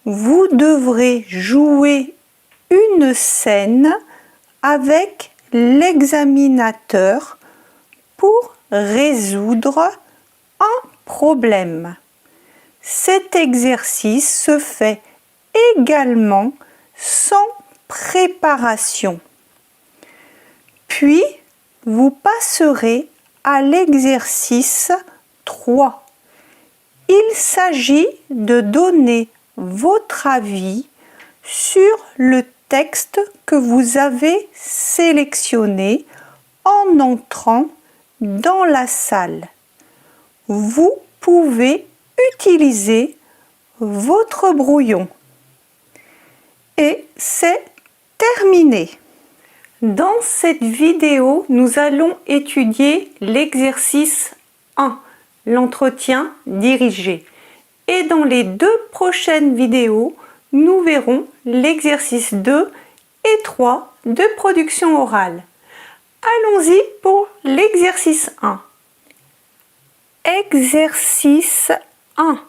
Vous devrez jouer une scène avec l'examinateur pour résoudre un problème. Cet exercice se fait également sans préparation. Puis, vous passerez à l'exercice 3. Il s'agit de donner votre avis sur le texte que vous avez sélectionné en entrant dans la salle. Vous pouvez utiliser votre brouillon. Et c'est terminé. Dans cette vidéo, nous allons étudier l'exercice 1, l'entretien dirigé. Et dans les 2 prochaines vidéos, nous verrons l'exercice 2 et 3 de production orale. Allons-y pour l'exercice 1. Exercice 1.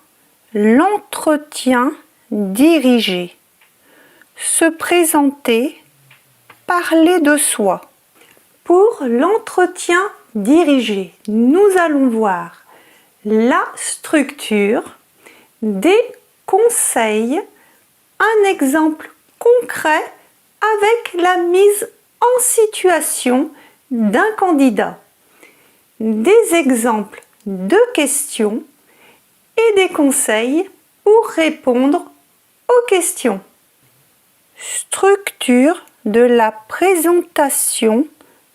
L'entretien dirigé. Se présenter, parler de soi. Pour l'entretien dirigé, nous allons voir la structure, des conseils, un exemple concret avec la mise en situation d'un candidat, des exemples de questions et des conseils pour répondre aux questions. Structure de la présentation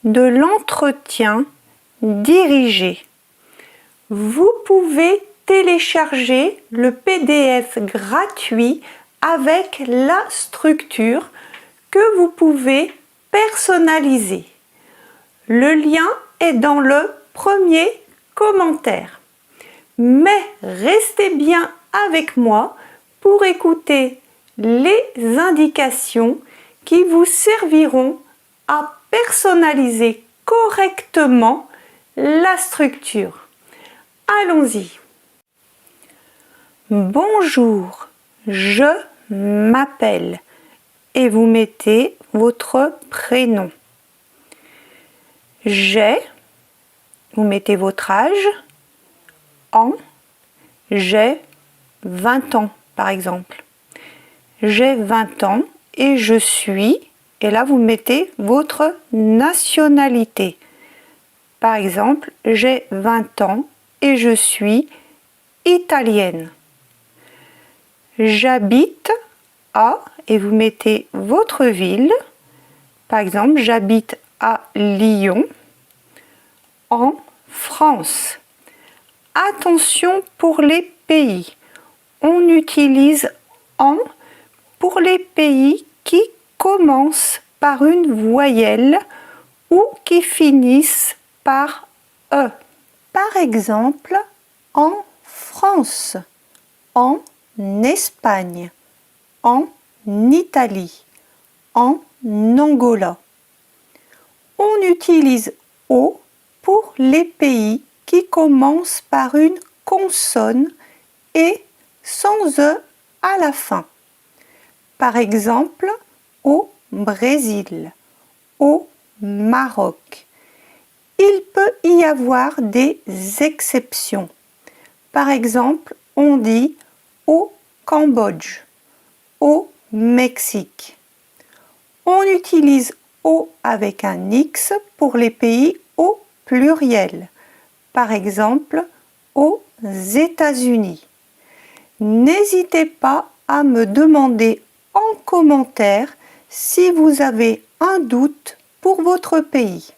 de l'entretien dirigé. Vous pouvez télécharger le PDF gratuit avec la structure que vous pouvez personnaliser. Le lien est dans le premier commentaire. Mais restez bien avec moi pour écouter les indications qui vous serviront à personnaliser correctement la structure. Allons-y. Bonjour, je m'appelle et vous mettez votre prénom. J'ai, vous mettez votre âge, en, j'ai 20 ans par exemple. J'ai 20 ans et je suis, et là vous mettez votre nationalité. Par exemple, j'ai 20 ans et je suis italienne. J'habite à, et vous mettez votre ville. Par exemple, j'habite à Lyon, en France. Attention pour les pays. On utilise en pour les pays qui commencent par une voyelle ou qui finissent par E. Par exemple, en France, en Espagne, en Italie, en Angola. On utilise O pour les pays qui commencent par une consonne et sans E à la fin. Par exemple, au Brésil, au Maroc. Il peut y avoir des exceptions. Par exemple, on dit au Cambodge, au Mexique. On utilise au avec un X pour les pays au pluriel. Par exemple, aux États-Unis. N'hésitez pas à me demander en commentaire si vous avez un doute pour votre pays.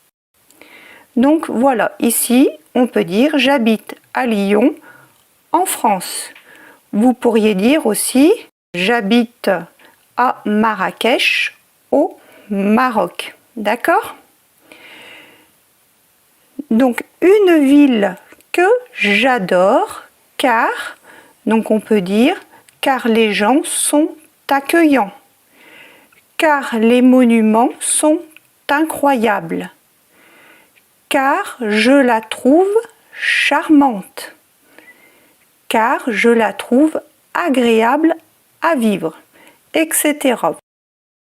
Donc voilà, ici on peut dire j'habite à Lyon en France. Vous pourriez dire aussi j'habite à Marrakech au Maroc. D'accord? Donc une ville que j'adore car, donc on peut dire car les gens sont accueillants, car les monuments sont incroyables, car je la trouve charmante, car je la trouve agréable à vivre, etc.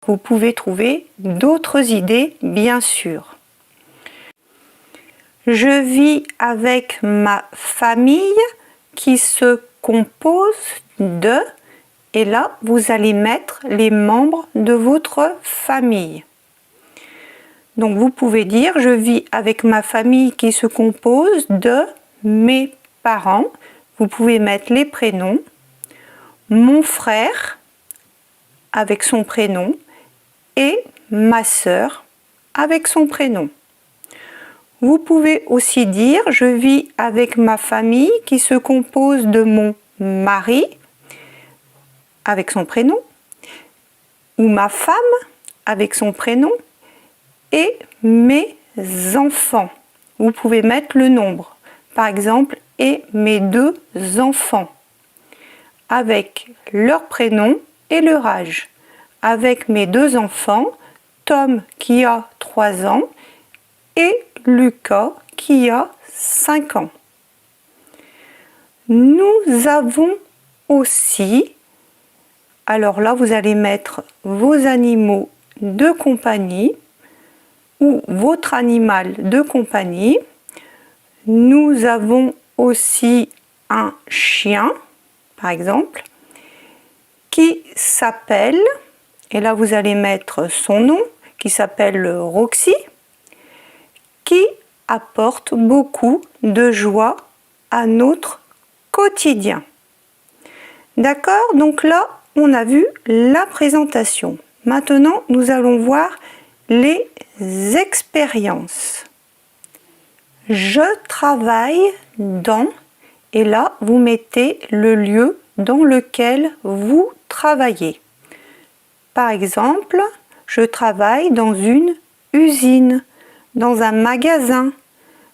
Vous pouvez trouver d'autres idées, bien sûr. Je vis avec ma famille qui se compose de, et là vous allez mettre les membres de votre famille. Donc vous pouvez dire je vis avec ma famille qui se compose de mes parents. Vous pouvez mettre les prénoms. Mon frère avec son prénom et ma sœur avec son prénom. Vous pouvez aussi dire je vis avec ma famille qui se compose de mon mari avec son prénom ou ma femme avec son prénom et mes enfants. Vous pouvez mettre le nombre. Par exemple, et mes 2 enfants avec leur prénom et leur âge. Avec mes 2 enfants, Tom qui a 3 ans et Lucas qui a 5 ans. Nous avons aussi, alors là vous allez mettre vos animaux de compagnie ou votre animal de compagnie. Nous avons aussi un chien, par exemple, qui s'appelle, et là vous allez mettre son nom, qui s'appelle Roxy, qui apporte beaucoup de joie à notre quotidien. D'accord? Donc là, on a vu la présentation. Maintenant, nous allons voir les expériences. Je travaille dans, et là, vous mettez le lieu dans lequel vous travaillez. Par exemple, je travaille dans une usine, dans un magasin,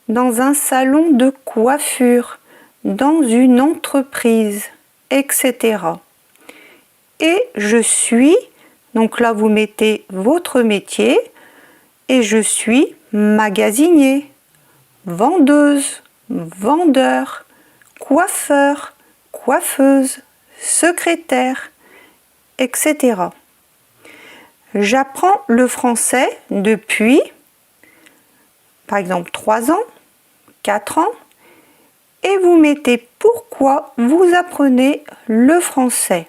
dans un salon de coiffure, dans une entreprise, etc. Et je suis, donc là vous mettez votre métier, et je suis magasinier, vendeuse, vendeur, coiffeur, coiffeuse, secrétaire, etc. J'apprends le français depuis, par exemple, 3 ans, 4 ans, et vous mettez pourquoi vous apprenez le français.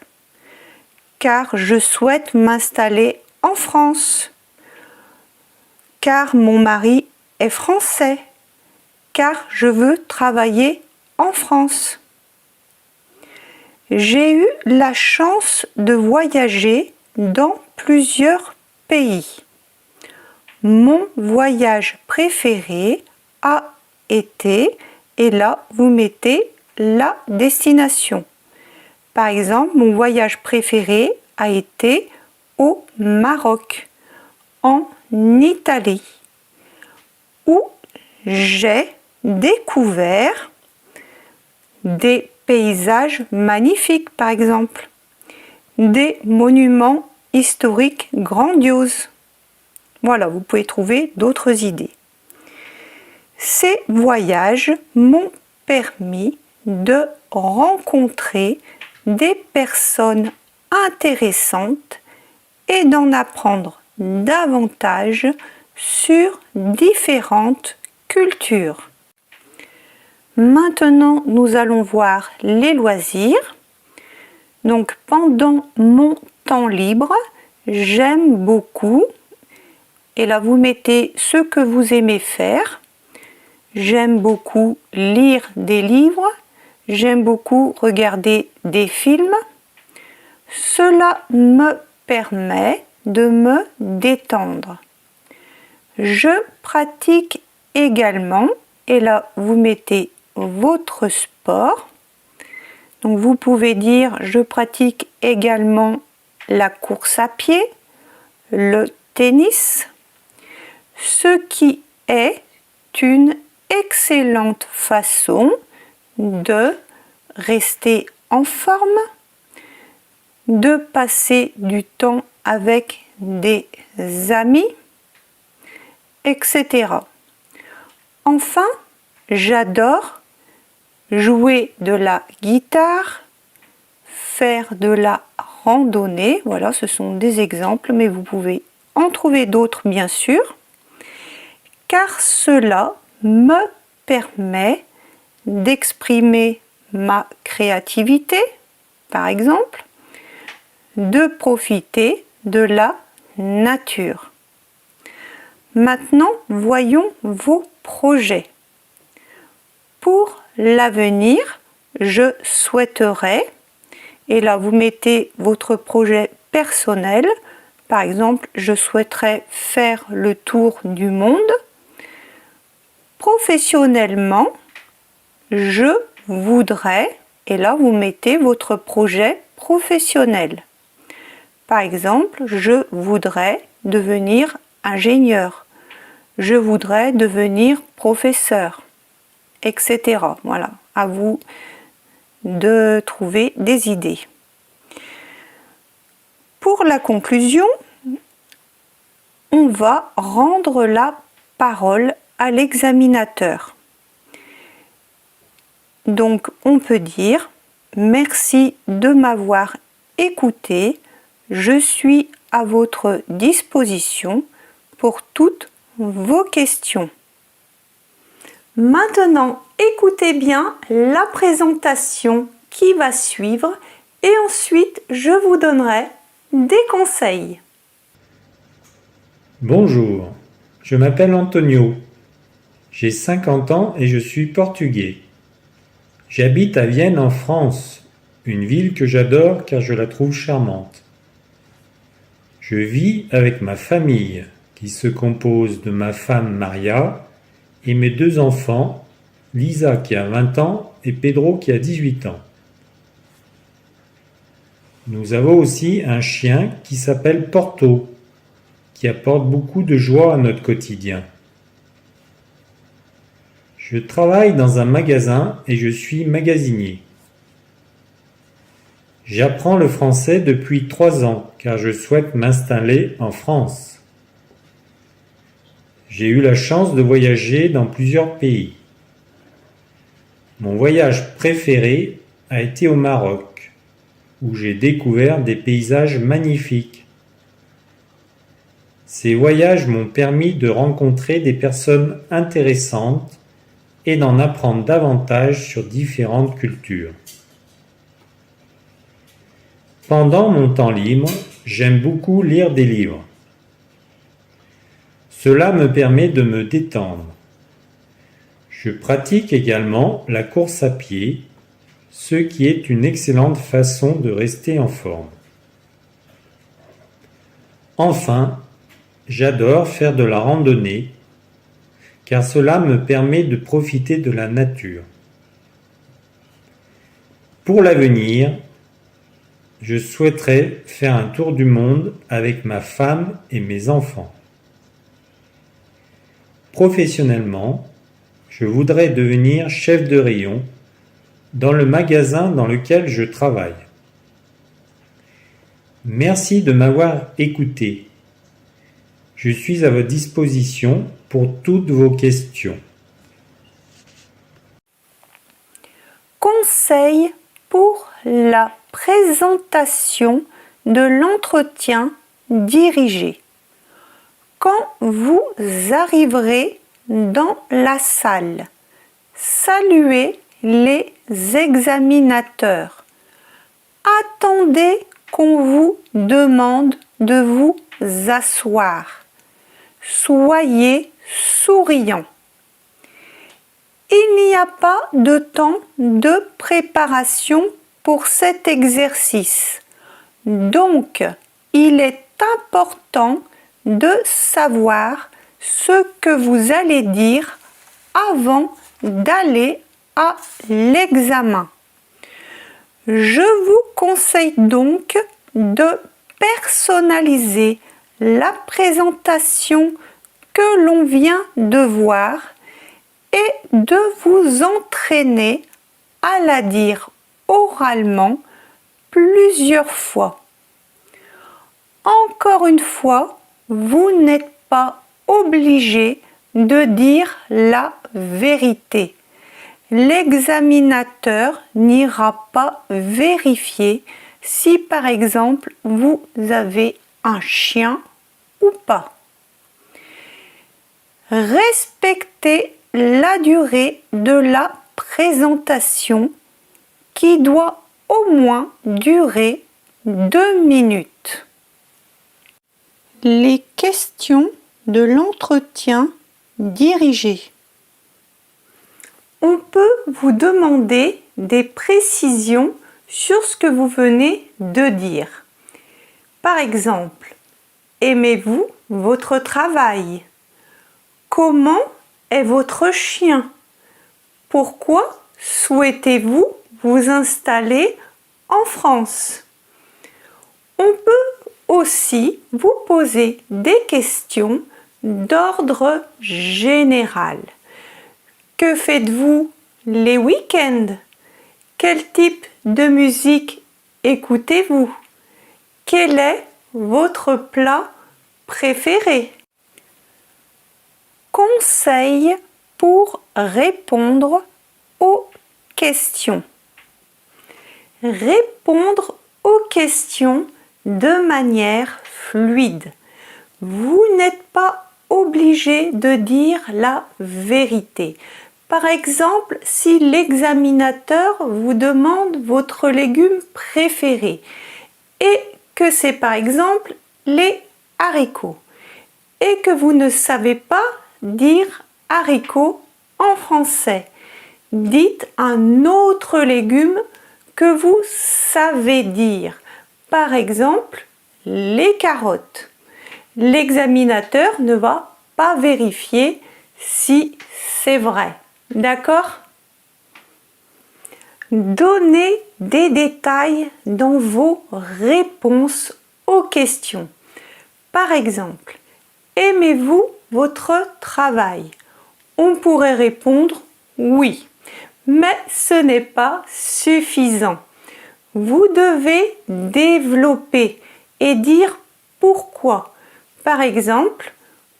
Car je souhaite m'installer en France. Car mon mari est français. Car je veux travailler en France. J'ai eu la chance de voyager dans plusieurs pays. Mon voyage préféré a été, et là vous mettez la destination. Par exemple, mon voyage préféré a été au Maroc, en Italie, où j'ai découvert des paysages magnifiques, par exemple, des monuments historiques grandioses. Voilà, vous pouvez trouver d'autres idées. Ces voyages m'ont permis de rencontrer des personnes intéressantes et d'en apprendre davantage sur différentes cultures. Maintenant, nous allons voir les loisirs. Donc, pendant mon temps libre, j'aime beaucoup, et là vous mettez ce que vous aimez faire. J'aime beaucoup lire des livres, j'aime beaucoup regarder des films. Cela me permet de me détendre. Je pratique également, et là vous mettez votre sport. Donc vous pouvez dire je pratique également la course à pied, le tennis, ce qui est une excellente façon de rester en forme, de passer du temps avec des amis, etc. Enfin, j'adore jouer de la guitare, faire de la randonnée. Voilà, ce sont des exemples, mais vous pouvez en trouver d'autres bien sûr, car cela me permet d'exprimer ma créativité, par exemple, de profiter de la nature. Maintenant, voyons vos projets. Pour l'avenir, je souhaiterais, et là vous mettez votre projet personnel, par exemple, je souhaiterais faire le tour du monde. Professionnellement, je voudrais, et là vous mettez votre projet professionnel. Par exemple, je voudrais devenir ingénieur, je voudrais devenir professeur, etc. Voilà, à vous de trouver des idées. Pour la conclusion, on va rendre la parole à l'examinateur. Donc on peut dire merci de m'avoir écouté, je suis à votre disposition pour toutes vos questions. Maintenant, écoutez bien la présentation qui va suivre et ensuite je vous donnerai des conseils. Bonjour, je m'appelle Antonio. J'ai 50 ans et je suis portugais. J'habite à Vienne en France, une ville que j'adore car je la trouve charmante. Je vis avec ma famille qui se compose de ma femme Maria et mes 2 enfants, Lisa qui a 20 ans et Pedro qui a 18 ans. Nous avons aussi un chien qui s'appelle Porto, qui apporte beaucoup de joie à notre quotidien. Je travaille dans un magasin et je suis magasinier. J'apprends le français depuis 3 ans car je souhaite m'installer en France. J'ai eu la chance de voyager dans plusieurs pays. Mon voyage préféré a été au Maroc. où j'ai découvert des paysages magnifiques. Ces voyages m'ont permis de rencontrer des personnes intéressantes et d'en apprendre davantage sur différentes cultures. Pendant mon temps libre, j'aime beaucoup lire des livres. Cela me permet de me détendre. Je pratique également la course à pied, ce qui est une excellente façon de rester en forme. Enfin, j'adore faire de la randonnée, car cela me permet de profiter de la nature. Pour l'avenir, je souhaiterais faire un tour du monde avec ma femme et mes enfants. Professionnellement, je voudrais devenir chef de rayon dans le magasin dans lequel je travaille. Merci de m'avoir écouté. Je suis à votre disposition pour toutes vos questions. Conseil pour la présentation de l'entretien dirigé. Quand vous arriverez dans la salle, saluez les examinateurs. Attendez qu'on vous demande de vous asseoir. Soyez souriant. Il n'y a pas de temps de préparation pour cet exercice. Donc, il est important de savoir ce que vous allez dire avant d'aller à l'examen. Je vous conseille donc de personnaliser la présentation que l'on vient de voir et de vous entraîner à la dire oralement plusieurs fois. Encore une fois, vous n'êtes pas obligé de dire la vérité. L'examinateur n'ira pas vérifier si par exemple vous avez un chien ou pas. Respectez la durée de la présentation qui doit au moins durer 2 minutes. Les questions de l'entretien dirigé. On peut vous demander des précisions sur ce que vous venez de dire. Par exemple, aimez-vous votre travail? Comment est votre chien? Pourquoi souhaitez-vous vous installer en France? On peut aussi vous poser des questions d'ordre général. Que faites-vous les week-ends? Quel type de musique écoutez-vous? Quel est votre plat préféré? Conseils pour répondre aux questions. Répondre aux questions de manière fluide. Vous n'êtes pas obligé de dire la vérité. Par exemple, si l'examinateur vous demande votre légume préféré et que c'est par exemple les haricots et que vous ne savez pas dire haricots en français, dites un autre légume que vous savez dire. Par exemple, les carottes. L'examinateur ne va pas vérifier si c'est vrai. D'accord? Donnez des détails dans vos réponses aux questions. Par exemple, aimez-vous votre travail? On pourrait répondre oui, mais ce n'est pas suffisant. Vous devez développer et dire pourquoi. Par exemple,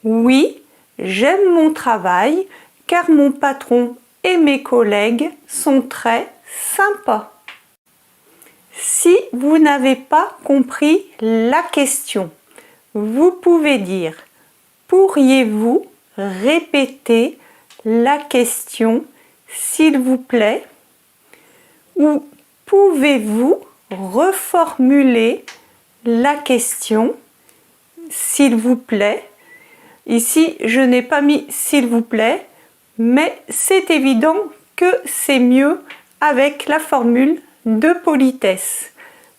oui, j'aime mon travail car mon patron et mes collègues sont très sympas. Si vous n'avez pas compris la question, vous pouvez dire « Pourriez-vous répéter la question, s'il vous plaît ?» ou « Pouvez-vous reformuler la question, s'il vous plaît ?» Ici, je n'ai pas mis « s'il vous plaît », mais c'est évident que c'est mieux avec la formule de politesse.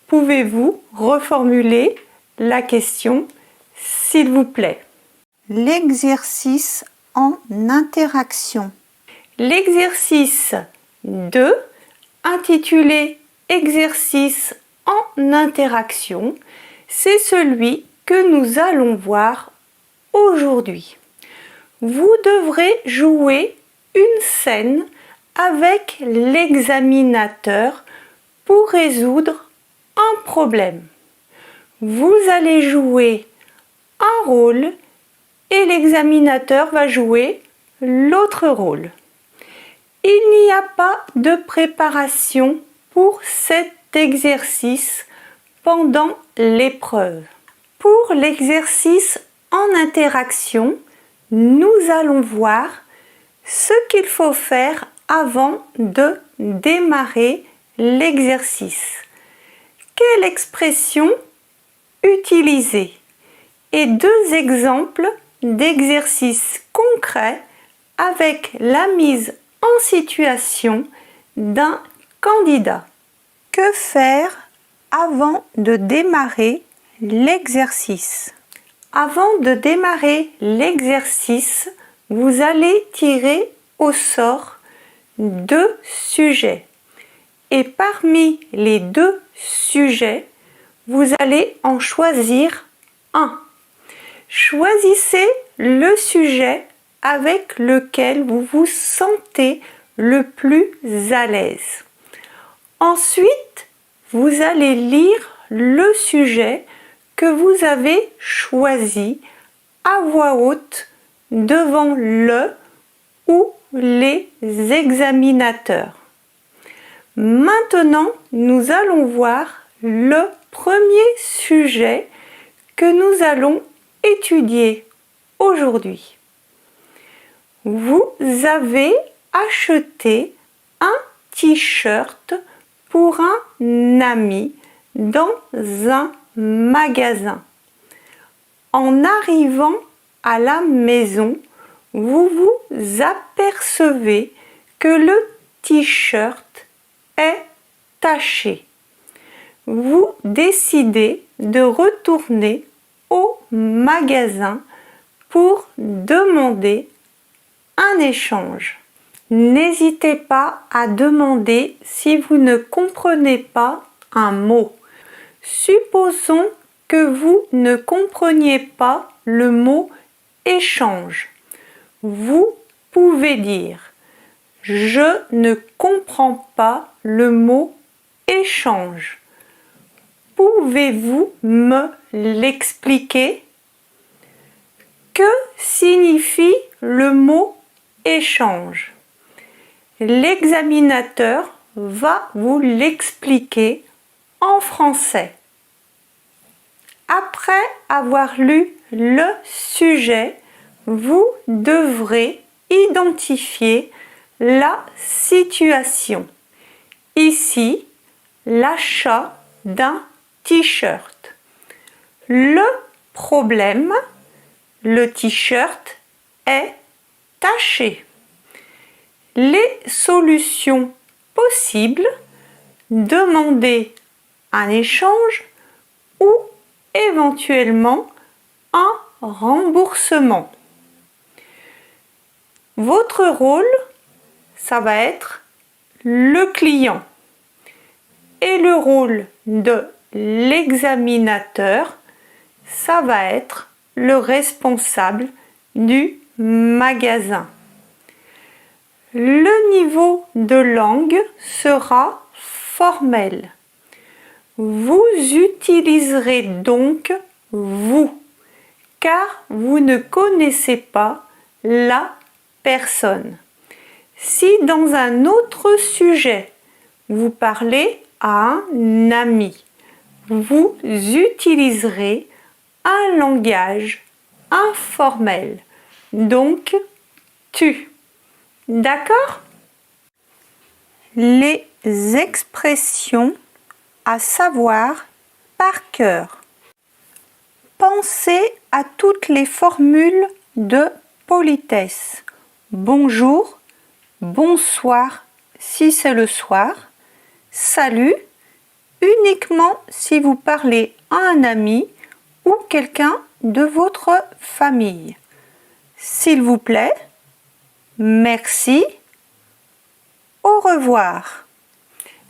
Pouvez-vous reformuler la question, s'il vous plaît? L'exercice en interaction. L'exercice 2, intitulé Exercice en interaction, c'est celui que nous allons voir aujourd'hui. Vous devrez jouer une scène avec l'examinateur pour résoudre un problème. Vous allez jouer un rôle et l'examinateur va jouer l'autre rôle. Il n'y a pas de préparation pour cet exercice pendant l'épreuve. Pour l'exercice en interaction, nous allons voir ce qu'il faut faire avant de démarrer l'exercice. Quelle expression utiliser? Et 2 exemples d'exercices concrets avec la mise en situation d'un candidat. Que faire avant de démarrer l'exercice? Avant de démarrer l'exercice, vous allez tirer au sort 2 sujets. Et parmi les 2 sujets, vous allez en choisir un. Choisissez le sujet avec lequel vous vous sentez le plus à l'aise. Ensuite, vous allez lire le sujet que vous avez choisi à voix haute devant le ou les examinateurs. Maintenant, nous allons voir le premier sujet que nous allons étudier aujourd'hui. Vous avez acheté un t-shirt pour un ami dans un magasin. En arrivant à la maison, vous vous apercevez que le t-shirt est taché. Vous décidez de retourner au magasin pour demander un échange. N'hésitez pas à demander si vous ne comprenez pas un mot. Supposons que vous ne compreniez pas le mot échange. Vous pouvez dire « Je ne comprends pas le mot échange. Pouvez-vous me l'expliquer ?» Que signifie le mot échange? L'examinateur va vous l'expliquer en français. Après avoir lu le sujet, vous devrez identifier la situation. Ici, l'achat d'un t-shirt. Le problème, le t-shirt est taché. Les solutions possibles, demander un échange ou éventuellement un remboursement. Votre rôle, ça va être le client. Et le rôle de l'examinateur, ça va être le responsable du magasin. Le niveau de langue sera formel. Vous utiliserez donc vous, car vous ne connaissez pas la personne. Si dans un autre sujet, vous parlez à un ami. Vous utiliserez un langage informel, donc tu. D'accord? Les expressions à savoir par cœur. Pensez à toutes les formules de politesse. Bonjour, bonsoir si c'est le soir, salut uniquement si vous parlez à un ami ou quelqu'un de votre famille. S'il vous plaît, merci, au revoir.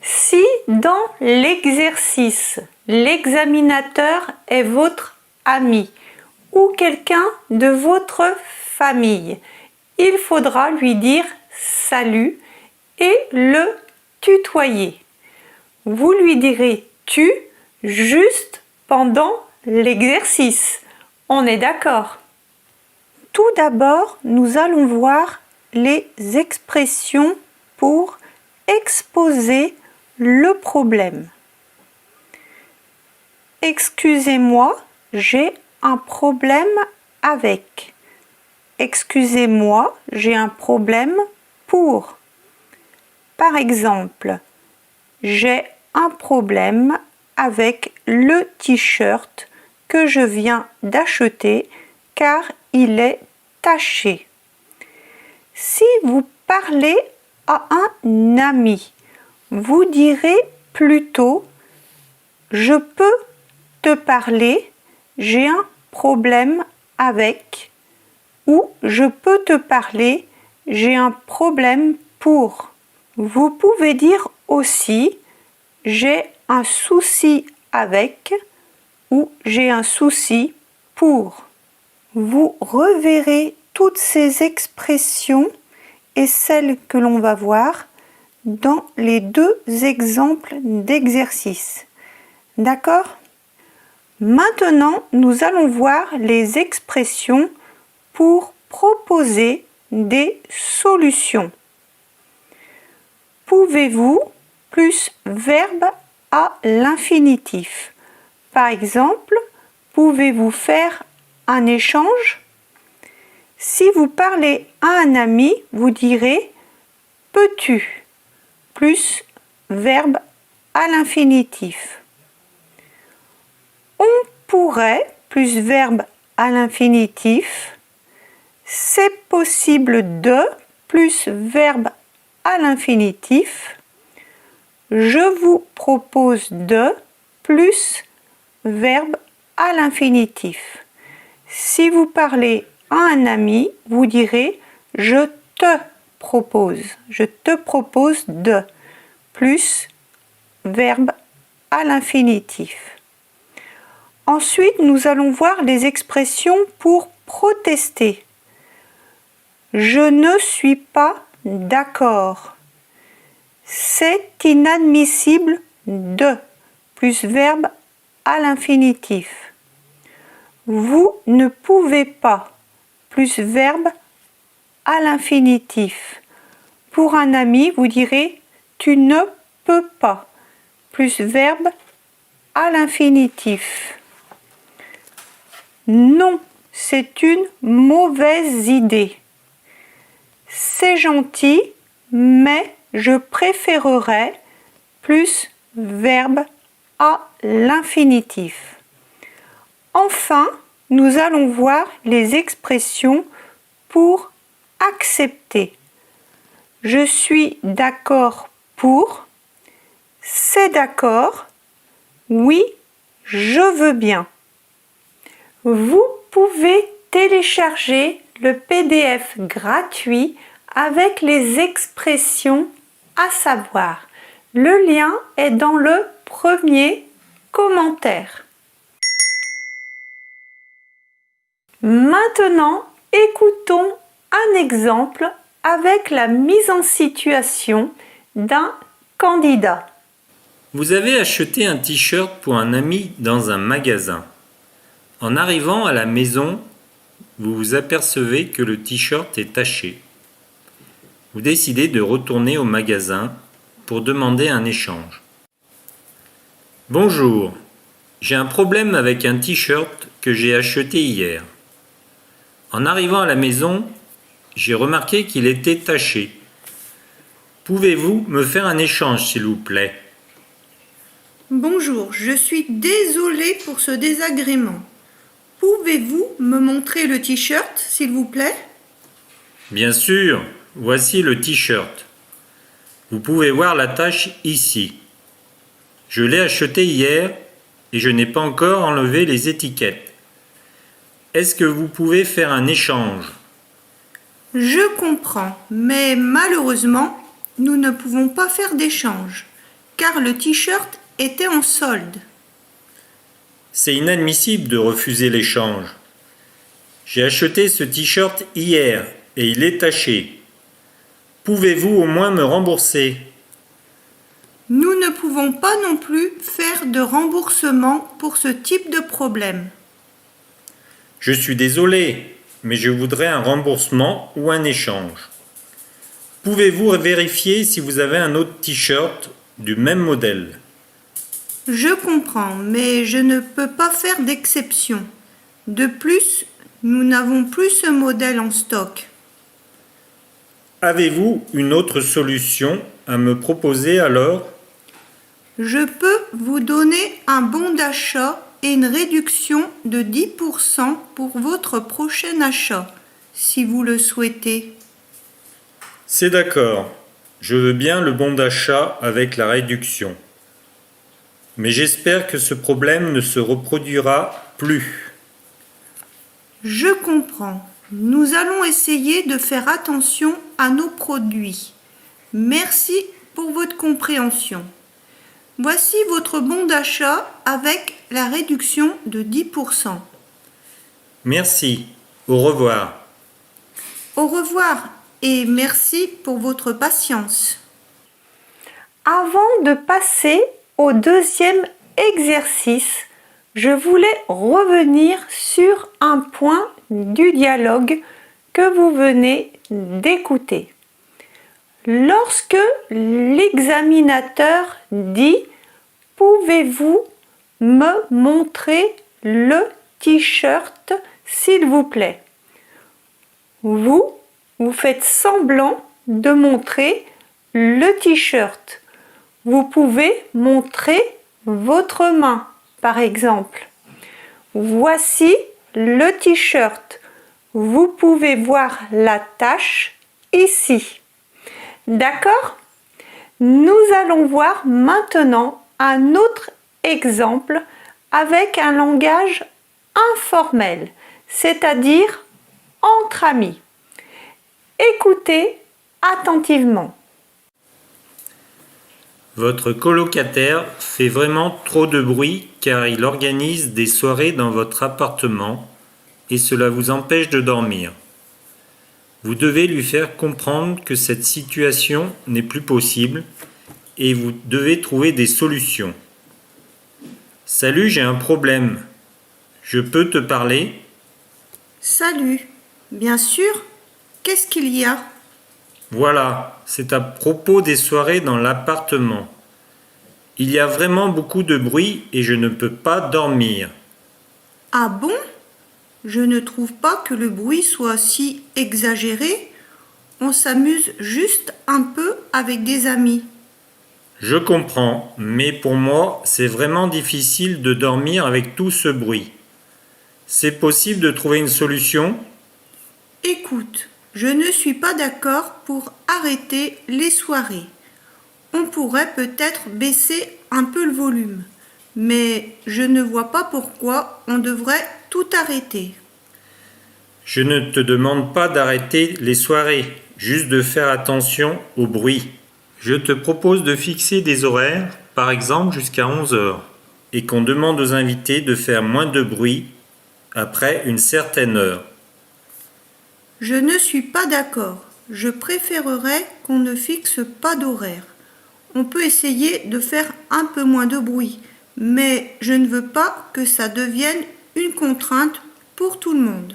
Si dans l'exercice, l'examinateur est votre ami ou quelqu'un de votre famille, il faudra lui dire salut et le tutoyer. Vous lui direz tu juste pendant l'exercice. On est d'accord? Tout d'abord, nous allons voir les expressions pour exposer le problème. Excusez-moi, j'ai un problème avec. Excusez-moi, j'ai un problème pour. Par exemple, j'ai un problème avec le t-shirt que je viens d'acheter car il est taché. Si vous parlez à un ami, vous direz plutôt « Je peux te parler, j'ai un problème avec » ou « Je peux te parler, j'ai un problème pour ». Vous pouvez dire aussi « J'ai un souci avec » ou « J'ai un souci pour ». Vous reverrez toutes ces expressions et celles que l'on va voir dans les deux exemples d'exercice. D'accord? Maintenant, nous allons voir les expressions pour proposer des solutions. Pouvez-vous plus verbe à l'infinitif. Par exemple, pouvez-vous faire un échange? Si vous parlez à un ami, vous direz peux-tu plus verbe à l'infinitif. On pourrait plus verbe à l'infinitif. C'est possible de plus verbe à l'infinitif. Je vous propose de plus verbe à l'infinitif. Si vous parlez à un ami, vous direz je te propose de plus verbe à l'infinitif. Ensuite, nous allons voir les expressions pour protester. Je ne suis pas d'accord. C'est inadmissible de plus verbe à l'infinitif. Vous ne pouvez pas plus verbe à l'infinitif. Pour un ami, vous direz tu ne peux pas plus verbe à l'infinitif. Non, c'est une mauvaise idée. C'est gentil, mais je préférerais plus verbe à l'infinitif. Enfin, nous allons voir les expressions pour accepter. Je suis d'accord pour, c'est d'accord, oui, je veux bien. Vous pouvez télécharger le PDF gratuit avec les expressions à savoir. Le lien est dans le premier commentaire. Maintenant, écoutons un exemple avec la mise en situation d'un candidat. Vous avez acheté un t-shirt pour un ami dans un magasin. En arrivant à la maison, vous vous apercevez que le t-shirt est taché. Vous décidez de retourner au magasin pour demander un échange. Bonjour, j'ai un problème avec un t-shirt que j'ai acheté hier. En arrivant à la maison, j'ai remarqué qu'il était taché. Pouvez-vous me faire un échange, s'il vous plaît? Bonjour, je suis désolée pour ce désagrément. Pouvez-vous me montrer le t-shirt, s'il vous plaît? Bien sûr, voici le t-shirt. Vous pouvez voir la tache ici. Je l'ai acheté hier et je n'ai pas encore enlevé les étiquettes. Est-ce que vous pouvez faire un échange? Je comprends, mais malheureusement, nous ne pouvons pas faire d'échange, car le t-shirt était en solde. C'est inadmissible de refuser l'échange. J'ai acheté ce t-shirt hier et il est taché. Pouvez-vous au moins me rembourser? Nous ne pouvons pas non plus faire de remboursement pour ce type de problème. Je suis désolé, mais je voudrais un remboursement ou un échange. Pouvez-vous vérifier si vous avez un autre t-shirt du même modèle? Je comprends, mais je ne peux pas faire d'exception. De plus, nous n'avons plus ce modèle en stock. Avez-vous une autre solution à me proposer alors? Je peux vous donner un bon d'achat et une réduction de 10% pour votre prochain achat, si vous le souhaitez. C'est d'accord. Je veux bien le bon d'achat avec la réduction. Mais j'espère que ce problème ne se reproduira plus. Je comprends. Nous allons essayer de faire attention à nos produits. Merci pour votre compréhension. Voici votre bon d'achat avec la réduction de 10%. Merci. Au revoir. Au revoir et merci pour votre patience. Avant de passer au deuxième exercice, je voulais revenir sur un point du dialogue que vous venez d'écouter. Lorsque l'examinateur dit « Pouvez-vous me montrer le t-shirt, s'il vous plaît ?» Vous faites semblant de montrer le t-shirt. Vous pouvez montrer votre main, par exemple. Voici le t-shirt. Vous pouvez voir la tache ici. D'accord? Nous allons voir maintenant un autre exemple avec un langage informel, c'est-à-dire entre amis. Écoutez attentivement. Votre colocataire fait vraiment trop de bruit car il organise des soirées dans votre appartement et cela vous empêche de dormir. Vous devez lui faire comprendre que cette situation n'est plus possible et vous devez trouver des solutions. Salut, j'ai un problème. Je peux te parler? Salut. Bien sûr. Qu'est-ce qu'il y a? Voilà, c'est à propos des soirées dans l'appartement. Il y a vraiment beaucoup de bruit et je ne peux pas dormir. Ah bon? Je ne trouve pas que le bruit soit si exagéré. On s'amuse juste un peu avec des amis. Je comprends, mais pour moi, c'est vraiment difficile de dormir avec tout ce bruit. C'est possible de trouver une solution? Écoute, je ne suis pas d'accord pour arrêter les soirées. On pourrait peut-être baisser un peu le volume, mais je ne vois pas pourquoi on devrait tout arrêter. Je ne te demande pas d'arrêter les soirées, juste de faire attention au bruit. Je te propose de fixer des horaires, par exemple jusqu'à 11 heures, et qu'on demande aux invités de faire moins de bruit après une certaine heure. Je ne suis pas d'accord. Je préférerais qu'on ne fixe pas d'horaire. On peut essayer de faire un peu moins de bruit, mais je ne veux pas que ça devienne une contrainte pour tout le monde.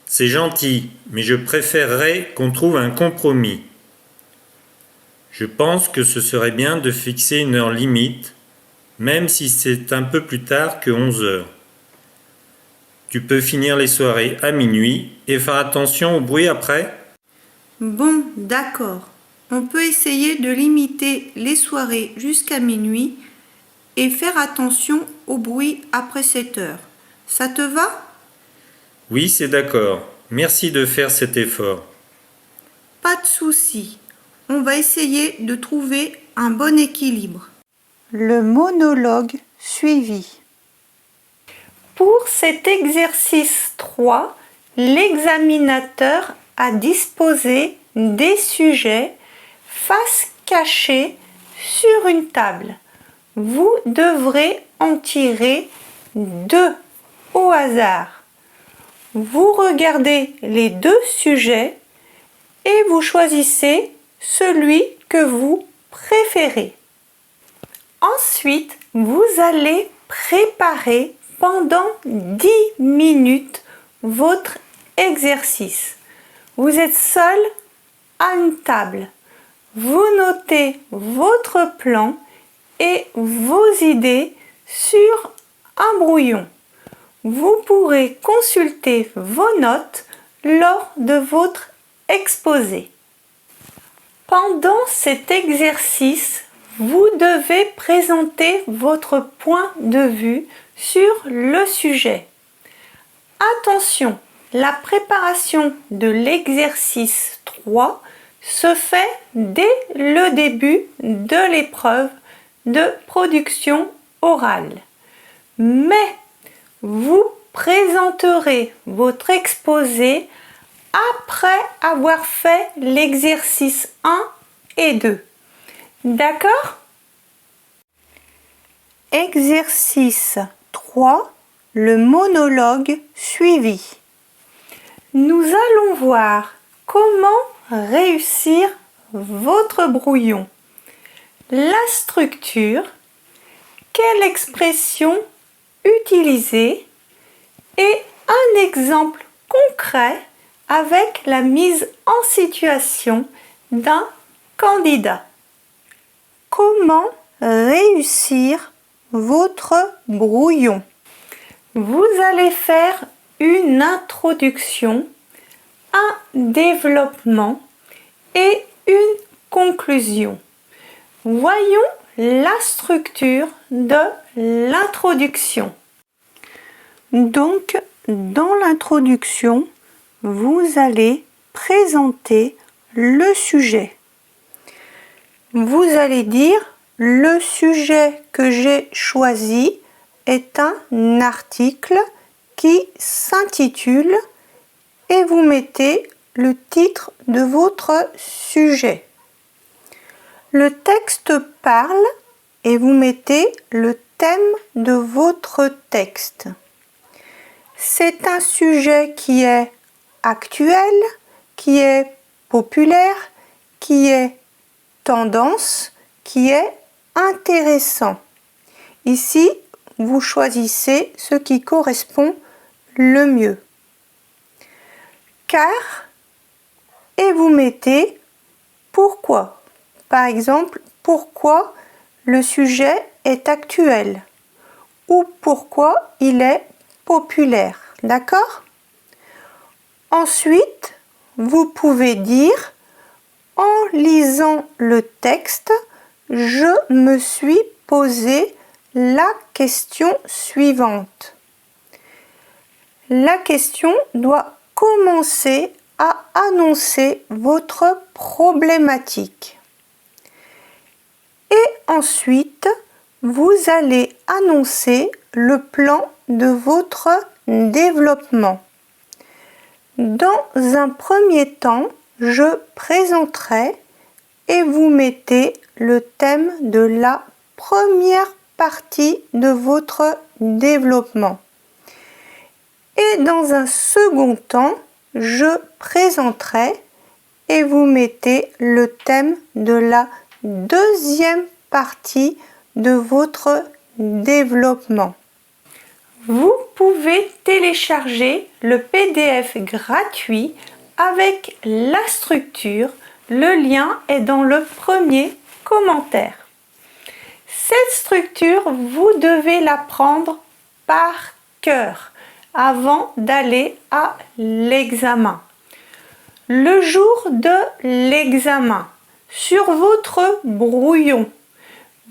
C'est gentil, mais je préférerais qu'on trouve un compromis. Je pense que ce serait bien de fixer une heure limite, même si c'est un peu plus tard que 11 heures. Tu peux finir les soirées à minuit et faire attention au bruit après. Bon, d'accord. On peut essayer de limiter les soirées jusqu'à minuit et faire attention au bruit après 7 heures. Ça te va? Oui, c'est d'accord. Merci de faire cet effort. Pas de souci. On va essayer de trouver un bon équilibre. Le monologue suivi. Pour cet exercice 3, l'examinateur a disposé des sujets face cachée sur une table. Vous devrez en tirer 2 au hasard. Vous regardez les 2 sujets et vous choisissez celui que vous préférez. Ensuite, vous allez préparer pendant 10 minutes votre exercice. Vous êtes seul à une table. Vous notez votre plan et vos idées sur un brouillon. Vous pourrez consulter vos notes lors de votre exposé. Pendant cet exercice, vous devez présenter votre point de vue sur le sujet. Attention, la préparation de l'exercice 3 se fait dès le début de l'épreuve de production orale. Mais vous présenterez votre exposé après avoir fait l'exercice 1 et 2. D'accord? Exercice 3. Le monologue suivi. Nous allons voir comment réussir votre brouillon. La structure, quelle expression utiliser et un exemple concret avec la mise en situation d'un candidat. Comment réussir votre brouillon? Vous allez faire une introduction, un développement et une conclusion. Voyons la structure de l'introduction. Donc, dans l'introduction, vous allez présenter le sujet. Vous allez dire « Le sujet que j'ai choisi est un article qui s'intitule » et vous mettez le titre de votre sujet. Le texte parle et vous mettez le thème de votre texte. C'est un sujet qui est actuel, qui est populaire, qui est tendance, qui est intéressant. Ici, vous choisissez ce qui correspond le mieux. Car, et vous mettez pourquoi. Par exemple, pourquoi le sujet est actuel ou pourquoi il est populaire. D'accord? Ensuite, vous pouvez dire en lisant le texte, je me suis posé la question suivante. La question doit commencer à annoncer votre problématique. Et ensuite, vous allez annoncer le plan de votre développement. Dans un premier temps, je présenterai et vous mettez le thème de la première partie de votre développement. Et dans un second temps, je présenterai et vous mettez le thème de la deuxième partie de votre développement. Vous pouvez télécharger le PDF gratuit avec la structure. Le lien est dans le premier commentaire. Cette structure, vous devez l'apprendre par cœur avant d'aller à l'examen. Le jour de l'examen, sur votre brouillon,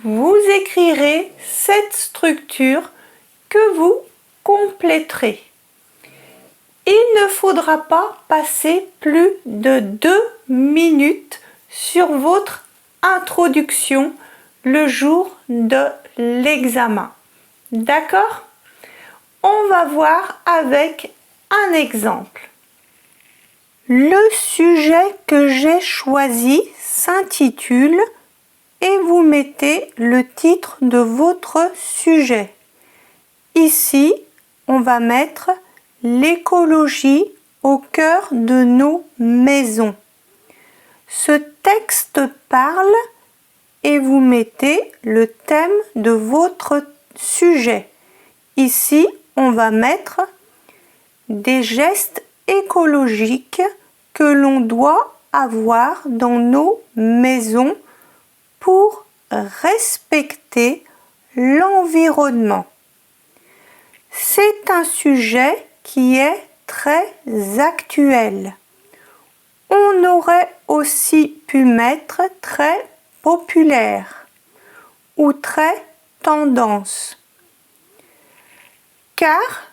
vous écrirez cette structure que vous compléterez. Il ne faudra pas passer plus de 2 minutes sur votre introduction le jour de l'examen. D'accord? On va voir avec un exemple. Le sujet que j'ai choisi s'intitule et vous mettez le titre de votre sujet. Ici, on va mettre l'écologie au cœur de nos maisons. Ce texte parle et vous mettez le thème de votre sujet. Ici, on va mettre des gestes écologiques que l'on doit avoir dans nos maisons pour respecter l'environnement. C'est un sujet qui est très actuel. On aurait aussi pu mettre très populaire ou très tendance. Car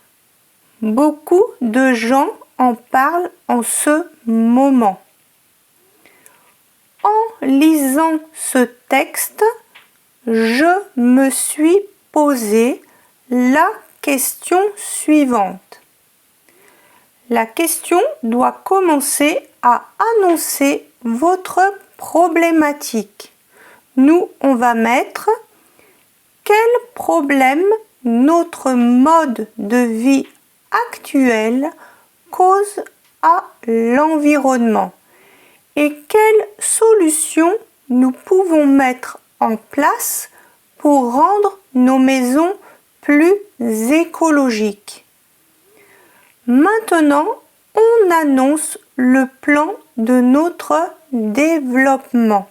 beaucoup de gens en parlent en ce moment. En lisant ce texte, je me suis posé la question suivante. La question doit commencer à annoncer votre problématique. Nous, on va mettre quel problème notre mode de vie actuel cause à l'environnement et quelles solutions nous pouvons mettre en place pour rendre nos maisons plus écologiques. Maintenant, on annonce le plan de notre développement.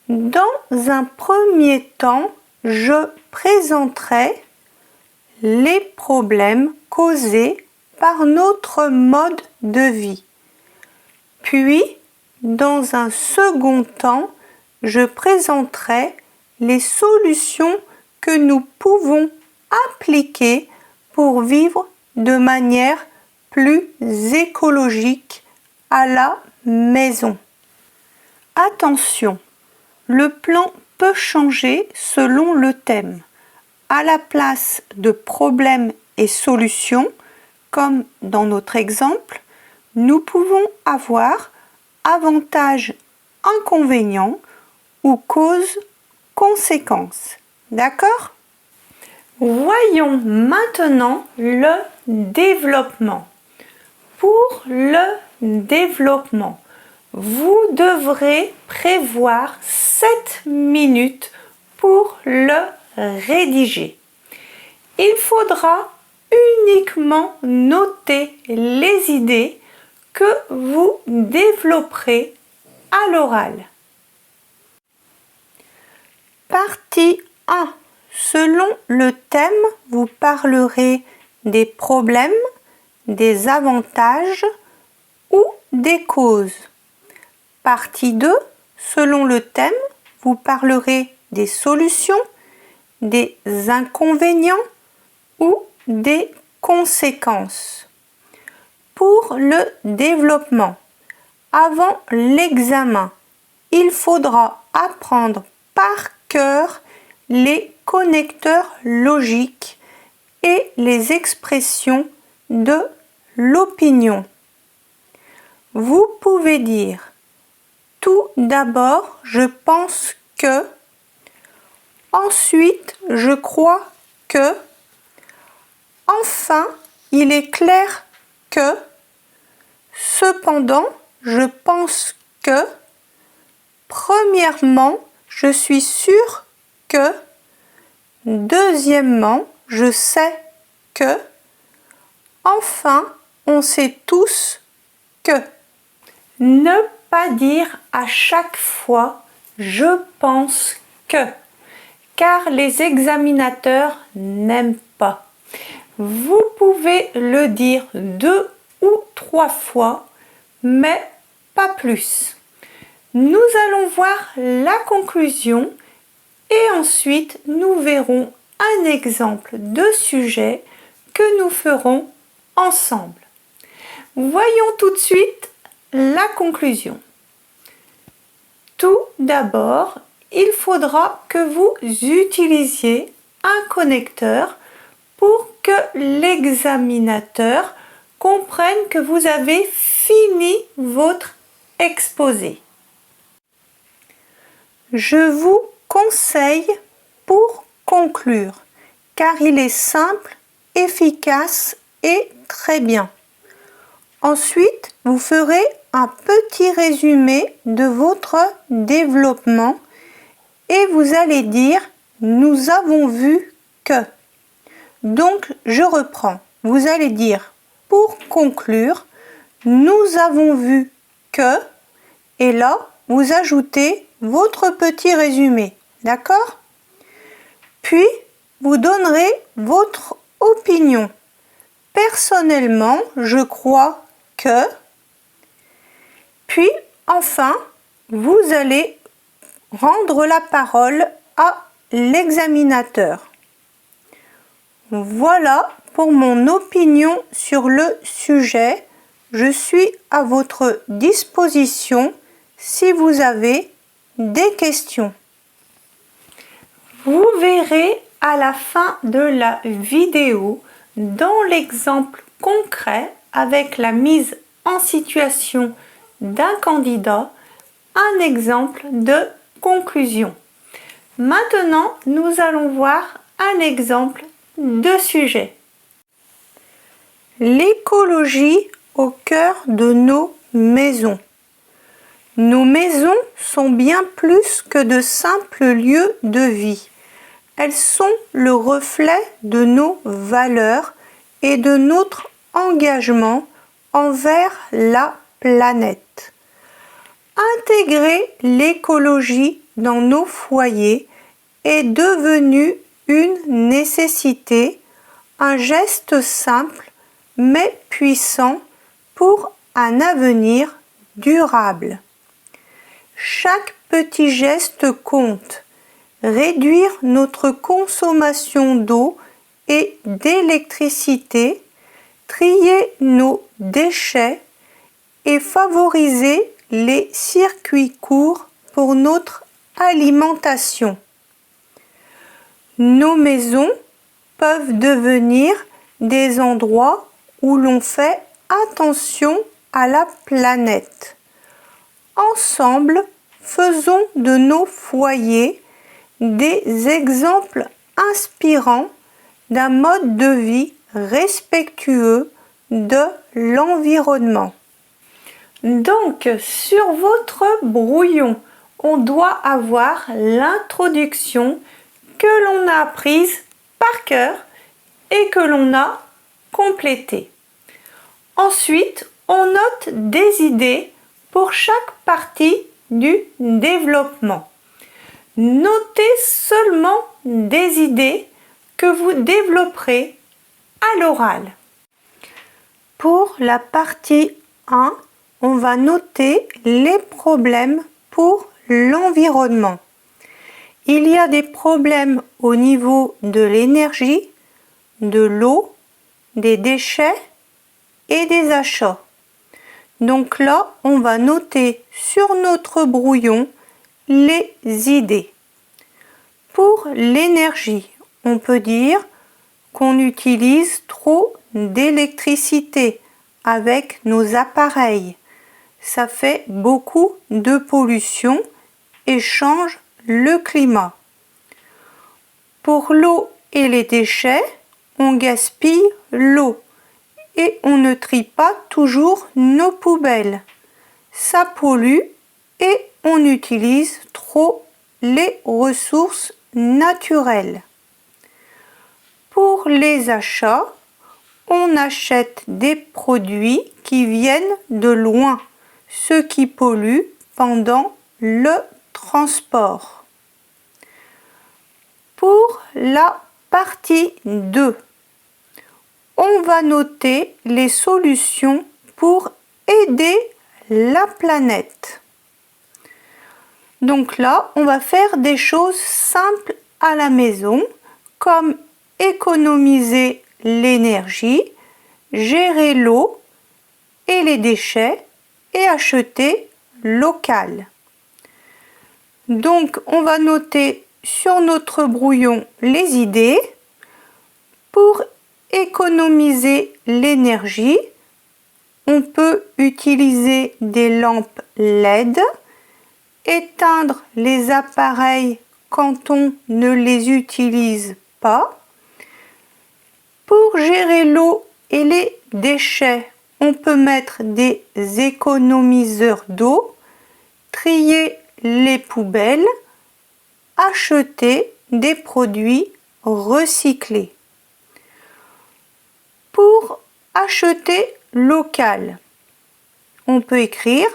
Dans un premier temps, je présenterai les problèmes causés par notre mode de vie. Puis, dans un second temps, je présenterai les solutions que nous pouvons appliquer pour vivre de manière plus écologique à la maison. Attention, le plan peut changer selon le thème. À la place de problèmes et solutions, comme dans notre exemple, nous pouvons avoir avantages, inconvénients ou causes, conséquences. D'accord? Voyons maintenant le développement. Pour le développement, vous devrez prévoir 7 minutes pour le rédiger. Il faudra uniquement noter les idées que vous développerez à l'oral. Partie 1. Selon le thème, vous parlerez des problèmes, des avantages ou des causes. Partie 2. Selon le thème, vous parlerez des solutions, des inconvénients ou des conséquences. Pour le développement, avant l'examen, il faudra apprendre par cœur les connecteurs logiques et les expressions de l'opinion. Vous pouvez dire tout d'abord, je pense que, ensuite, je crois que, enfin, il est clair que, cependant, je pense que, premièrement, je suis sûr que, deuxièmement, je sais que, enfin, on sait tous que. Ne pas dire à chaque fois je pense que, car les examinateurs n'aiment pas. Vous pouvez le dire 2 ou 3 fois, mais pas plus. Nous allons voir la conclusion et ensuite nous verrons un exemple de sujet que nous ferons ensemble. Voyons tout de suite la conclusion. Tout d'abord, il faudra que vous utilisiez un connecteur pour que l'examinateur comprenne que vous avez fini votre exposé. Je vous conseille pour conclure, car il est simple, efficace et très bien. Ensuite, vous ferez un petit résumé de votre développement et vous allez dire « Nous avons vu que ». Donc, je reprends. Vous allez dire « Pour conclure, nous avons vu que » et là, vous ajoutez votre petit résumé. D'accord? Puis, vous donnerez votre opinion. Personnellement, je crois que... Puis, enfin, vous allez rendre la parole à l'examinateur. Voilà pour mon opinion sur le sujet. Je suis à votre disposition si vous avez des questions. Vous verrez à la fin de la vidéo, dans l'exemple concret avec la mise en situation d'un candidat, un exemple de conclusion. Maintenant, nous allons voir un exemple de sujet. L'écologie au cœur de nos maisons. Nos maisons sont bien plus que de simples lieux de vie. Elles sont le reflet de nos valeurs et de notre engagement envers la planète. Intégrer l'écologie dans nos foyers est devenu une nécessité, un geste simple mais puissant pour un avenir durable. Chaque petit geste compte. Réduire notre consommation d'eau et d'électricité, trier nos déchets et favoriser les circuits courts pour notre alimentation. Nos maisons peuvent devenir des endroits où l'on fait attention à la planète. Ensemble, faisons de nos foyers des exemples inspirants d'un mode de vie respectueux de l'environnement. Donc, sur votre brouillon, on doit avoir l'introduction que l'on a apprise par cœur et que l'on a complétée. Ensuite, on note des idées pour chaque partie du développement. Notez seulement des idées que vous développerez à l'oral. Pour la partie 1, on va noter les problèmes pour l'environnement. Il y a des problèmes au niveau de l'énergie, de l'eau, des déchets et des achats. Donc là, on va noter sur notre brouillon les idées. Pour l'énergie, on peut dire qu'on utilise trop d'électricité avec nos appareils. Ça fait beaucoup de pollution et change le climat. Pour l'eau et les déchets, on gaspille l'eau et on ne trie pas toujours nos poubelles. Ça pollue et on utilise trop les ressources naturelles. Pour les achats, on achète des produits qui viennent de loin, ce qui pollue pendant le transport. Pour la partie 2, on va noter les solutions pour aider la planète. Donc là, on va faire des choses simples à la maison, comme économiser l'énergie, gérer l'eau et les déchets et acheter local. Donc, on va noter sur notre brouillon les idées. Pour économiser l'énergie, on peut utiliser des lampes LED, éteindre les appareils quand on ne les utilise pas. Pour gérer l'eau et les déchets, on peut mettre des économiseurs d'eau, trier les poubelles, acheter des produits recyclés. Pour acheter local, on peut écrire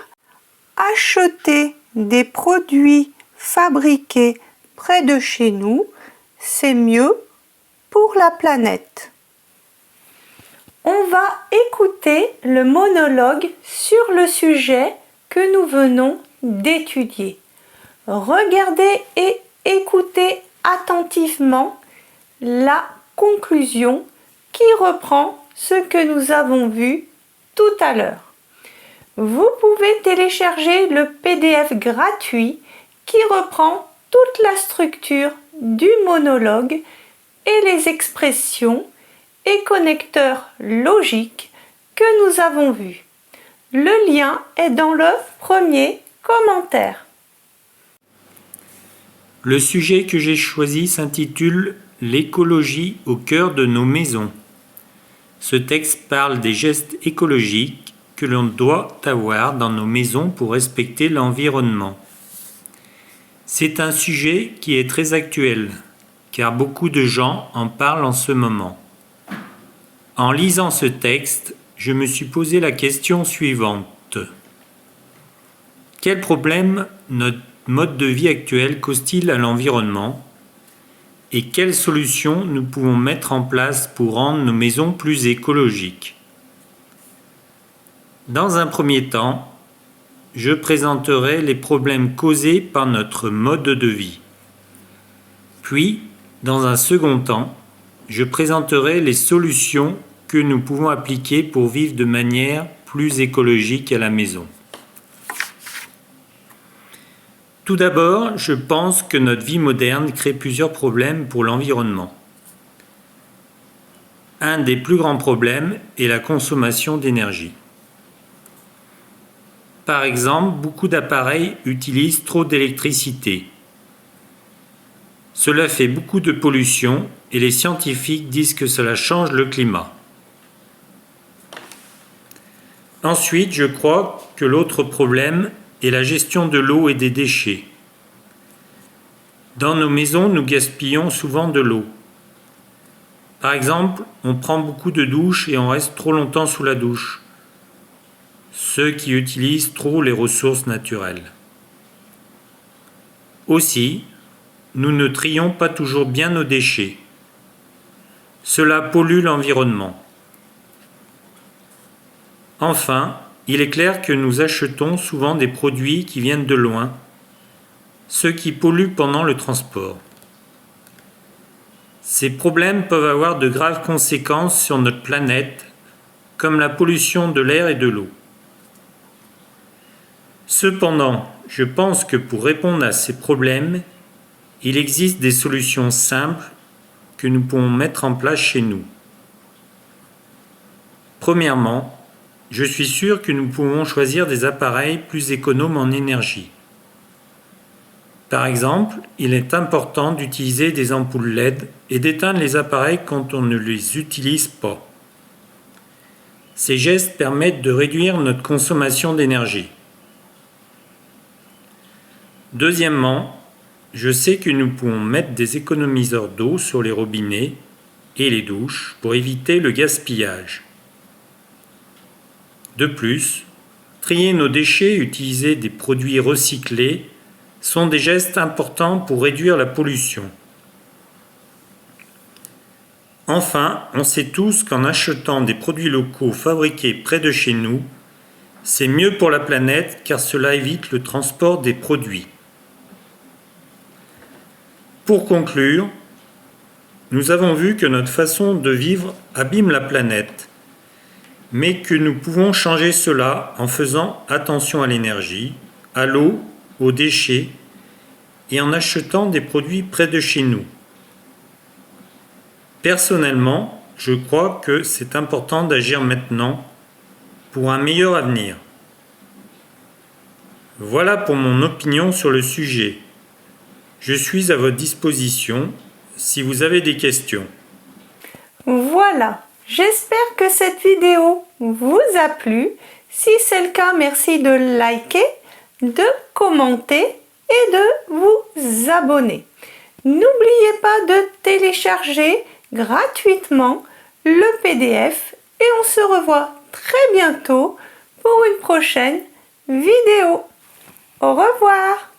acheter des produits fabriqués près de chez nous, c'est mieux pour la planète. On va écouter le monologue sur le sujet que nous venons d'étudier. Regardez et écoutez attentivement la conclusion qui reprend ce que nous avons vu tout à l'heure. Vous pouvez télécharger le PDF gratuit qui reprend toute la structure du monologue et les expressions et connecteurs logiques que nous avons vus. Le lien est dans le premier commentaire. Le sujet que j'ai choisi s'intitule « L'écologie au cœur de nos maisons ». Ce texte parle des gestes écologiques que l'on doit avoir dans nos maisons pour respecter l'environnement. C'est un sujet qui est très actuel, car beaucoup de gens en parlent en ce moment. En lisant ce texte, je me suis posé la question suivante. Quel problème notre mode de vie actuel cause-t-il à l'environnement et quelles solutions nous pouvons mettre en place pour rendre nos maisons plus écologiques? Dans un premier temps, je présenterai les problèmes causés par notre mode de vie. Puis, dans un second temps, je présenterai les solutions que nous pouvons appliquer pour vivre de manière plus écologique à la maison. Tout d'abord, je pense que notre vie moderne crée plusieurs problèmes pour l'environnement. Un des plus grands problèmes est la consommation d'énergie. Par exemple, beaucoup d'appareils utilisent trop d'électricité. Cela fait beaucoup de pollution et les scientifiques disent que cela change le climat. Ensuite, je crois que l'autre problème est la gestion de l'eau et des déchets. Dans nos maisons, nous gaspillons souvent de l'eau. Par exemple, on prend beaucoup de douches et on reste trop longtemps sous la douche. Ceux qui utilisent trop les ressources naturelles. Aussi, nous ne trions pas toujours bien nos déchets. Cela pollue l'environnement. Enfin, il est clair que nous achetons souvent des produits qui viennent de loin, ce qui pollue pendant le transport. Ces problèmes peuvent avoir de graves conséquences sur notre planète, comme la pollution de l'air et de l'eau. Cependant, je pense que pour répondre à ces problèmes, il existe des solutions simples que nous pouvons mettre en place chez nous. Premièrement, je suis sûr que nous pouvons choisir des appareils plus économes en énergie. Par exemple, il est important d'utiliser des ampoules LED et d'éteindre les appareils quand on ne les utilise pas. Ces gestes permettent de réduire notre consommation d'énergie. Deuxièmement, je sais que nous pouvons mettre des économiseurs d'eau sur les robinets et les douches pour éviter le gaspillage. De plus, trier nos déchets et utiliser des produits recyclés sont des gestes importants pour réduire la pollution. Enfin, on sait tous qu'en achetant des produits locaux fabriqués près de chez nous, c'est mieux pour la planète car cela évite le transport des produits. Pour conclure, nous avons vu que notre façon de vivre abîme la planète, mais que nous pouvons changer cela en faisant attention à l'énergie, à l'eau, aux déchets et en achetant des produits près de chez nous. Personnellement, je crois que c'est important d'agir maintenant pour un meilleur avenir. Voilà pour mon opinion sur le sujet. Je suis à votre disposition si vous avez des questions. Voilà, j'espère que cette vidéo vous a plu. Si c'est le cas, merci de liker, de commenter et de vous abonner. N'oubliez pas de télécharger gratuitement le PDF et on se revoit très bientôt pour une prochaine vidéo. Au revoir!